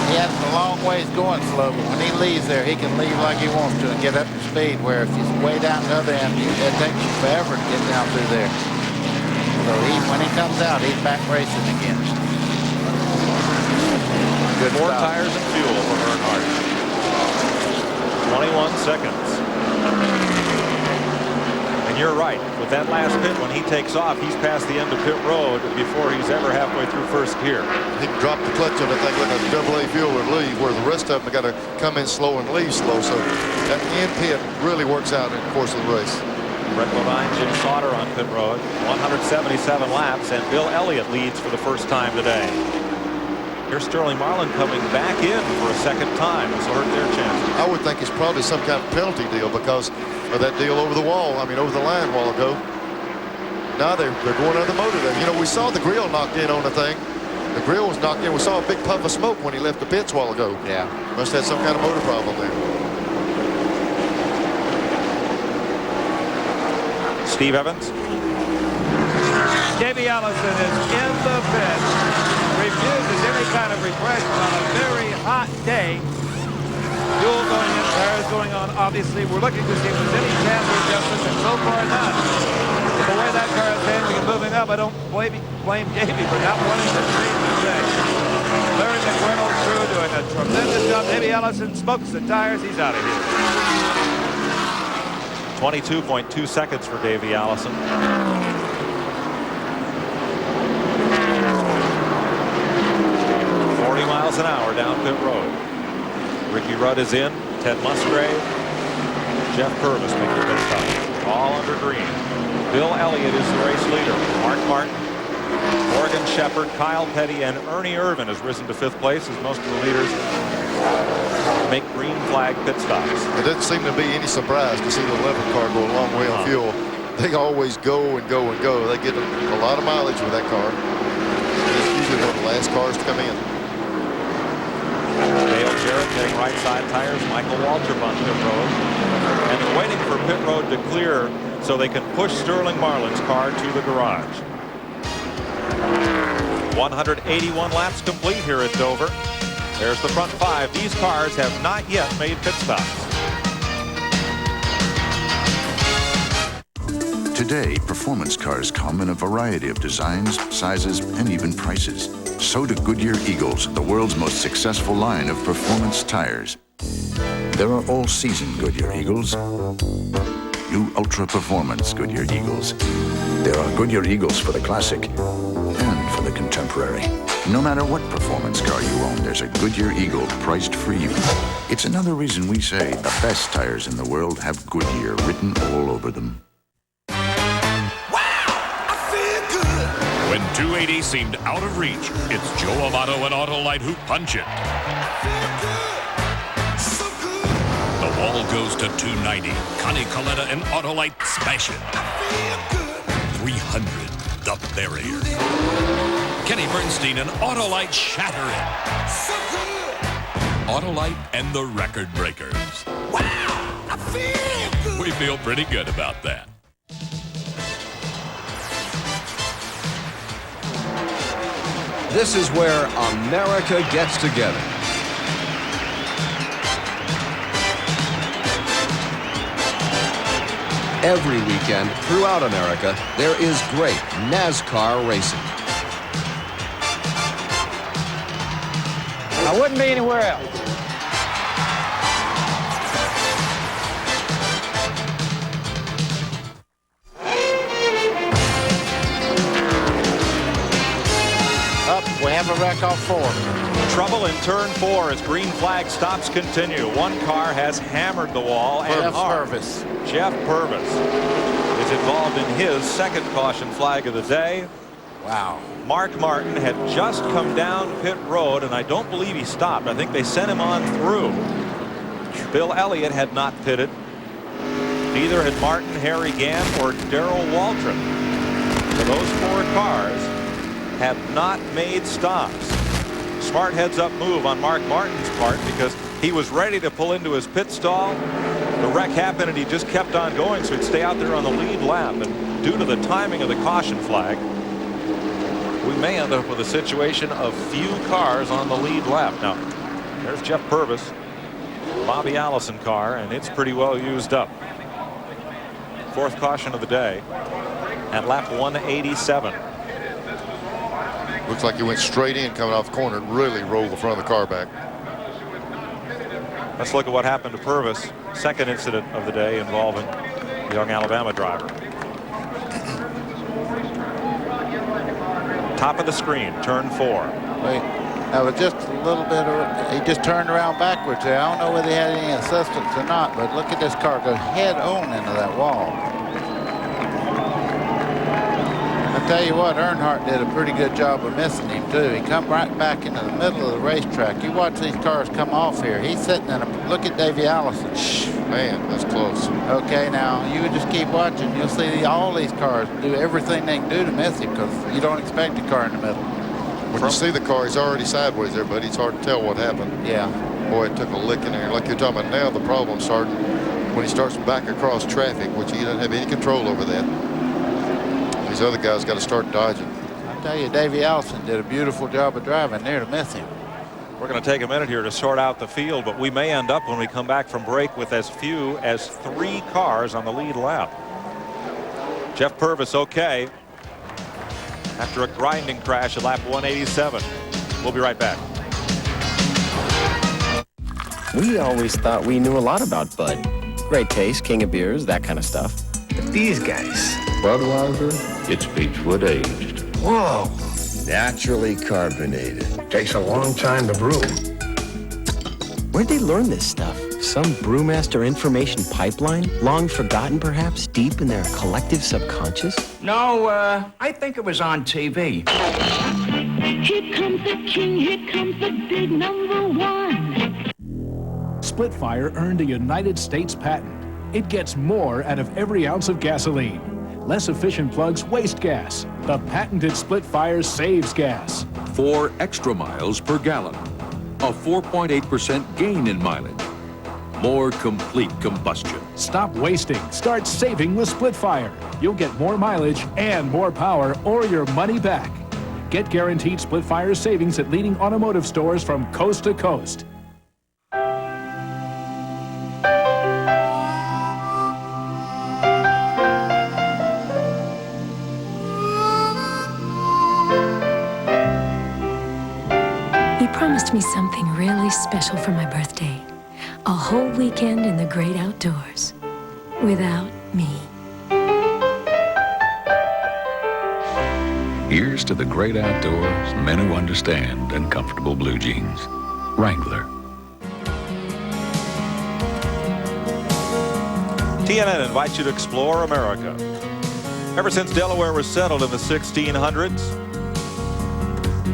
He has a long ways going slow, but when he leaves there, he can leave like he wants to and get up to speed, where if he's way down the other end, it takes you forever to get down through there. So when he comes out, he's back racing again. Good 4 tires and fuel for Earnhardt. 21 seconds. And you're right. With that last pit, when he takes off, he's past the end of pit road before he's ever halfway through first gear. He can drop the clutch on the thing like a AA fuel would leave, where the rest of them have got to come in slow and leave slow. So that end pit really works out in the course of the race. Brett Levine, Jim Sauter on pit road. 177 laps, and Bill Elliott leads for the first time today. Here's Sterling Marlin coming back in for a second time. This will hurt their chances. I would think it's probably some kind of penalty deal because of that deal over the wall. I mean, over the line a while ago. Now they're going under the motor there. You know, we saw the grill knocked in on the thing. The grill was knocked in. We saw a big puff of smoke when he left the pits a while ago. Yeah. Must have had some kind of motor problem there. Steve Evans. Davey Allison is in the pit. Refuses any kind of refreshment on a very hot day. Fuel going in, tires going on. Obviously, we're looking to see if there's any chance of adjustment, and so far none. The way that car is handling and moving up, I don't blame Davey for not wanting to change the thing. Larry McReynolds crew doing a tremendous job. Davey Allison smokes the tires. He's out of here. 22.2 seconds for Davey Allison. 40 miles an hour down pit road. Ricky Rudd is in. Ted Musgrave. Jeff Purvis making the pit stop. All under green. Bill Elliott is the race leader. Mark Martin, Morgan Shepherd, Kyle Petty, and Ernie Irvin has risen to 5th place as most of the leaders make green flag pit stops. It doesn't seem to be any surprise to see the 11 car go a long way on fuel. They always go and go and go. They get a lot of mileage with that car. It's usually one of the last cars to come in. Dale Jarrett getting right side tires. Michael Waltrip on pit road. And they're waiting for pit road to clear so they can push Sterling Marlin's car to the garage. 181 laps complete here at Dover. There's the front 5. These cars have not yet made pit stops. Today, performance cars come in a variety of designs, sizes, and even prices. So do Goodyear Eagles, the world's most successful line of performance tires. There are all-season Goodyear Eagles New Ultra Performance Goodyear Eagles. There are Goodyear Eagles for the classic and for the contemporary. No matter what performance car you own, there's a Goodyear Eagle priced for you. It's another reason we say the best tires in the world have Goodyear written all over them. When 280 seemed out of reach, it's Joe Amato and Autolite who punch it. The wall goes to 290. Connie Coletta and Autolite smash it. 300, the barrier. Kenny Bernstein and Autolite shatter it. Autolite and the Record Breakers. Wow, I feel good. We feel pretty good about that. This is where America gets together. Every weekend throughout America, there is great NASCAR racing. I wouldn't be anywhere else. We have a wreck off 4. Trouble in turn 4 as green flag stops continue. One car has hammered the wall and hard. Jeff Purvis is involved in his second caution flag of the day. Wow. Mark Martin had just come down pit road, and I don't believe he stopped. I think they sent him on through. Bill Elliott had not pitted. Neither had Martin, Harry Gant, or Darrell Waltrip. So those 4 cars have not made stops. Smart heads-up move on Mark Martin's part because he was ready to pull into his pit stall. The wreck happened and he just kept on going, so he'd stay out there on the lead lap. And due to the timing of the caution flag, we may end up with a situation of few cars on the lead lap. Now, there's Jeff Purvis, Bobby Allison car, and it's pretty well used up. 4th caution of the day at lap 187. Looks like he went straight in coming off the corner and really rolled the front of the car back. Let's look at what happened to Purvis. Second incident of the day involving the young Alabama driver. Top of the screen, turn 4. Wait, that was just a little bit of, he just turned around backwards there. I don't know whether he had any assistance or not, but look at this car go head on into that wall. I tell you what, Earnhardt did a pretty good job of missing him too. He come right back into the middle of the racetrack. You watch these cars come off here. He's sitting in a, look at Davey Allison. Man, that's close. Okay, now you just keep watching. You'll see all these cars do everything they can do to miss him because you don't expect a car in the middle. When you see the car, he's already sideways there, but it's hard to tell what happened. Yeah. Boy, it took a lick in there. Like you're talking about now, the problem starting when he starts back across traffic, which he doesn't have any control over that. These other guys got to start dodging. I tell you, Davey Allison did a beautiful job of driving there to miss him. We're going to take a minute here to sort out the field, but we may end up when we come back from break with as few as 3 cars on the lead lap. Jeff Purvis okay after a grinding crash at lap 187. We'll be right back. We always thought we knew a lot about Bud. Great taste, king of beers, that kind of stuff. But these guys... Budweiser, it's Beechwood aged. Whoa! Naturally carbonated. Takes a long time to brew. Where'd they learn this stuff? Some brewmaster information pipeline? Long forgotten, perhaps, deep in their collective subconscious? No, I think it was on TV. Here comes the king, here comes the big #1. Splitfire earned a United States patent. It gets more out of every ounce of gasoline. Less efficient plugs waste gas. The patented Splitfire saves gas. 4 extra miles per gallon. A 4.8% gain in mileage. More complete combustion. Stop wasting. Start saving with Splitfire. You'll get more mileage and more power or your money back. Get guaranteed Splitfire savings at leading automotive stores from coast to coast. Promised me something really special for my birthday. A whole weekend in the great outdoors. Without me. Here's to the great outdoors, men who understand, and comfortable blue jeans. Wrangler. TNN invites you to explore America. Ever since Delaware was settled in the 1600s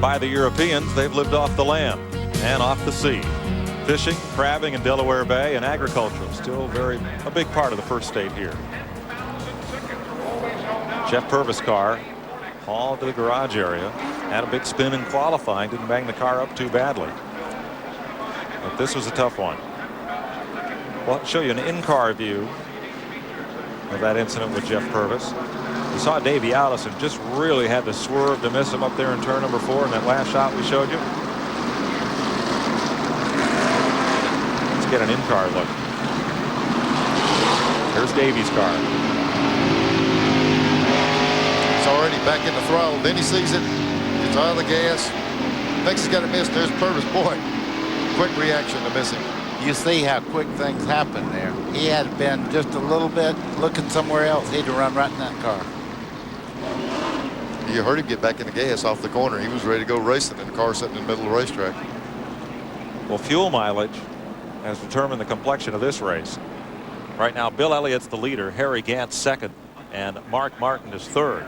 by the Europeans, they've lived off the land and off the sea. Fishing, crabbing in Delaware Bay, and agriculture still a big part of the first state here. Jeff Purvis' car hauled to the garage area, had a big spin in qualifying, didn't bang the car up too badly. But this was a tough one. We'll show you an in-car view of that incident with Jeff Purvis. You saw Davey Allison just really had to swerve to miss him up there in turn number 4 in that last shot we showed you. Let's get an in-car look. Here's Davey's car. It's already back in the throttle. Then he sees it. It's out of the gas. Thinks he's got it missed. There's Purvis. Boy, quick reaction to miss him. You see how quick things happen there. He had been just a little bit looking somewhere else. He'd have run right in that car. You heard him get back in the gas off the corner. He was ready to go racing, and the car sitting in the middle of the racetrack. Well, fuel mileage has determined the complexion of this race. Right now, Bill Elliott's the leader, Harry Gant second, and Mark Martin is third.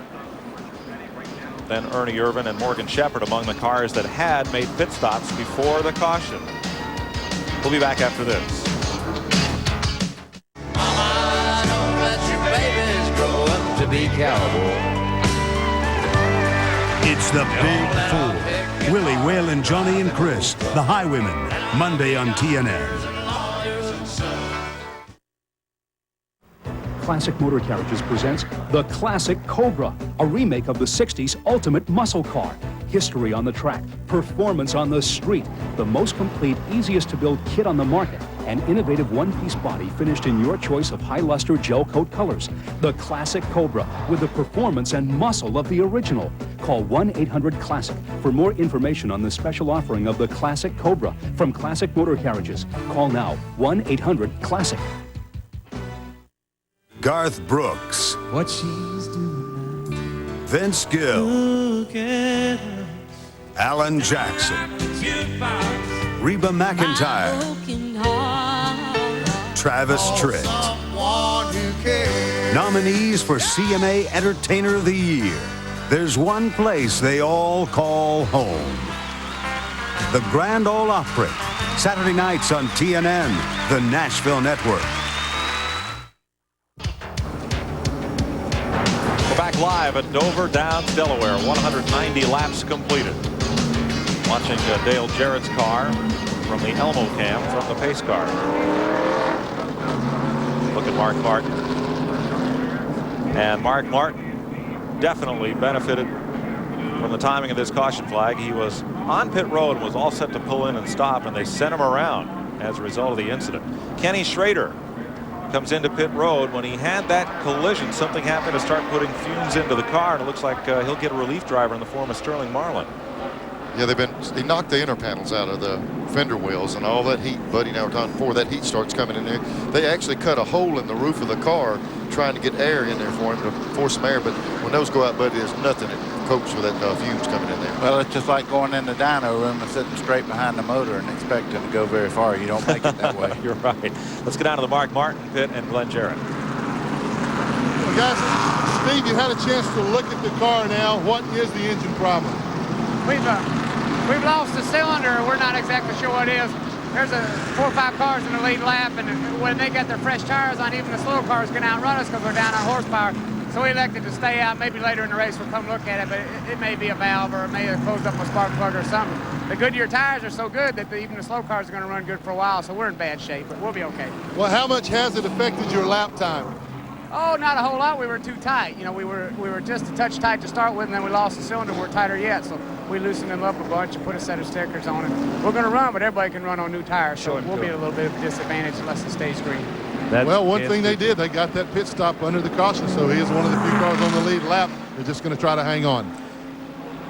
Then Ernie Irvin and Morgan Shepherd among the cars that had made pit stops before the caution. We'll be back after this. Mama, don't let your babies grow up to be cowboys. It's the Big Four. Willie, Will, and Johnny and Chris, the Highwaymen, Monday on TNN. Classic Motor Carriages presents the Classic Cobra, a remake of the 60s ultimate muscle car. History on the track, performance on the street, the most complete, easiest to build kit on the market, an innovative one-piece body finished in your choice of high-luster gel coat colors. The Classic Cobra, with the performance and muscle of the original. Call 1-800-CLASSIC for more information on the special offering of the Classic Cobra from Classic Motor Carriages. Call now, 1-800-CLASSIC. Garth Brooks. What she's doing now. Vince Gill. Look at her. Alan Jackson. Reba McEntire. Travis Tritt. Nominees for CMA Entertainer of the Year. There's one place they all call home. The Grand Ole Opry. Saturday nights on TNN, the Nashville Network. We're back live at Dover Downs, Delaware. 190 laps completed. Watching Dale Jarrett's car from the Elmo cam from the pace car. Look at Mark Martin. And Mark Martin definitely benefited from the timing of this caution flag. He was on pit road and was all set to pull in and stop, and they sent him around as a result of the incident. Kenny Schrader comes into pit road. When he had that collision, something happened to start putting fumes into the car, and it looks like he'll get a relief driver in the form of Sterling Marlin. Yeah, he knocked the inner panels out of the fender wheels, and all that heat, Buddy and I were talking before that heat starts coming in there. They actually cut a hole in the roof of the car trying to get air in there for him to force some air, but when those go out, Buddy, there's nothing that copes with that fumes coming in there. Well, it's just like going in the dyno room and sitting straight behind the motor and expecting to go very far. You don't make it that way. You're right. Let's get down to the Mark Martin pit and Glenn Jarrett. Well, guys, Steve, you had a chance to look at the car now. What is the engine problem? We've lost the cylinder. We're not exactly sure what it is. There's 4 or 5 cars in the lead lap, and when they got their fresh tires on, even the slow cars can outrun us because we're down on horsepower. So we elected to stay out. Maybe later in the race we'll come look at it, but it may be a valve, or it may have closed up a spark plug or something. The Goodyear tires are so good that even the slow cars are going to run good for a while, so we're in bad shape, but we'll be okay. Well, how much has it affected your lap time? Oh, not a whole lot. We were too tight. You know, we were just a touch tight to start with, and then we lost the cylinder. We're tighter yet, so we loosened them up a bunch and put a set of stickers on it. We're going to run, but everybody can run on new tires, so we'll be at a little bit of a disadvantage unless it stays green. Well, one thing they did, they got that pit stop under the caution, so he is one of the few cars on the lead lap. They're just going to try to hang on.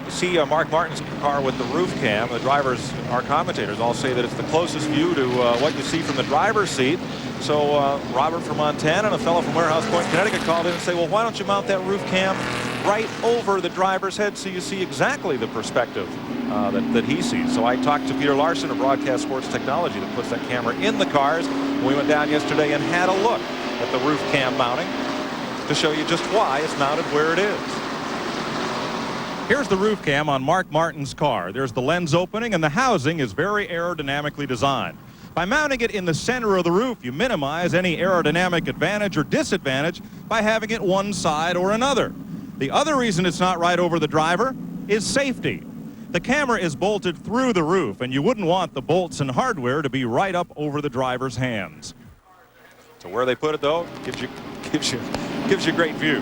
You see Mark Martin's car with the roof cam. The drivers, our commentators, all say that it's the closest view to what you see from the driver's seat. So Robert from Montana and a fellow from Warehouse Point, Connecticut called in and say, well, why don't you mount that roof cam right over the driver's head so you see exactly the perspective that he sees. So I talked to Peter Larson of Broadcast Sports Technology that puts that camera in the cars. We went down yesterday and had a look at the roof cam mounting to show you just why it's mounted where it is. Here's the roof cam on Mark Martin's car. There's the lens opening, and the housing is very aerodynamically designed. By mounting it in the center of the roof, you minimize any aerodynamic advantage or disadvantage by having it one side or another. The other reason it's not right over the driver is safety. The camera is bolted through the roof, and you wouldn't want the bolts and hardware to be right up over the driver's hands. So where they put it, though, gives you great view.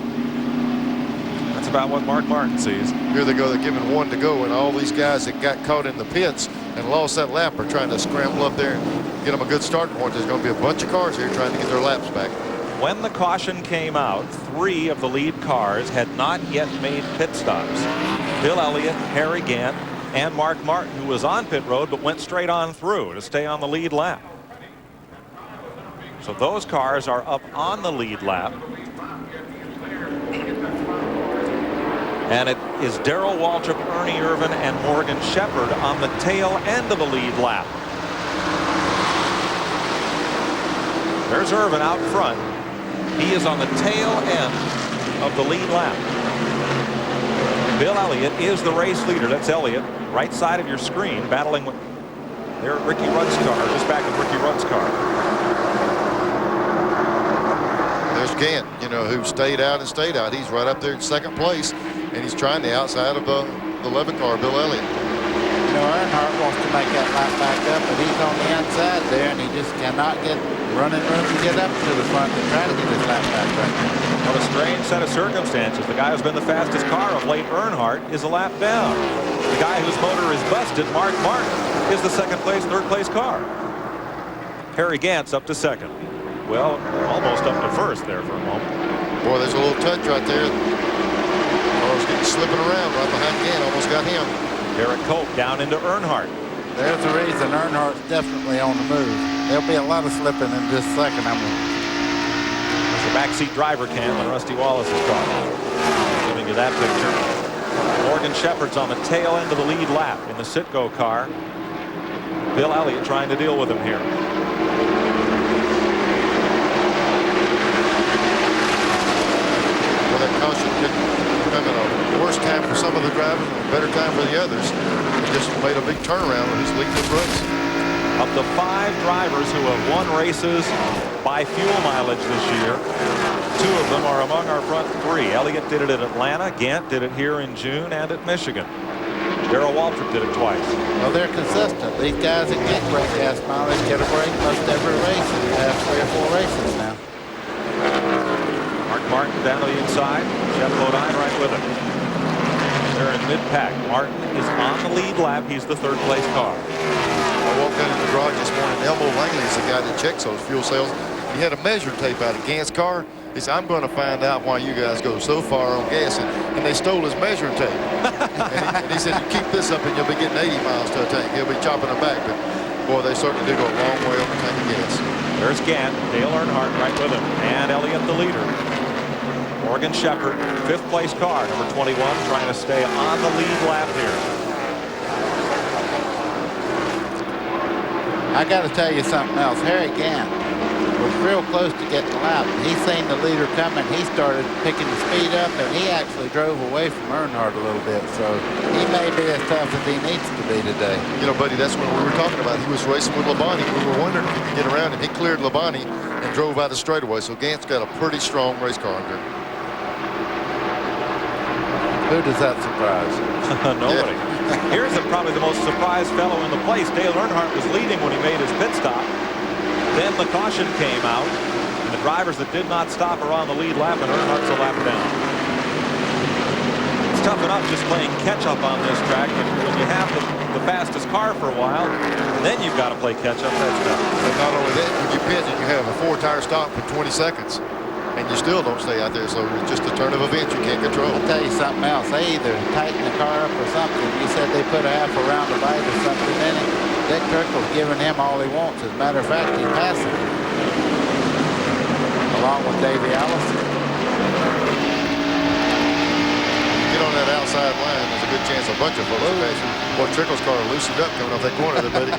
That's about what Mark Martin sees. Here they go. They're giving one to go, and all these guys that got caught in the pits and lost that lap are trying to scramble up there and get them a good starting point. There's going to be a bunch of cars here trying to get their laps back. When the caution came out, 3 of the lead cars had not yet made pit stops. Bill Elliott, Harry Gant, and Mark Martin, who was on pit road but went straight on through to stay on the lead lap. So those cars are up on the lead lap. And it is Darrell Waltrip, Ernie Irvan, and Morgan Shepherd on the tail end of the lead lap. There's Irvan out front. He is on the tail end of the lead lap. Bill Elliott is the race leader. That's Elliott, right side of your screen, battling with there Ricky Rudd's car, just back of Ricky Rudd's car. There's Gant, you know, who stayed out and stayed out. He's right up there in second place, and he's trying the outside of the 11 car, Bill Elliott. You know, Earnhardt wants to make that lap back up, but he's on the inside there, and he just cannot get running room to get up to the front to try to get his lap back right there. What a strange set of circumstances. The guy who's been the fastest car of late, Earnhardt, is a lap down. The guy whose motor is busted, Mark Martin, is the second place, third place car. Harry Gant's up to second. Well, almost up to first there for a moment. Boy, there's a little touch right there. Car's getting slipping around right behind Gant. Almost got him. Derek Cope down into Earnhardt. There's the reason Earnhardt's definitely on the move. There'll be a lot of slipping in just a second. There's the backseat driver cam on Rusty Wallace's car. Giving you that picture. Morgan Shepherd's on the tail end of the lead lap in the Citgo car. Bill Elliott trying to deal with him here. Well, that caution didn't come in a worse time for some of the drivers and a better time for the others. He just made a big turnaround when he's leading this race. Of the 5 drivers who have won races by fuel mileage this year, 2 of them are among our front 3. Elliott did it at Atlanta. Gant did it here in June and at Michigan. Darrell Waltrip did it twice. Well, they're consistent. These guys that get great gas mileage get a break most every race in the past 3 or 4 races now. Mark Martin down to the inside. Jeff Bodine right with him. They're in mid-pack. Martin is on the lead lap. He's the third place car. I walked into the garage this morning. Elmo Langley is the guy that checks those fuel cells. He had a measuring tape out of Gant's car. He said, I'm going to find out why you guys go so far on gas. And they stole his measuring tape. and he said, you keep this up and you'll be getting 80 miles to a tank. He'll be chopping it back. But, boy, they certainly do go a long way on the tank of gas. There's Gant, Dale Earnhardt right with him, and Elliott the leader. Morgan Shepherd, 5th place car, number 21, trying to stay on the lead lap here. I got to tell you something else. Harry Gant was real close to getting the lap. He seen the leader coming. He started picking the speed up, and he actually drove away from Earnhardt a little bit. So he may be as tough as he needs to be today. You know, buddy, that's what we were talking about. He was racing with Labonte. We were wondering if he could get around him. He cleared Labonte and drove out of straightaway. So Gant's got a pretty strong race car under him. Who does that surprise? Nobody. Here's probably the most surprised fellow in the place. Dale Earnhardt was leading when he made his pit stop. Then the caution came out, and the drivers that did not stop are on the lead lap, and Earnhardt's a lap down. It's tough enough just playing catch-up on this track, but when you have the fastest car for a while, then you've got to play catch-up. That's tough. And not only that, when you pit and you have a 4-tire stop for 20 seconds. and you still don't stay out there. So it's just a turn of events you can't control. I'll tell you something else. They either tighten the car up or something. You said they put a half a round of light or something in it. Dick Trickle's giving him all he wants. As a matter of fact, he's passing him. Along with Davey Allison. Get on that outside line, there's a good chance a bunch of folks will pass you. Boy, Trickle's car loosened up coming off that corner there, buddy.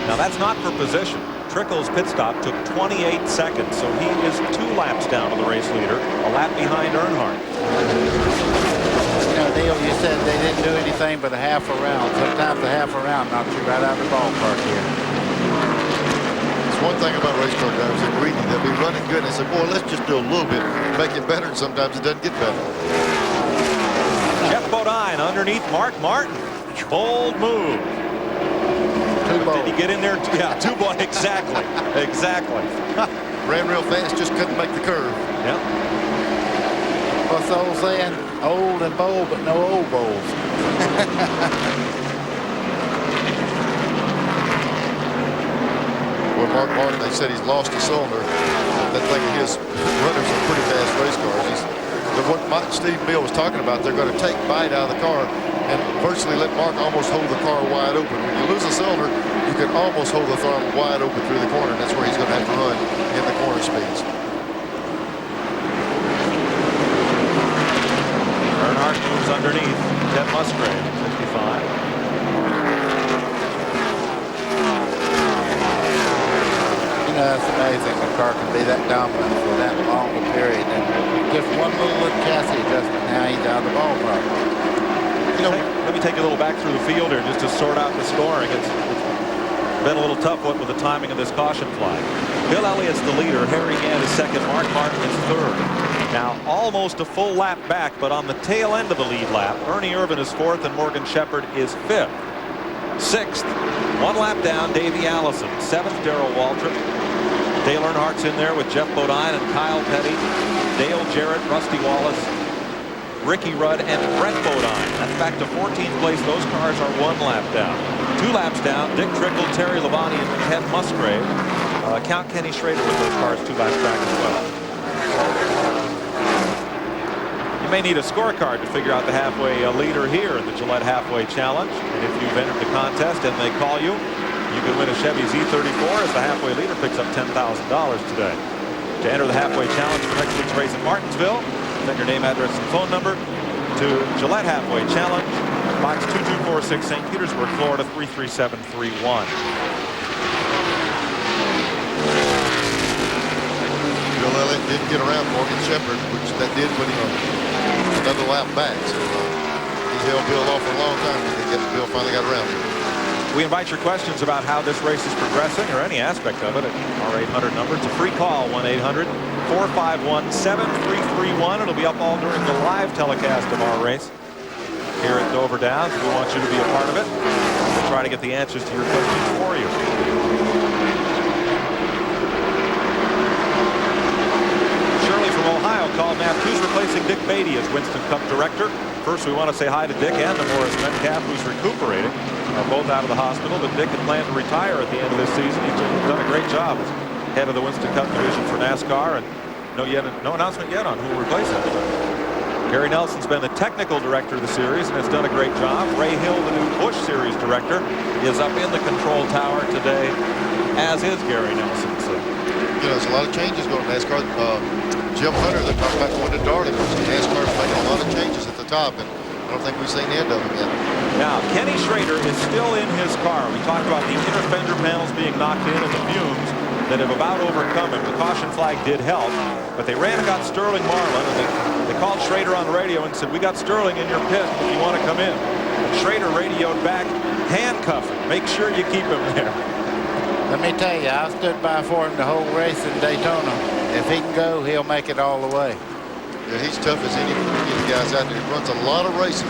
Now that's not for position. Trickle's pit stop took 28 seconds, so he is 2 laps down to the race leader, a lap behind Earnhardt. You know, Neil, you said they didn't do anything but a half a round. Sometimes a half a round knocks you right out of the ballpark here. It's one thing about race car drivers, they're greedy. They'll be running good and they say, boy, let's just do a little bit, make it better, and sometimes it doesn't get better. Jeff Bodine underneath Mark Martin. Bold move. Did he get in there? Yeah, 2 ball. Exactly. Exactly. Ran real fast, just couldn't make the curve. Yep. What's the old saying? Old and bold, but no old bowls. Well, Mark Martin, they said he's lost a cylinder. That thing of his runners are pretty fast race cars. What Steve Bill was talking about, they're going to take bite out of the car and virtually let Mark almost hold the car wide open. When you lose a cylinder, you can almost hold the throttle wide open through the corner, and that's where he's going to have to run in the corner speeds. Earnhardt moves underneath Ted Musgrave, 55. You know, it's amazing the car can be that dominant for that long a period. And just one little chassis adjustment, now he's out of the ballpark. You know, let me take a little back through the field here just to sort out the scoring. It's been a little tough with the timing of this caution flag. Bill Elliott's the leader. Harry Gant is second. Mark Martin is third. Now almost a full lap back, but on the tail end of the lead lap, Ernie Irvin is fourth and Morgan Shepherd is fifth. Sixth, 1 lap down, Davey Allison. Seventh, Darrell Waltrip. Dale Earnhardt's in there with Jeff Bodine and Kyle Petty, Dale Jarrett, Rusty Wallace, Ricky Rudd, and Brett Bodine. That's back to 14th place. Those cars are 1 lap down. 2 laps down, Dick Trickle, Terry Labonte, and Ted Musgrave. Count Kenny Schrader with those cars 2 laps back as well. You may need a scorecard to figure out the halfway leader here in the Gillette Halfway Challenge. And if you've entered the contest and they call you, you can win a Chevy Z34 as the halfway leader picks up $10,000 today. To enter the halfway challenge for next week's race in Martinsville, send your name, address, and phone number to Gillette Halfway Challenge, Box 2246, St. Petersburg, Florida 33731. Bill Elliott didn't get around Morgan Shepherd, which that did put him another lap back. So he held Bill off for a long time, and Bill finally got around him. We invite your questions about how this race is progressing or any aspect of it at our 800 number. It's a free call, 1-800-451-7331. It'll be up all during the live telecast of our race here at Dover Downs. We want you to be a part of it. We'll try to get the answers to your questions for you. Shirley from Ohio called Matthews replacing Dick Beatty as Winston Cup director. First, we want to say hi to Dick and to Morris Metcalf, who's recuperating. Are both out of the hospital, but Dick had planned to retire at the end of this season. He's done a great job as head of the Winston Cup division for NASCAR, and no announcement yet on who will replace him. Gary Nelson's been the technical director of the series and has done a great job. Ray Hill, the new Busch Series director, is up in the control tower today, as is Gary Nelson. So, you know, there's a lot of changes going to NASCAR. Jim Hunter, they're talking about going to Darlington. NASCAR's making a lot of changes at the top, and I don't think we've seen the end of them yet. Now, Kenny Schrader is still in his car. We talked about the inner fender panels being knocked in and the fumes that have about overcome him. The caution flag did help, but they ran and got Sterling Marlin, and they called Schrader on the radio and said, "We got Sterling in your pit if you want to come in." And Schrader radioed back, "Handcuff him. Make sure you keep him there." Let me tell you, I stood by for him the whole race in Daytona. If he can go, he'll make it all the way. Yeah, he's tough as any of the guys out there. He runs a lot of races,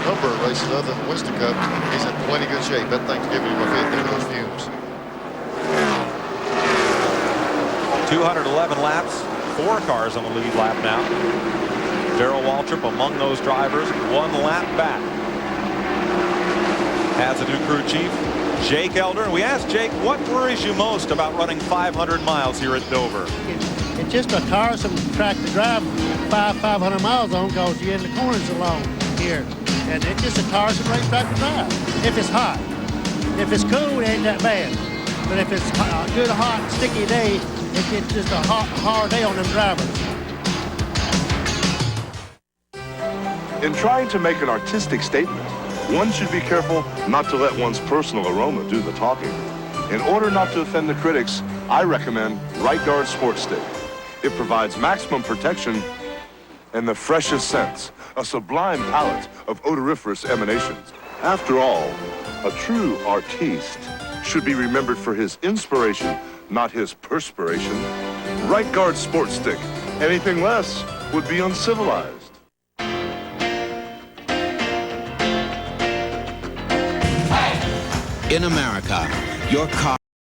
number of races other than Winston Cup. He's in plenty good shape. That thing's giving him a fit through those fumes. 211 laps, 4 cars on the lead lap now. Darrell Waltrip among those drivers, 1 lap back. Has a new crew chief, Jake Elder. And we asked Jake, what worries you most about running 500 miles here at Dover? It's just a tiresome track to drive 500 miles on because you're in the corners along here. And it's just a tiresome racetrack to drive if it's hot. If it's cool, it ain't that bad. But if it's a good, hot, sticky day, it's just a hard day on them drivers. In trying to make an artistic statement, one should be careful not to let one's personal aroma do the talking. In order not to offend the critics, I recommend Right Guard Sport Stick. It provides maximum protection and the freshest scents, a sublime palette of odoriferous emanations. After all, a true artiste should be remembered for his inspiration, not his perspiration. Right Guard Sport Stick. Anything less would be uncivilized. In America, your car